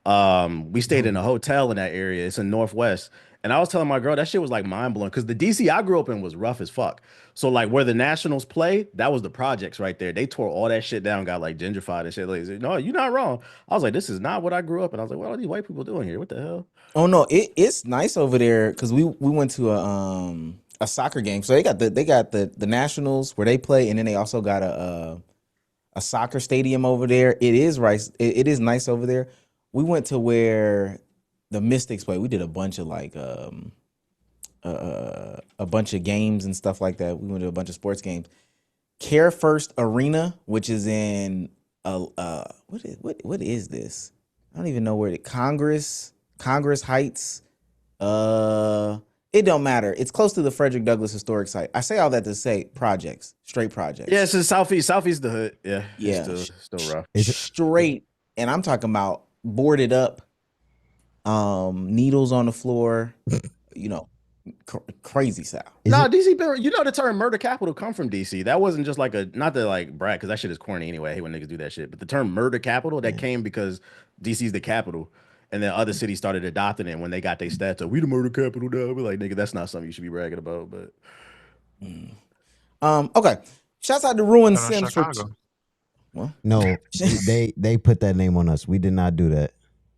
We stayed in a hotel in that area. It's in Northwest. And I was telling my girl that shit was like mind blowing because the DC I grew up in was rough as fuck. So like where the Nationals play, that was the projects right there. They tore all that shit down, got like gentrified and shit. Like, no, you're not wrong. I was like, this is not what I grew up in. I was like, what are these white people doing here? What the hell? Oh no, it's nice over there because we went to a soccer game. So they got the Nationals where they play, and then they also got a soccer stadium over there. It is it is nice over there. We went to where the Mystics play. We did a bunch of like a bunch of games and stuff like that. We went to a bunch of sports games. Care First Arena, which is in what is this? I don't even know where it Congress Heights. It don't matter. It's close to the Frederick Douglass Historic Site. I say all that to say projects, straight projects. Yeah, it's in Southeast the hood. Yeah, yeah, still rough. Straight, and I'm talking about boarded up needles on the floor, you know, crazy style. Nah, DC, you know the term murder capital come from DC. That wasn't just like not to like brag, because that shit is corny anyway. I hate when niggas do that shit. But the term murder capital, that came because DC's the capital. And then other cities started adopting it when they got their stats. So we the murder capital now. We're like, nigga, that's not something you should be bragging about. But Okay. Shouts out to Ruin Shout out Sims for Chicago. well. No, they put that name on us. We did not do that.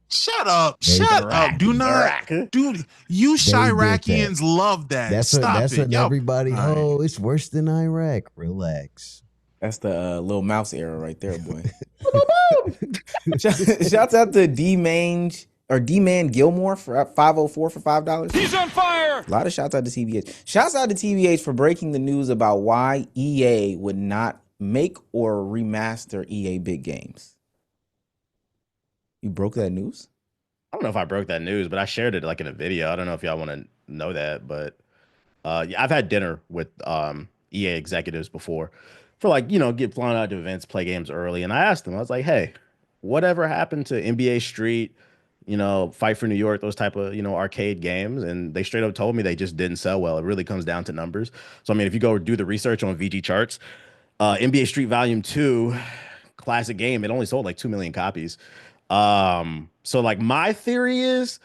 Shut up. They- Shut up. Do not. Baraka. Dude, you did Chiracians love that. That's Stop it. what Y'all- everybody. All right. Oh, it's worse than Iraq. Relax. That's the little mouse era right there, boy. Shouts out to D-Man Gilmore for 504 for $5. He's on fire. A lot of shouts out to TBH. Shouts out to TBH for breaking the news about why EA would not make or remaster EA big games. You broke that news? I don't know if I broke that news, but I shared it like in a video. I don't know if y'all want to know that, but yeah, I've had dinner with EA executives before for like, get flown out to events, play games early. And I asked them, I was like, hey, whatever happened to NBA Street, Fight for New York, those type of, arcade games? And they straight up told me they just didn't sell well. It really comes down to numbers. So, I mean, if you go do the research on VG charts, NBA Street Volume 2, classic game, it only sold like 2 million copies. So like my theory is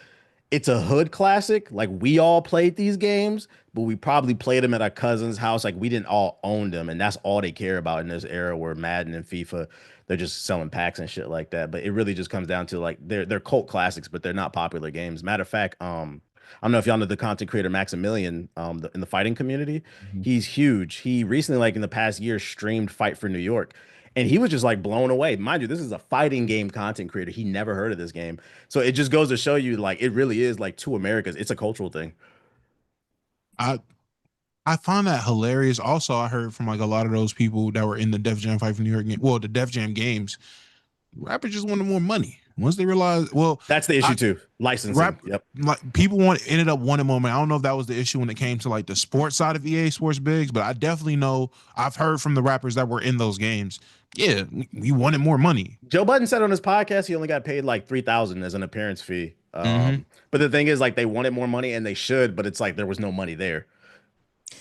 it's a hood classic. Like we all played these games, but we probably played them at our cousin's house. Like we didn't all own them, and that's all they care about in this era where Madden and FIFA, they're just selling packs and shit like that. But it really just comes down to like they're cult classics, but they're not popular games. Matter of fact, I don't know if y'all know the content creator Maximilian, in the fighting community. Mm-hmm. He's huge. He recently, like in the past year, streamed Fight for New York. And he was just like blown away. Mind you, this is a fighting game content creator. He never heard of this game. So it just goes to show you, like, it really is like two Americas. It's a cultural thing. I find that hilarious. Also, I heard from like a lot of those people that were in the Def Jam Fight for New York game. Well, the Def Jam games, rappers just wanted more money. Once they realized, well, That's the issue too. Licensing. Yep. like people ended up wanting more money. I don't know if that was the issue when it came to like the sports side of EA Sports Bigs, but I definitely know I've heard from the rappers that were in those games. Yeah, we wanted more money. Joe Budden said on his podcast he only got paid like $3,000 as an appearance fee. Mhm. But the thing is, like, they wanted more money and they should, but it's like there was no money there.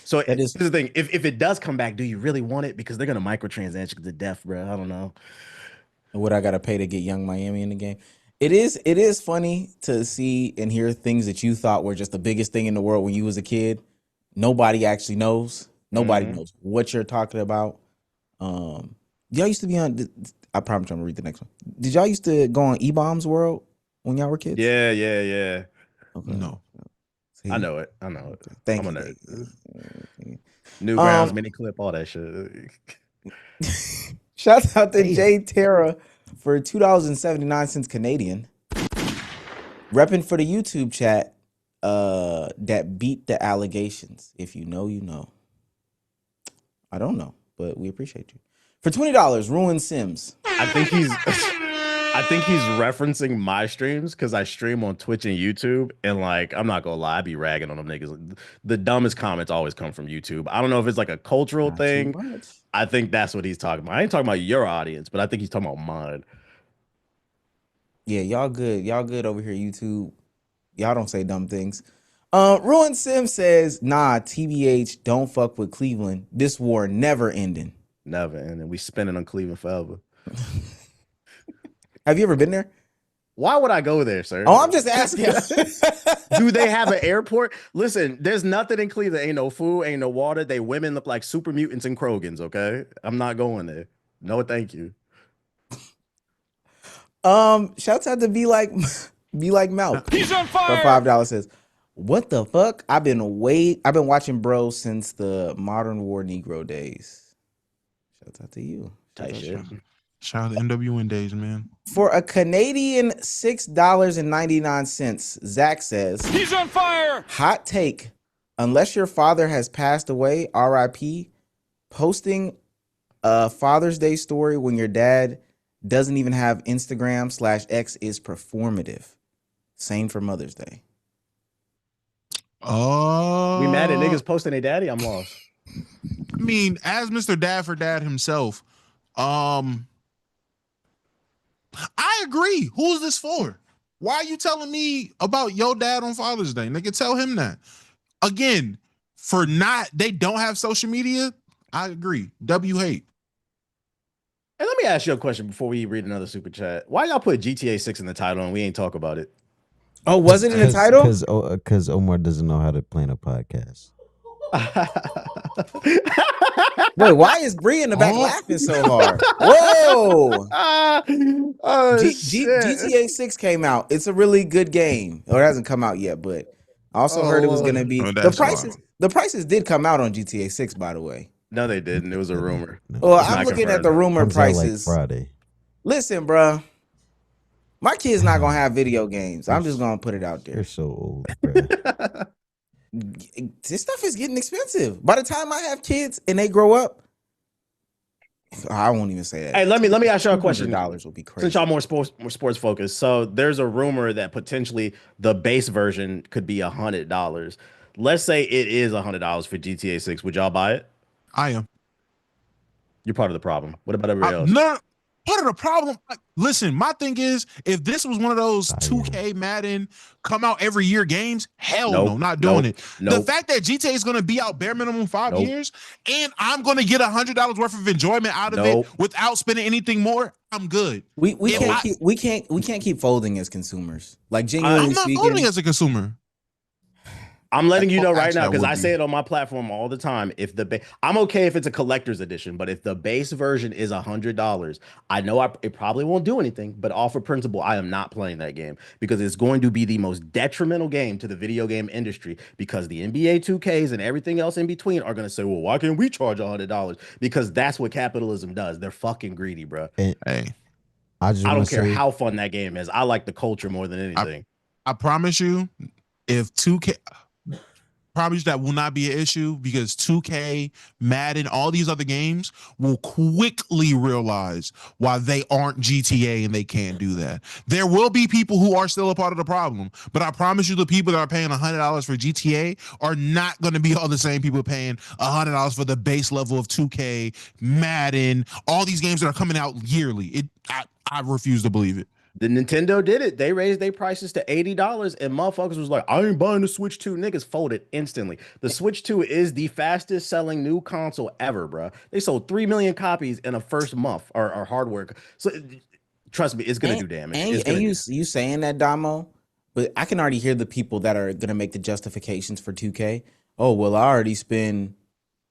So here's the thing: if it does come back, do you really want it? Because they're gonna microtransaction to death, bro. I don't know. What I gotta pay to get Young Miami in the game. It is funny to see and hear things that you thought were just the biggest thing in the world when you was a kid. Nobody actually knows. Nobody knows what you're talking about. Y'all used to be on. I promise I'm gonna read the next one. Did y'all used to go on E-Bombs World when y'all were kids? Yeah. Okay. No. I know it. Thank I'm you. a nerd. Newgrounds, mini clip, all that shit. Shout out to Jay Terra for $2.79 Canadian. Repping for the YouTube chat that beat the allegations. If you know, you know. I don't know, but we appreciate you. For $20, Ruin Sims. I think he's referencing my streams because I stream on Twitch and YouTube, and like I'm not gonna lie, I be ragging on them niggas. The dumbest comments always come from YouTube. I don't know if it's like a cultural Not thing. too much. I think that's what he's talking about. I ain't talking about your audience, but I think he's talking about mine. Yeah, y'all good. Y'all good over here, YouTube. Y'all don't say dumb things. Ruin Sim says, nah, TBH, don't fuck with Cleveland. This war never ending. Never, and then we spinning on Cleveland forever. Have you ever been there? Why would I go there, sir? Oh, I'm just asking. Do they have an airport? Listen, there's nothing in Cleveland. Ain't no food, ain't no water. They women look like super mutants and Krogans, okay? I'm not going there. No, thank you. Shouts out to Be Like Mouth. He's on For fire. $5 says, what the fuck? I've been watching Bro since the Modern War Negro days. Shouts out to you. Tight shit. Shout out to NWN days, man. For a Canadian $6.99, Zach says, He's on fire. hot take, unless your father has passed away, RIP, posting a Father's Day story when your dad doesn't even have Instagram/X is performative. Same for Mother's Day. Oh, We mad at niggas posting their daddy? I'm lost. I mean, as Mr. Dad for Dad himself, I agree. Who is this for? Why are you telling me about your dad on Father's Day? Nigga, tell him that. Again, they don't have social media. I agree. W hate. And let me ask you a question before we read another super chat. Why y'all put GTA 6 in the title and we ain't talk about it? Oh, was it in the title? Because Omar doesn't know how to plan a podcast. Wait, why is Bree in the back laughing so hard? Whoa! Shit. GTA 6 came out. It's a really good game. Or it hasn't come out yet, but I also heard it was gonna be Oh, the that's prices. wild. The prices did come out on GTA 6, by the way. No, they didn't. It was a rumor. No. Well, It's I'm not looking at confirmed. the rumor Comes out like prices. Friday. Listen, bruh. My kid's not gonna have video games. I'm just gonna put it out You're there. so old, bro. This stuff is getting expensive. By the time I have kids and they grow up, I won't even say that. Hey, let me ask y'all a question. $200 will be crazy. Since y'all more sports focused, so there's a rumor that potentially the base version could be $100. Let's say it is $100 for GTA 6. Would y'all buy it? I am. You're part of the problem. What about everybody else? No, part of the problem. Listen, my thing is, if this was one of those I am. 2K Madden come out every year games, hell Nope, no, not doing nope, it. nope. The fact that GTA is going to be out bare minimum 5 Nope. years, and I'm going to get $100 worth of enjoyment out of Nope. it without spending anything more, I'm good. We If can't keep folding as consumers. Like genuinely I'm not speaking, voting as a consumer. I'm letting you know right Actually, now I because would I be. say it on my platform all the time. If I'm okay if it's a collector's edition, but if the base version is $100, I know it probably won't do anything, but off of principle, I am not playing that game because it's going to be the most detrimental game to the video game industry because the NBA 2Ks and everything else in between are going to say, well, why can't we charge $100? Because that's what capitalism does. They're fucking greedy, bro. And Hey, I just I want don't to care say, how fun that game is. I like the culture more than anything. I promise you, if 2K promise that will not be an issue because 2K, Madden, all these other games will quickly realize why they aren't GTA and they can't do that. There will be people who are still a part of the problem, but I promise you the people that are paying $100 for GTA are not going to be all the same people paying $100 for the base level of 2K, Madden, all these games that are coming out yearly. I refuse to believe it. The Nintendo did it. They raised their prices to $80, and motherfuckers was like, I ain't buying the Switch 2. Niggas folded instantly. The Switch 2 is the fastest selling new console ever, bro. They sold 3 million copies in a first month or hardware. So trust me, it's gonna do damage. It's gonna you saying that, Damo, but I can already hear the people that are gonna make the justifications for 2K. Oh, well, I already spend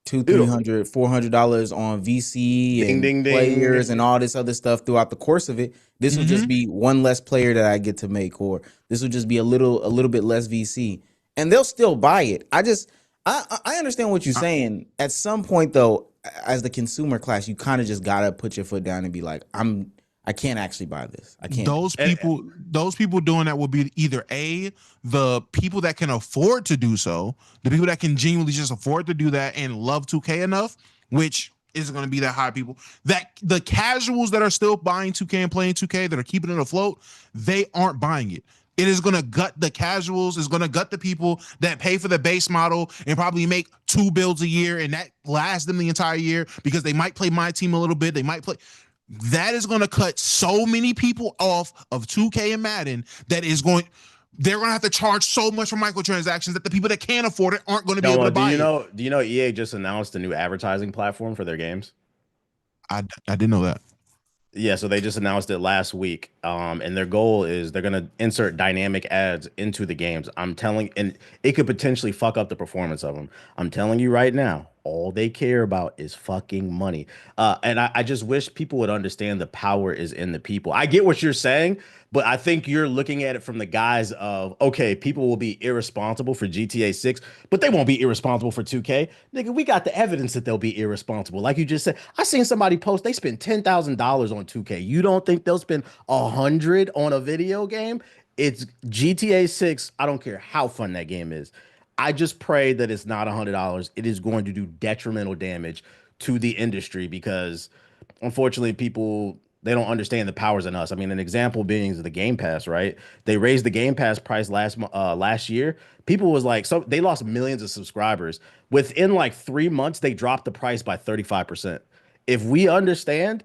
$200, $300, $400 on VC Ding, and ding, ding. players and all this other stuff throughout the course of it. This will just be one less player that I get to make, or this will just be a little bit less VC, and they'll still buy it. I understand what you're saying. At some point, though, as the consumer class, you kind of just gotta put your foot down and be like, I can't actually buy this. I can't. Those people doing that will be either the people that can afford to do so, the people that can genuinely just afford to do that and love 2K enough, which isn't going to be that high people. That the casuals that are still buying 2K and playing 2K that are keeping it afloat, they aren't buying it. It is going to gut the casuals. It's going to gut the people that pay for the base model and probably make 2 builds a year and that lasts them the entire year because they might play my team a little bit. They might play. That is going to cut so many people off of 2K and Madden they're going to have to charge so much for microtransactions that the people that can't afford it aren't going to be able to buy it. Do you know EA just announced a new advertising platform for their games? I didn't know that. Yeah, so they just announced it last week. And their goal is they're gonna insert dynamic ads into the games. And it could potentially fuck up the performance of them. I'm telling you right now, all they care about is fucking money. And I just wish people would understand the power is in the people. I get what you're saying, but I think you're looking at it from the guise of, okay, people will be irresponsible for GTA 6, but they won't be irresponsible for 2K. Nigga, we got the evidence that they'll be irresponsible. Like you just said, I seen somebody post they spent $10,000 on 2K. You don't think they'll spend $100 on a video game? It's GTA 6. I don't care how fun that game is. I just pray that it's not $100. It is going to do detrimental damage to the industry because unfortunately people they don't understand the powers in us. I mean, an example being is the Game Pass, right? They raised the Game Pass price last year. People was like, so they lost millions of subscribers. Within like 3 months, they dropped the price by 35%. If we understand,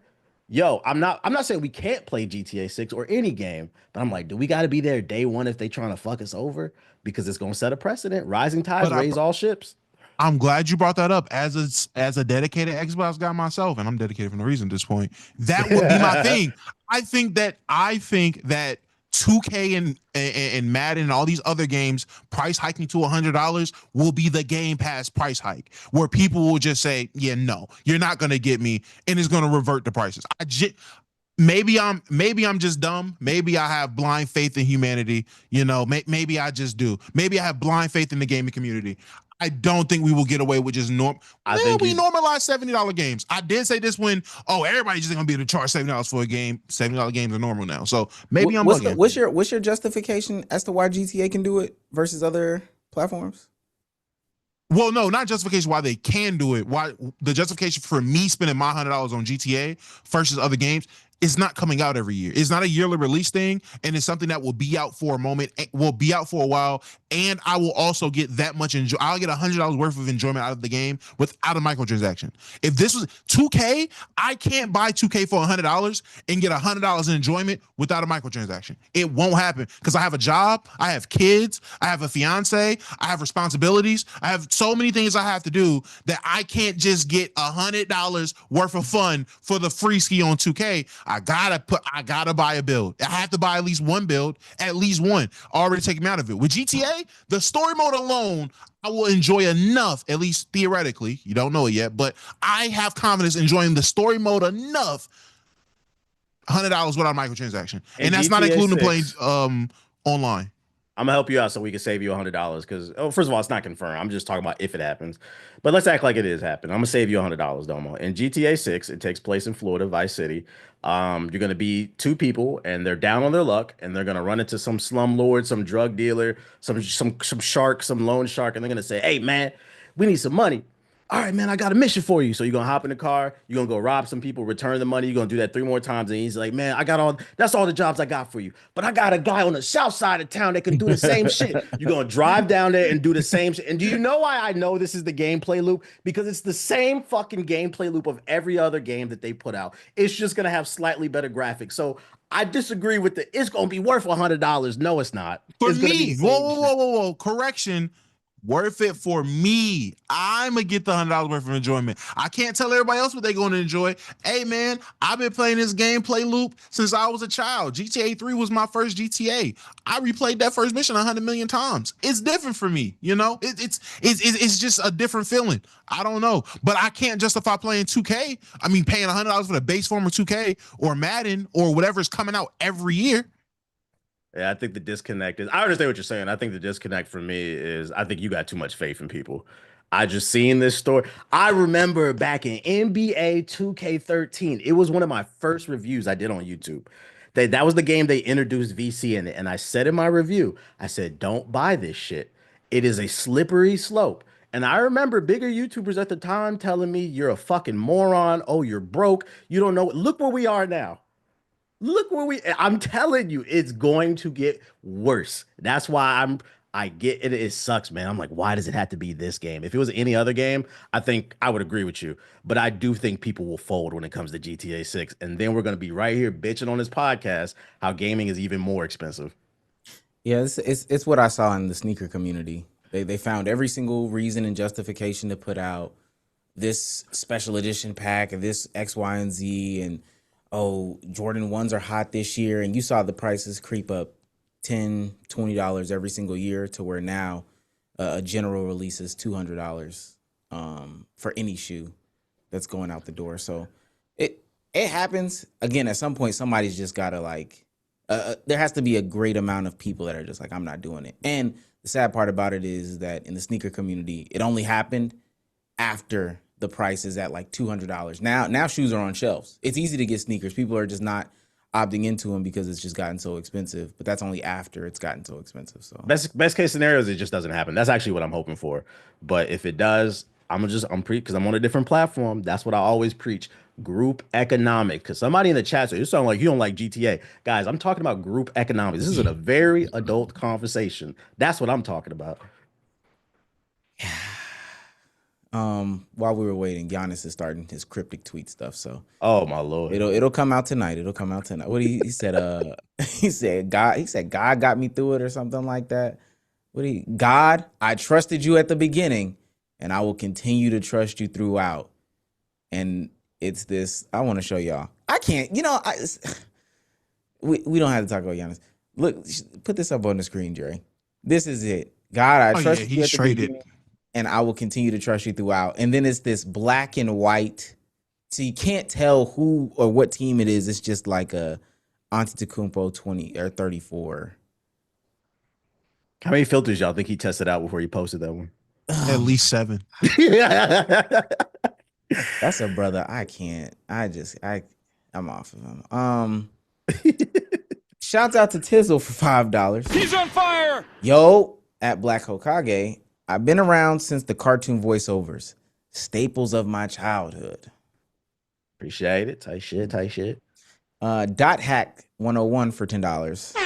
yo, I'm not saying we can't play GTA 6 or any game, but I'm like, do we got to be there day one if they trying to fuck us over? Because it's gonna set a precedent. Rising tides But raise all ships. I'm glad you brought that up. As a dedicated Xbox guy myself, and I'm dedicated for no reason at this point. That would be my thing. I think that 2K and Madden and all these other games price hiking to $100 will be the Game Pass price hike, where people will just say, "Yeah, no, you're not gonna get me," and it's gonna revert the prices. Maybe I'm just dumb. Maybe I have blind faith in humanity. Maybe I just do. Maybe I have blind faith in the gaming community. I don't think we will get away with just I think we normalize $70 games. I did say this when everybody's just gonna be able to charge $70 for a game. $70 games are normal now. So maybe I'm bugging. What's your justification as to why GTA can do it versus other platforms? Well, no, not justification why they can do it. Why the justification for me spending my $100 on GTA versus other games is not coming out every year. It's not a yearly release thing, and it's something that will be out for a moment, will be out for a while, and I will also get that much enjoy. I'll get $100 worth of enjoyment out of the game without a microtransaction. If this was 2K, I can't buy 2K for $100 and get $100 in enjoyment without a microtransaction. It won't happen because I have a job, I have kids, I have a fiance, I have responsibilities, I have so many things I have to do that I can't just get $100 worth of fun for the free ski on 2K. I gotta buy a build. I have to buy at least one build, at least one. Already taking me out of it. With GTA, the story mode alone, I will enjoy enough, at least theoretically. You don't know it yet, but I have confidence enjoying the story mode enough. $100 without microtransaction, and that's not including playing online. I'm gonna help you out so we can save you $100 because first of all, it's not confirmed. I'm just talking about if it happens, but let's act like it is happening. I'm gonna save you $100, Domo. In GTA 6, it takes place in Florida, Vice City. You're gonna be two people, and they're down on their luck, and they're gonna run into some slumlord, some drug dealer, some shark, some loan shark, and they're gonna say, "Hey, man, we need some money." All right, man, I got a mission for you. So you're gonna hop in the car, you're gonna go rob some people, return the money, you're gonna do that 3 more times. And he's like, man, that's all the jobs I got for you. But I got a guy on the south side of town that can do the same shit. You're gonna drive down there and do the same shit. And do you know why I know this is the gameplay loop? Because it's the same fucking gameplay loop of every other game that they put out. It's just gonna have slightly better graphics. So I disagree with it's gonna be worth $100. No, it's not. For It's gonna be me, the same shit. whoa. Correction. Worth it for me. I'm gonna get the $100 worth of enjoyment. I can't tell everybody else what they're going to enjoy. Hey man, I've been playing this gameplay loop since I was a child. GTA 3 was my first GTA. I replayed that first mission 100 million times. It's different for me, it's just a different feeling. I don't know, but I can't justify playing 2K. I mean, paying $100 for the base form of 2K or Madden or whatever is coming out every year. Yeah, I think the disconnect is. I understand what you're saying. I think the disconnect for me is I think you got too much faith in people. I just seen this story. I remember back in NBA 2K13, it was one of my first reviews I did on YouTube. That was the game they introduced VC in it. And I said in my review, I said, don't buy this shit. It is a slippery slope. And I remember bigger YouTubers at the time telling me, you're a fucking moron. Oh, you're broke. You don't know. Look where we are now. I'm telling you, it's going to get worse. That's why I get it. It sucks, man. I'm like, why does it have to be this game? If it was any other game, I think I would agree with you. But I do think people will fold when it comes to GTA 6. And then we're going to be right here bitching on this podcast how gaming is even more expensive. Yeah, it's what I saw in the sneaker community. They found every single reason and justification to put out this special edition pack and this X, Y, and Z, and oh, Jordan 1s are hot this year, and you saw the prices creep up $10, $20 every single year to where now a general release is $200 for any shoe that's going out the door. So it happens. Again, at some point, somebody's just got to there has to be a great amount of people that are just like, I'm not doing it. And the sad part about it is that in the sneaker community, it only happened after the price is at like $200. Now shoes are on shelves. It's easy to get sneakers. People are just not opting into them because it's just gotten so expensive. But that's only after it's gotten so expensive. So best case scenario is it just doesn't happen. That's actually what I'm hoping for. But if it does, because I'm on a different platform. That's what I always preach. Group economic. Because somebody in the chat said, you sound like you don't like GTA. Guys, I'm talking about group economics. This is a very adult conversation. That's what I'm talking about. While we were waiting, Giannis is starting his cryptic tweet stuff. So Oh my lord. it'll come out tonight. It'll come out tonight. What he said? He said God got me through it or something like that. God, I trusted you at the beginning, and I will continue to trust you throughout. And it's this. I want to show y'all. I can't. We don't have to talk about Giannis. Look, put this up on the screen, Jerry. This is it. God, I trust you at the beginning, and I will continue to trust you throughout. And then it's this black and white. So you can't tell who or what team it is. It's just like a Antetokounmpo 20 or 34. How many filters y'all think he tested out before he posted that one? At least 7. That's a brother. I can't. I'm off of him. Shouts out to Tizzle for $5. He's on fire. Yo, at Black Hokage, I've been around since the cartoon voiceovers. Staples of my childhood. Appreciate it. Tight shit. Dot Hack 101 for $10.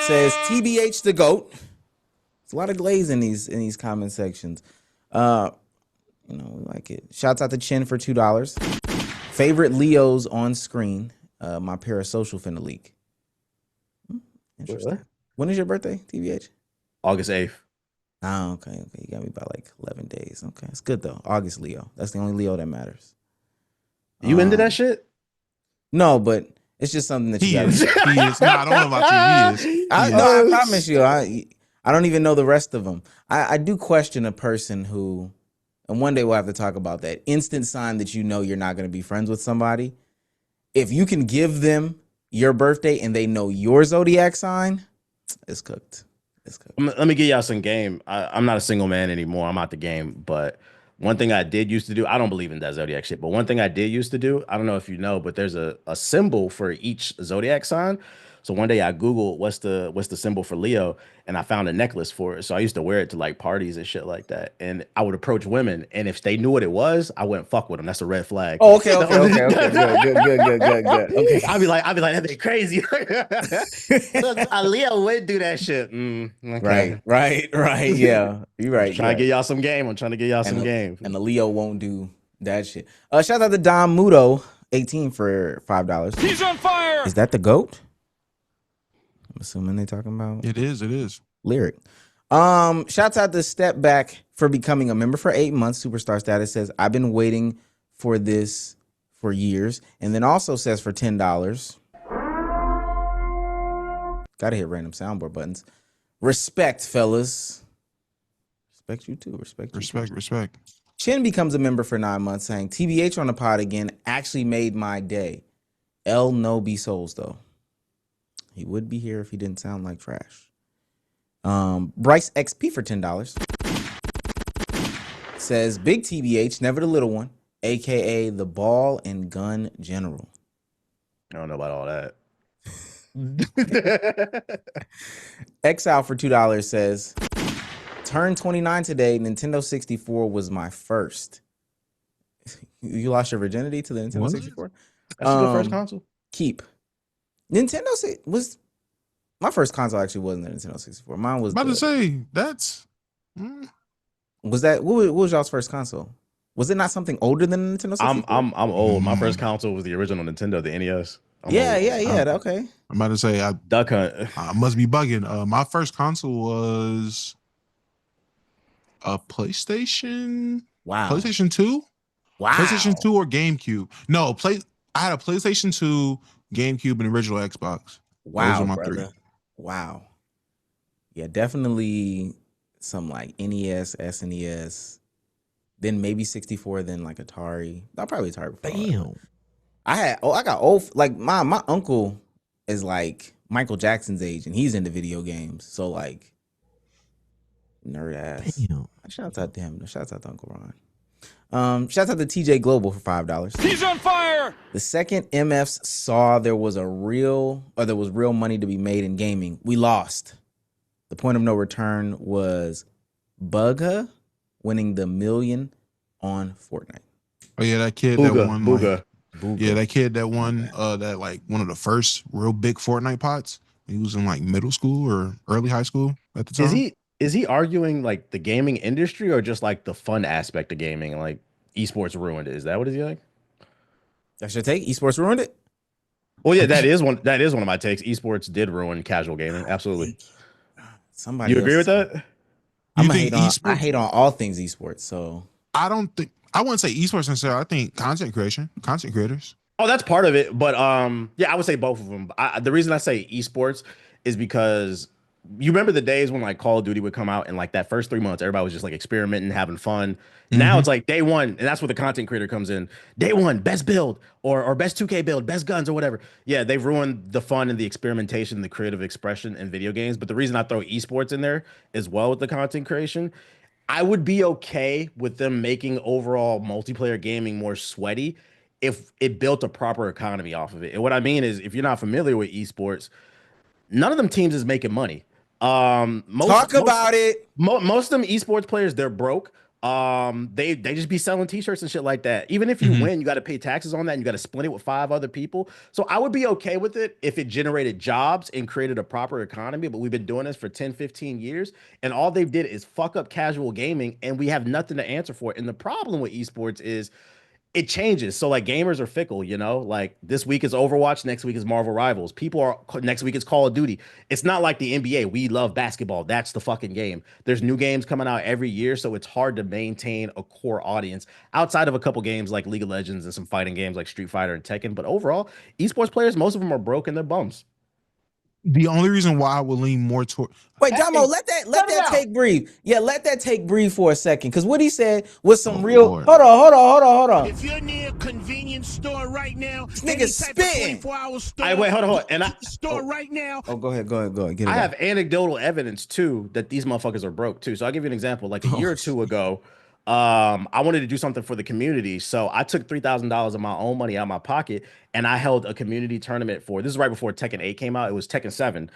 Says TBH the GOAT. There's a lot of glaze in these comment sections. We like it. Shouts out to Chin for $2. Favorite Leos on screen. My parasocial finna leak. Interesting. What? When is your birthday, TBH? August 8th. Oh, okay. You got me by like 11 days. Okay, it's good though. August Leo. That's the only Leo that matters. You into that shit? No, but it's just something that He you is. gotta He is. No, I don't know about you. He is. I promise you. I don't even know the rest of them. I do question a person who, and one day we'll have to talk about that instant sign that you know you're not going to be friends with somebody. If you can give them your birthday and they know your zodiac sign, it's cooked. Let me give y'all some game. I'm not a single man anymore. I'm out the game. But one thing I did used to do, I don't believe in that zodiac shit, but one thing I did used to do, I don't know if you know, but there's a symbol for each zodiac sign. So one day I Googled what's the symbol for Leo, and I found a necklace for it. So I used to wear it to like parties and shit like that. And I would approach women, and if they knew what it was, I wouldn't fuck with them. That's a red flag. Oh, okay. Good. Okay. I'd be like, that'd be crazy. A Leo would do that shit. Okay. Right. Yeah, you're right. I'm trying to get y'all some game. And the Leo won't do that shit. Shout out to Dom Mudo, 18 for $5. He's on fire. Is that the GOAT? I'm assuming they talking about It is. Lyric. Shouts out to Step Back for becoming a member for 8 months. Superstar status says, I've been waiting for this for years. And then also says for $10. Gotta hit random soundboard buttons. Respect, fellas. Respect you too. Respect. Chin becomes a member for 9 months, saying, TBH on the pod again actually made my day. L no be souls though. He would be here if he didn't sound like trash. Bryce XP for $10 says Big TBH, never the little one, aka the ball and gun general. I don't know about all that. Exile for $2 says, turned 29 today. Nintendo 64 was my first. You lost your virginity to the Nintendo 64? That's your first console. Keep. Nintendo was my first console. Actually, wasn't the Nintendo 64. Mine was. About to say that's. Was that what was y'all's first console? Was it not something older than the Nintendo 64? I'm old. My first console was the original Nintendo, the NES. Yeah. Okay. I'm about to say Duck Hunt. I must be bugging. My first console was a PlayStation. Wow. PlayStation 2. Wow. PlayStation 2 or GameCube. No, I had a PlayStation 2, GameCube, and original Xbox. Wow, those were my brother. 3. Wow. Yeah, definitely some like NES, SNES, then maybe 64, then like Atari. Not probably Atari before. Damn. I got old. Like my uncle is like Michael Jackson's age, and he's into video games. So like nerd ass. Damn. Shout out to him. Shout out to Uncle Ron. Shout out to TJ Global for $5. He's on fire. The second MFs saw there was real money to be made in gaming, we lost. The point of no return was Bugha winning the $1 million on Fortnite. Oh yeah, that kid that won. Booga. Yeah, that kid that won that like one of the first real big Fortnite pots. He was in like middle school or early high school at the time. Is he arguing like the gaming industry or just like the fun aspect of gaming? Like esports ruined it. Is that what is he like? That's your take. Esports ruined it. Well, yeah, that is one. That is one of my takes. Esports did ruin casual gaming. Absolutely. You Somebody agree with else. that? You I'm a think hate on. I esports? hate on all things esports. So I don't think I wouldn't say esports necessarily. I think content creation, content creators. Oh, that's part of it, but yeah, I would say both of them. The reason I say esports is because you remember the days when like Call of Duty would come out and like that first 3 months, everybody was just like experimenting, having fun. Now Mhm. it's like day one, and that's where the content creator comes in. Day one, best build or best 2K build, best guns or whatever. Yeah, they've ruined the fun and the experimentation, the creative expression in video games. But the reason I throw esports in there as well with the content creation, I would be okay with them making overall multiplayer gaming more sweaty if it built a proper economy off of it. And what I mean is, if you're not familiar with esports, none of them teams is making money. Most talk about it. most of them esports players, they're broke. They just be selling t-shirts and shit like that. Even if you Mhm. win, you got to pay taxes on that and you got to split it with 5 other people. So I would be okay with it if it generated jobs and created a proper economy, but we've been doing this for 10, 15 years and all they've did is fuck up casual gaming and we have nothing to answer for it. And the problem with esports is it changes. So like gamers are fickle, you know. Like this week is Overwatch, next week is Marvel Rivals. People are next week is Call of Duty. It's not like the NBA. We love basketball. That's the fucking game. There's new games coming out every year, so it's hard to maintain a core audience outside of a couple games like League of Legends and some fighting games like Street Fighter and Tekken. But overall, esports players, most of them are broke and they're bums. The only reason why I would lean more toward Wait, Damo, let that take breathe. Yeah, let that take breathe for a second. Because what he said was some real. Lord. Hold on. If you're near a convenience store right now, This any nigga's type of spitting. 24-hour store, Wait, hold on. And store right now. Oh, go ahead. Get it I out. have anecdotal evidence too that these motherfuckers are broke too. So I'll give you an example. Like a year or two ago, I wanted to do something for the community. So I took $3,000 of my own money out of my pocket and I held a community tournament for this is right before Tekken 8 came out. It was Tekken 7.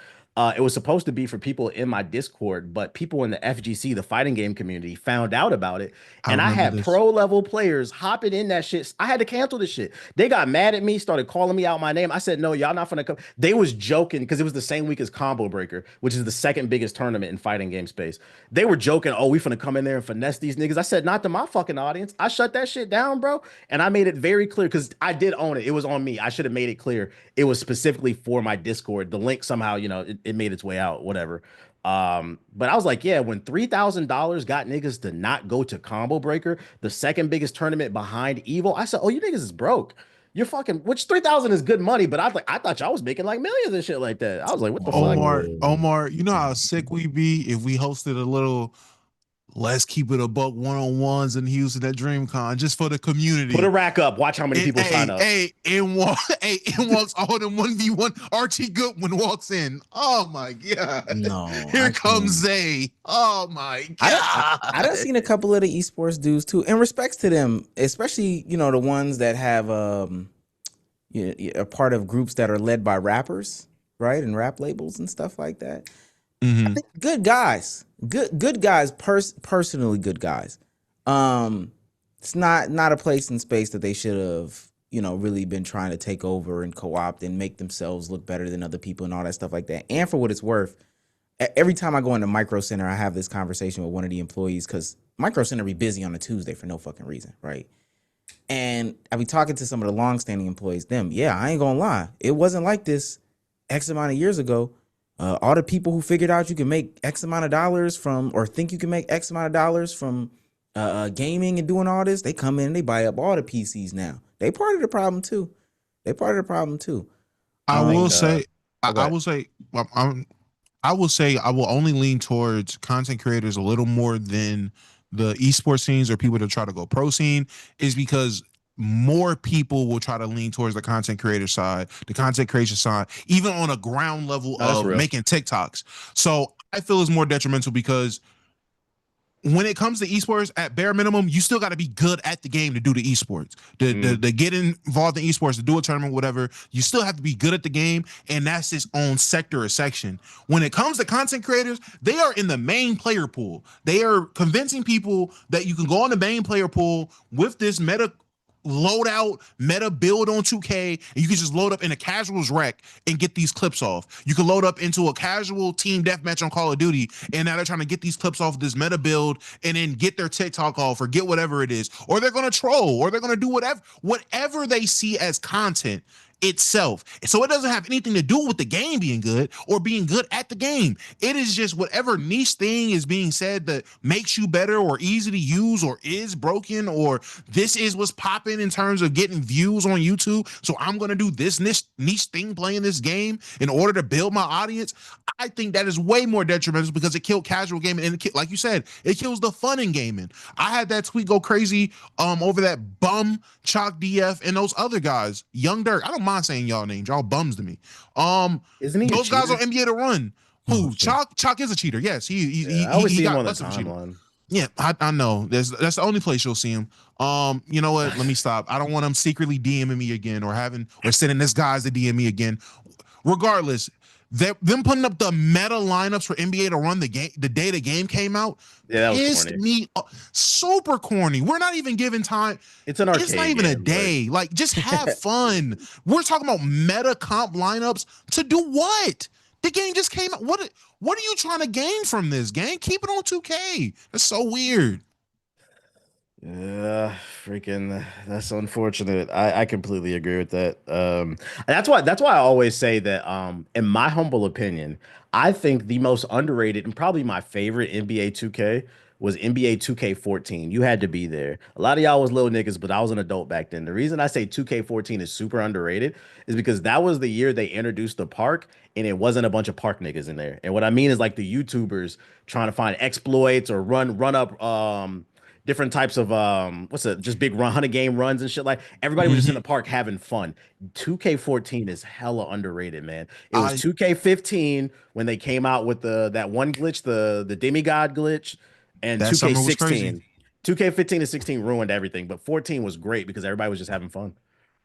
It was supposed to be for people in my Discord, but people in the FGC, the fighting game community, found out about it. And I remember had this. pro level players hopping in that shit. I had to cancel this shit. They got mad at me, started calling me out my name. I said, no, y'all not gonna come. They was joking because it was the same week as Combo Breaker, which is the second biggest tournament in fighting game space. They were joking, oh, we finna come in there and finesse these niggas. I said, not to my fucking audience. I shut that shit down, bro. And I made it very clear because I did own it. It was on me. I should have made it clear. It was specifically for my Discord. The link somehow, it made its way out, whatever. But I was like, yeah, when $3,000 got niggas to not go to Combo Breaker, the second biggest tournament behind Evil, I said, oh, you niggas is broke. You're fucking, which 3,000 is good money, but I thought y'all was making like millions and shit like that. I was like, what the fuck? Omar, you know how sick we'd be if we hosted a little let's keep it a buck one-on-ones in Houston at DreamCon just for the community. Put a rack up. Watch how many people sign up. In walks all in 1v1. Archie Goodwin walks in. Oh my god. No. Here comes Zay. Oh my god. I done seen a couple of the esports dudes too. And respects to them, especially, the ones that have a part of groups that are led by rappers, right? And rap labels and stuff like that. I think good guys. Good guys, personally good guys. It's not a place in space that they should have, really been trying to take over and co-opt and make themselves look better than other people and all that stuff like that. And for what it's worth, every time I go into Micro Center, I have this conversation with one of the employees because Micro Center be busy on a Tuesday for no fucking reason, right? And I be talking to some of the longstanding employees. I ain't gonna lie, it wasn't like this X amount of years ago. All the people who figured out you can make X amount of dollars from, or think you can make X amount of dollars from gaming and doing all this, they come in and they buy up all the PCs now. They part of the problem too. I will say I will only lean towards content creators a little more than the esports scenes or people that try to go pro scene, is because more people will try to lean towards the content creator side, the content creation side, even on a ground level of making TikToks. So I feel it's more detrimental because when it comes to esports, at bare minimum, you still got to be good at the game to do the esports. To get involved in esports, to do a tournament, whatever, you still have to be good at the game, and that's its own sector or section. When it comes to content creators, they are in the main player pool. They are convincing people that you can go on the main player pool with this meta loadout meta build on 2K, and you can just load up in a casuals rec and get these clips off. You can load up into a casual team deathmatch on Call of Duty, and now they're trying to get these clips off this meta build and then get their TikTok off or get whatever it is, or they're gonna troll, or they're gonna do whatever they see as content itself. So it doesn't have anything to do with the game being good or being good at the game. It is just whatever niche thing is being said that makes you better or easy to use or is broken, or this is what's popping in terms of getting views on YouTube. So I'm going to do this niche thing playing this game in order to build my audience. I think that is way more detrimental because it killed casual gaming, and like you said, it kills the fun in gaming. I had that tweet go crazy over that bum Chalk DF and those other guys, Young Dirk. I don't mind saying y'all names, y'all bums to me. Isn't he those guys on NBA to Run? Who? Chalk is a cheater. Yes, he I always see him got on the less of a cheater. timeline. Yeah, I know. That's the only place you'll see him. You know what? Let me stop. I don't want him secretly DMing me again or sending this guys to DM me again. Regardless, them putting up the meta lineups for NBA to run the game the day the game came out. Yeah, that was pissed corny. me super corny. We're not even giving time. It's an arcade. It's not even a game, day. Like, just have fun. We're talking about meta comp lineups to do what? The game just came out. What are you trying to gain from this game? Keep it on 2K. That's so weird. Yeah, freaking, that's unfortunate. I completely agree with that. That's why I always say that, in my humble opinion, I think the most underrated and probably my favorite NBA 2K was NBA 2K14. You had to be there. A lot of y'all was little niggas, but I was an adult back then. The reason I say 2K14 is super underrated is because that was the year they introduced the park, and it wasn't a bunch of park niggas in there. And what I mean is like the YouTubers trying to find exploits or run up different types of just big 100 game runs and shit. Like, everybody was just in the park having fun. 2K14 is hella underrated, man. It was 2K15 when they came out with that one glitch, the demigod glitch, and That summer was 2K16. crazy. 2K15 and 16 ruined everything, but 14 was great because everybody was just having fun.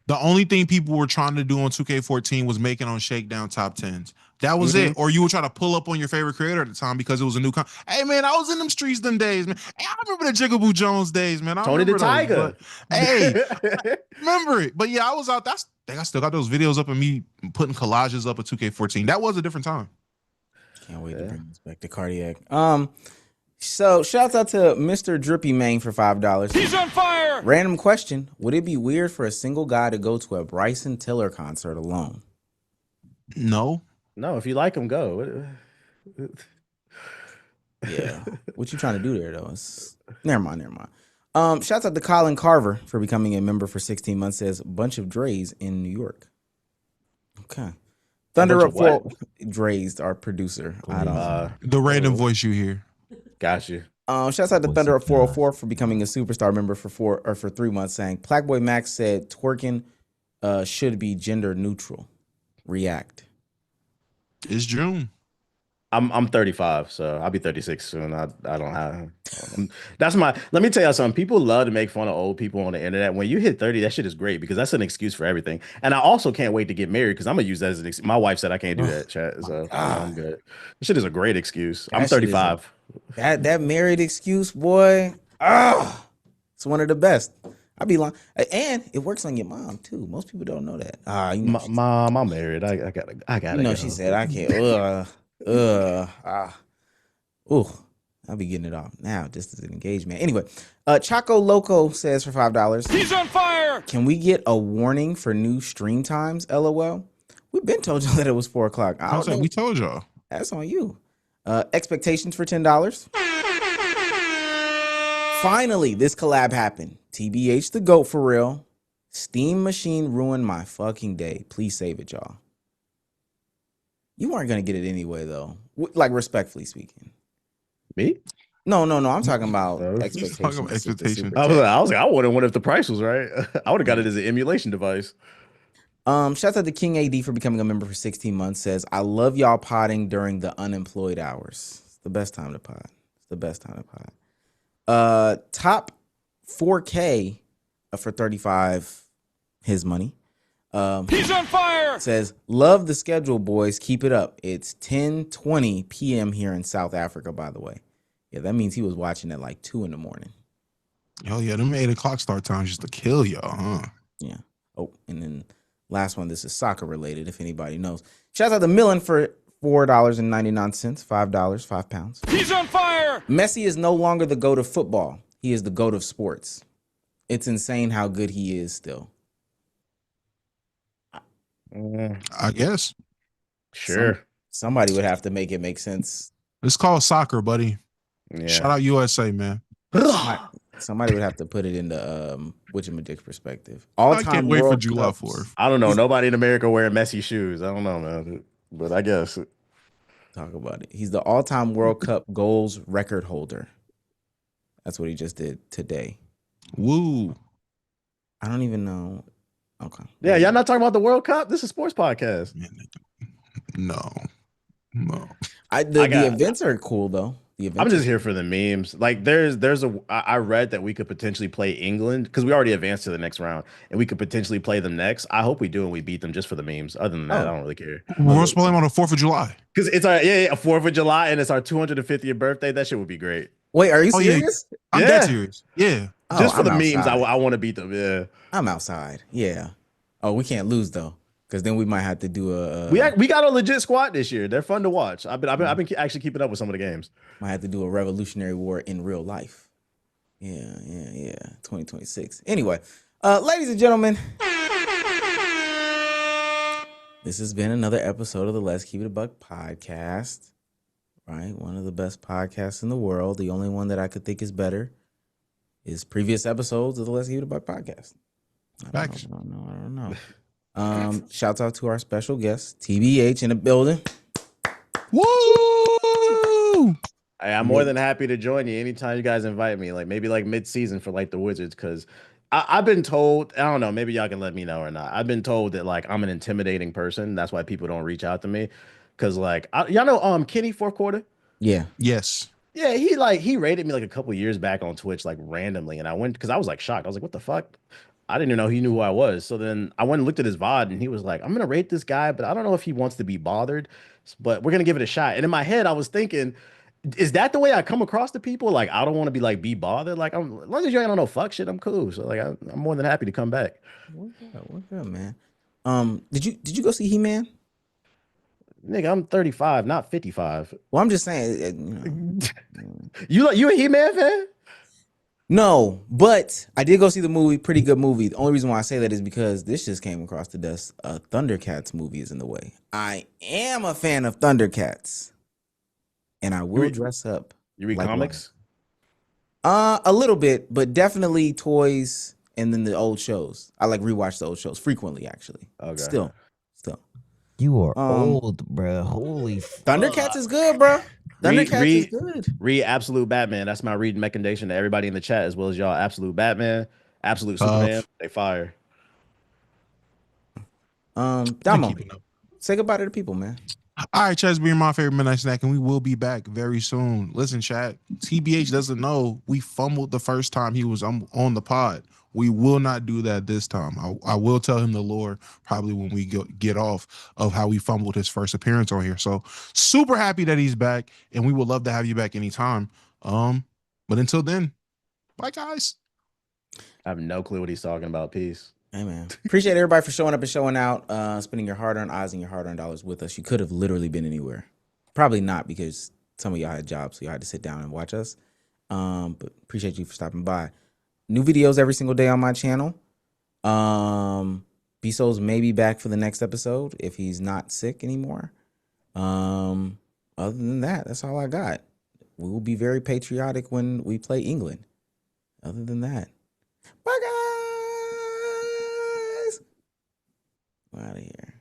The only thing people were trying to do on 2K14 was making on Shakedown top 10s. That was it. Or you would try to pull up on your favorite creator at the time because it was a new Hey, man, I was in them streets them days, man. Hey, I remember the Jigaboo Jones days, man. I Tony the remember those, Tiger. but, hey, I remember it. But yeah, I was out. I still got those videos up of me putting collages up of 2K14. That was a different time. Can't wait to bring this back to cardiac. So shouts out to Mr. Drippy Main for $5. He's on fire. Random question: would it be weird for a single guy to go to a Bryson Tiller concert alone? No. No, if you like him, go. Yeah. What you trying to do there though? Never mind. Shouts out to Colin Carver for becoming a member for 16 months. Says bunch of Dre's in New York. Okay. Thunder Up 4 Dre's, our producer. I don't The random voice you hear. Got you. Shouts out to Thunder Up 404 for becoming a superstar member for 3 months, saying Plaqueboy Max said twerking should be gender neutral. React. It's June. I'm 35, so I'll be 36 soon. I don't have. Let me tell you something. People love to make fun of old people on the internet. When you hit 30, that shit is great because that's an excuse for everything. And I also can't wait to get married because I'm gonna use that as an excuse. My wife said I can't do that, chat. So I'm good. This shit is a great excuse. I'm 35. That married excuse, boy. It's one of the best. I'll be lying. And it works on your mom too. Most people don't know that. Mom, I'm married. I gotta. You know, she said I can't. I'll be getting it off now just as an engagement. Anyway, Choco Loco says for $5. He's on fire. Can we get a warning for new stream times? LOL. We've been told y'all that it was 4 o'clock. We told y'all. That's on you. Expectations for $10. Finally, this collab happened. TBH the GOAT for real. Steam Machine ruined my fucking day. Please save it, y'all. You weren't gonna get it anyway, though. Like, respectfully speaking. Me? No. I'm talking about Expectations. I was like, I would have won if the price was right. I would have got it as an emulation device. Shouts out to King AD for becoming a member for 16 months. Says, I love y'all potting during the unemployed hours. It's the best time to pot. Top 4K for 35. His money. He's on fire. Says, love the schedule, boys. Keep it up. It's 10:20 p.m. here in South Africa, by the way. Yeah, that means he was watching at like 2 in the morning. Oh yeah, them 8 o'clock start times just to kill y'all, huh? Yeah. Oh, and then last one. This is soccer related. If anybody knows, shout out to Millen for $4.99, $5, £5. He's on fire. Messi is no longer the GOAT of football. He is the GOAT of sports. It's insane how good he is still. I guess Sure. Somebody would have to make it make sense. it's called soccer, buddy. Yeah. Shout out USA, man. Somebody would have to put it into whatchamajig's perspective. I All-time can't wait for World July Cups. 4th. I don't know. Nobody in America wearing messy shoes. I don't know, man. But I guess. Talk about it. He's the all-time World Cup goals record holder. That's what he just did today. Woo. I don't even know. Okay. Yeah, y'all not talking about the World Cup? This is a sports podcast. No. The events are cool though. I'm just here for the memes. Like I read that we could potentially play England because we already advanced to the next round and we could potentially play them next. I hope we do and we beat them just for the memes. Other than that, I don't really care. We're going to play them on the 4th of July. Because it's our 4th of July and it's our 250th birthday. That shit would be great. Wait, are you serious? Yeah. I'm dead serious. Yeah. Just for I'm the memes, outside. I want to beat them. Yeah. I'm outside. Yeah. Oh, we can't lose though. Because then we might have to do a. We got a legit squad this year. They're fun to watch. I've been actually keeping up with some of the games. Might have to do a Revolutionary War in real life. Yeah. 2026. Anyway, ladies and gentlemen, this has been another episode of the Let's Keep It a Buck podcast. Right, one of the best podcasts in the world. The only one that I could think is better is previous episodes of the Let's Keep It a Buck podcast. I don't know. Shouts out to our special guest, TBH in the building. Woo! Hey, I'm more than happy to join you anytime you guys invite me. Like maybe like mid-season for like the Wizards, because I've been told, I don't know, maybe y'all can let me know or not. I've been told that like I'm an intimidating person. That's why people don't reach out to me. Cause like y'all know Kenny fourth quarter? Yeah. Yes. Yeah, he rated me like a couple years back on Twitch, like randomly, and I went because I was like shocked. I was like, what the fuck? I didn't even know he knew who I was. So then I went and looked at his VOD and he was like, I'm gonna rate this guy, but I don't know if he wants to be bothered. But we're gonna give it a shot. And in my head, I was thinking, is that the way I come across to people? Like, I don't want to be like be bothered. Like, as long as you ain't on no fuck shit, I'm cool. So like I'm more than happy to come back. What's up, man? Did you go see He-Man? Nigga, I'm 35, not 55. Well, I'm just saying, you a He-Man fan? No, but I did go see the movie. Pretty good movie. The only reason why I say that is because this just came across the desk. A Thundercats movie is in the way. I am a fan of Thundercats, and I will dress up. You read like comics? one. A little bit, but definitely toys and then the old shows. I like rewatch the old shows frequently, actually. Okay. Still. You are old, bro. Holy Thundercats is good, bro. Thundercats is good. Read Absolute Batman. That's my reading recommendation to everybody in the chat, as well as y'all. Absolute Batman, Absolute Superman. They fire. Damo, say goodbye to the people, man. All right, Chaz, being my favorite midnight snack, and we will be back very soon. Listen, chat, TBH doesn't know we fumbled the first time he was on the pod. We will not do that this time. I will tell him the lore probably when we get off of how we fumbled his first appearance on here. So super happy that he's back, and we would love to have you back anytime. But until then, bye, guys. I have no clue what he's talking about. Peace. Hey, man. Appreciate everybody for showing up and showing out, spending your hard-earned eyes and your hard-earned dollars with us. You could have literally been anywhere. Probably not, because some of y'all had jobs, so y'all had to sit down and watch us. But appreciate you for stopping by. New videos every single day on my channel. Biso's may be back for the next episode if he's not sick anymore. Other than that, that's all I got. We will be very patriotic when we play England. Other than that, bye, guys. We're out of here.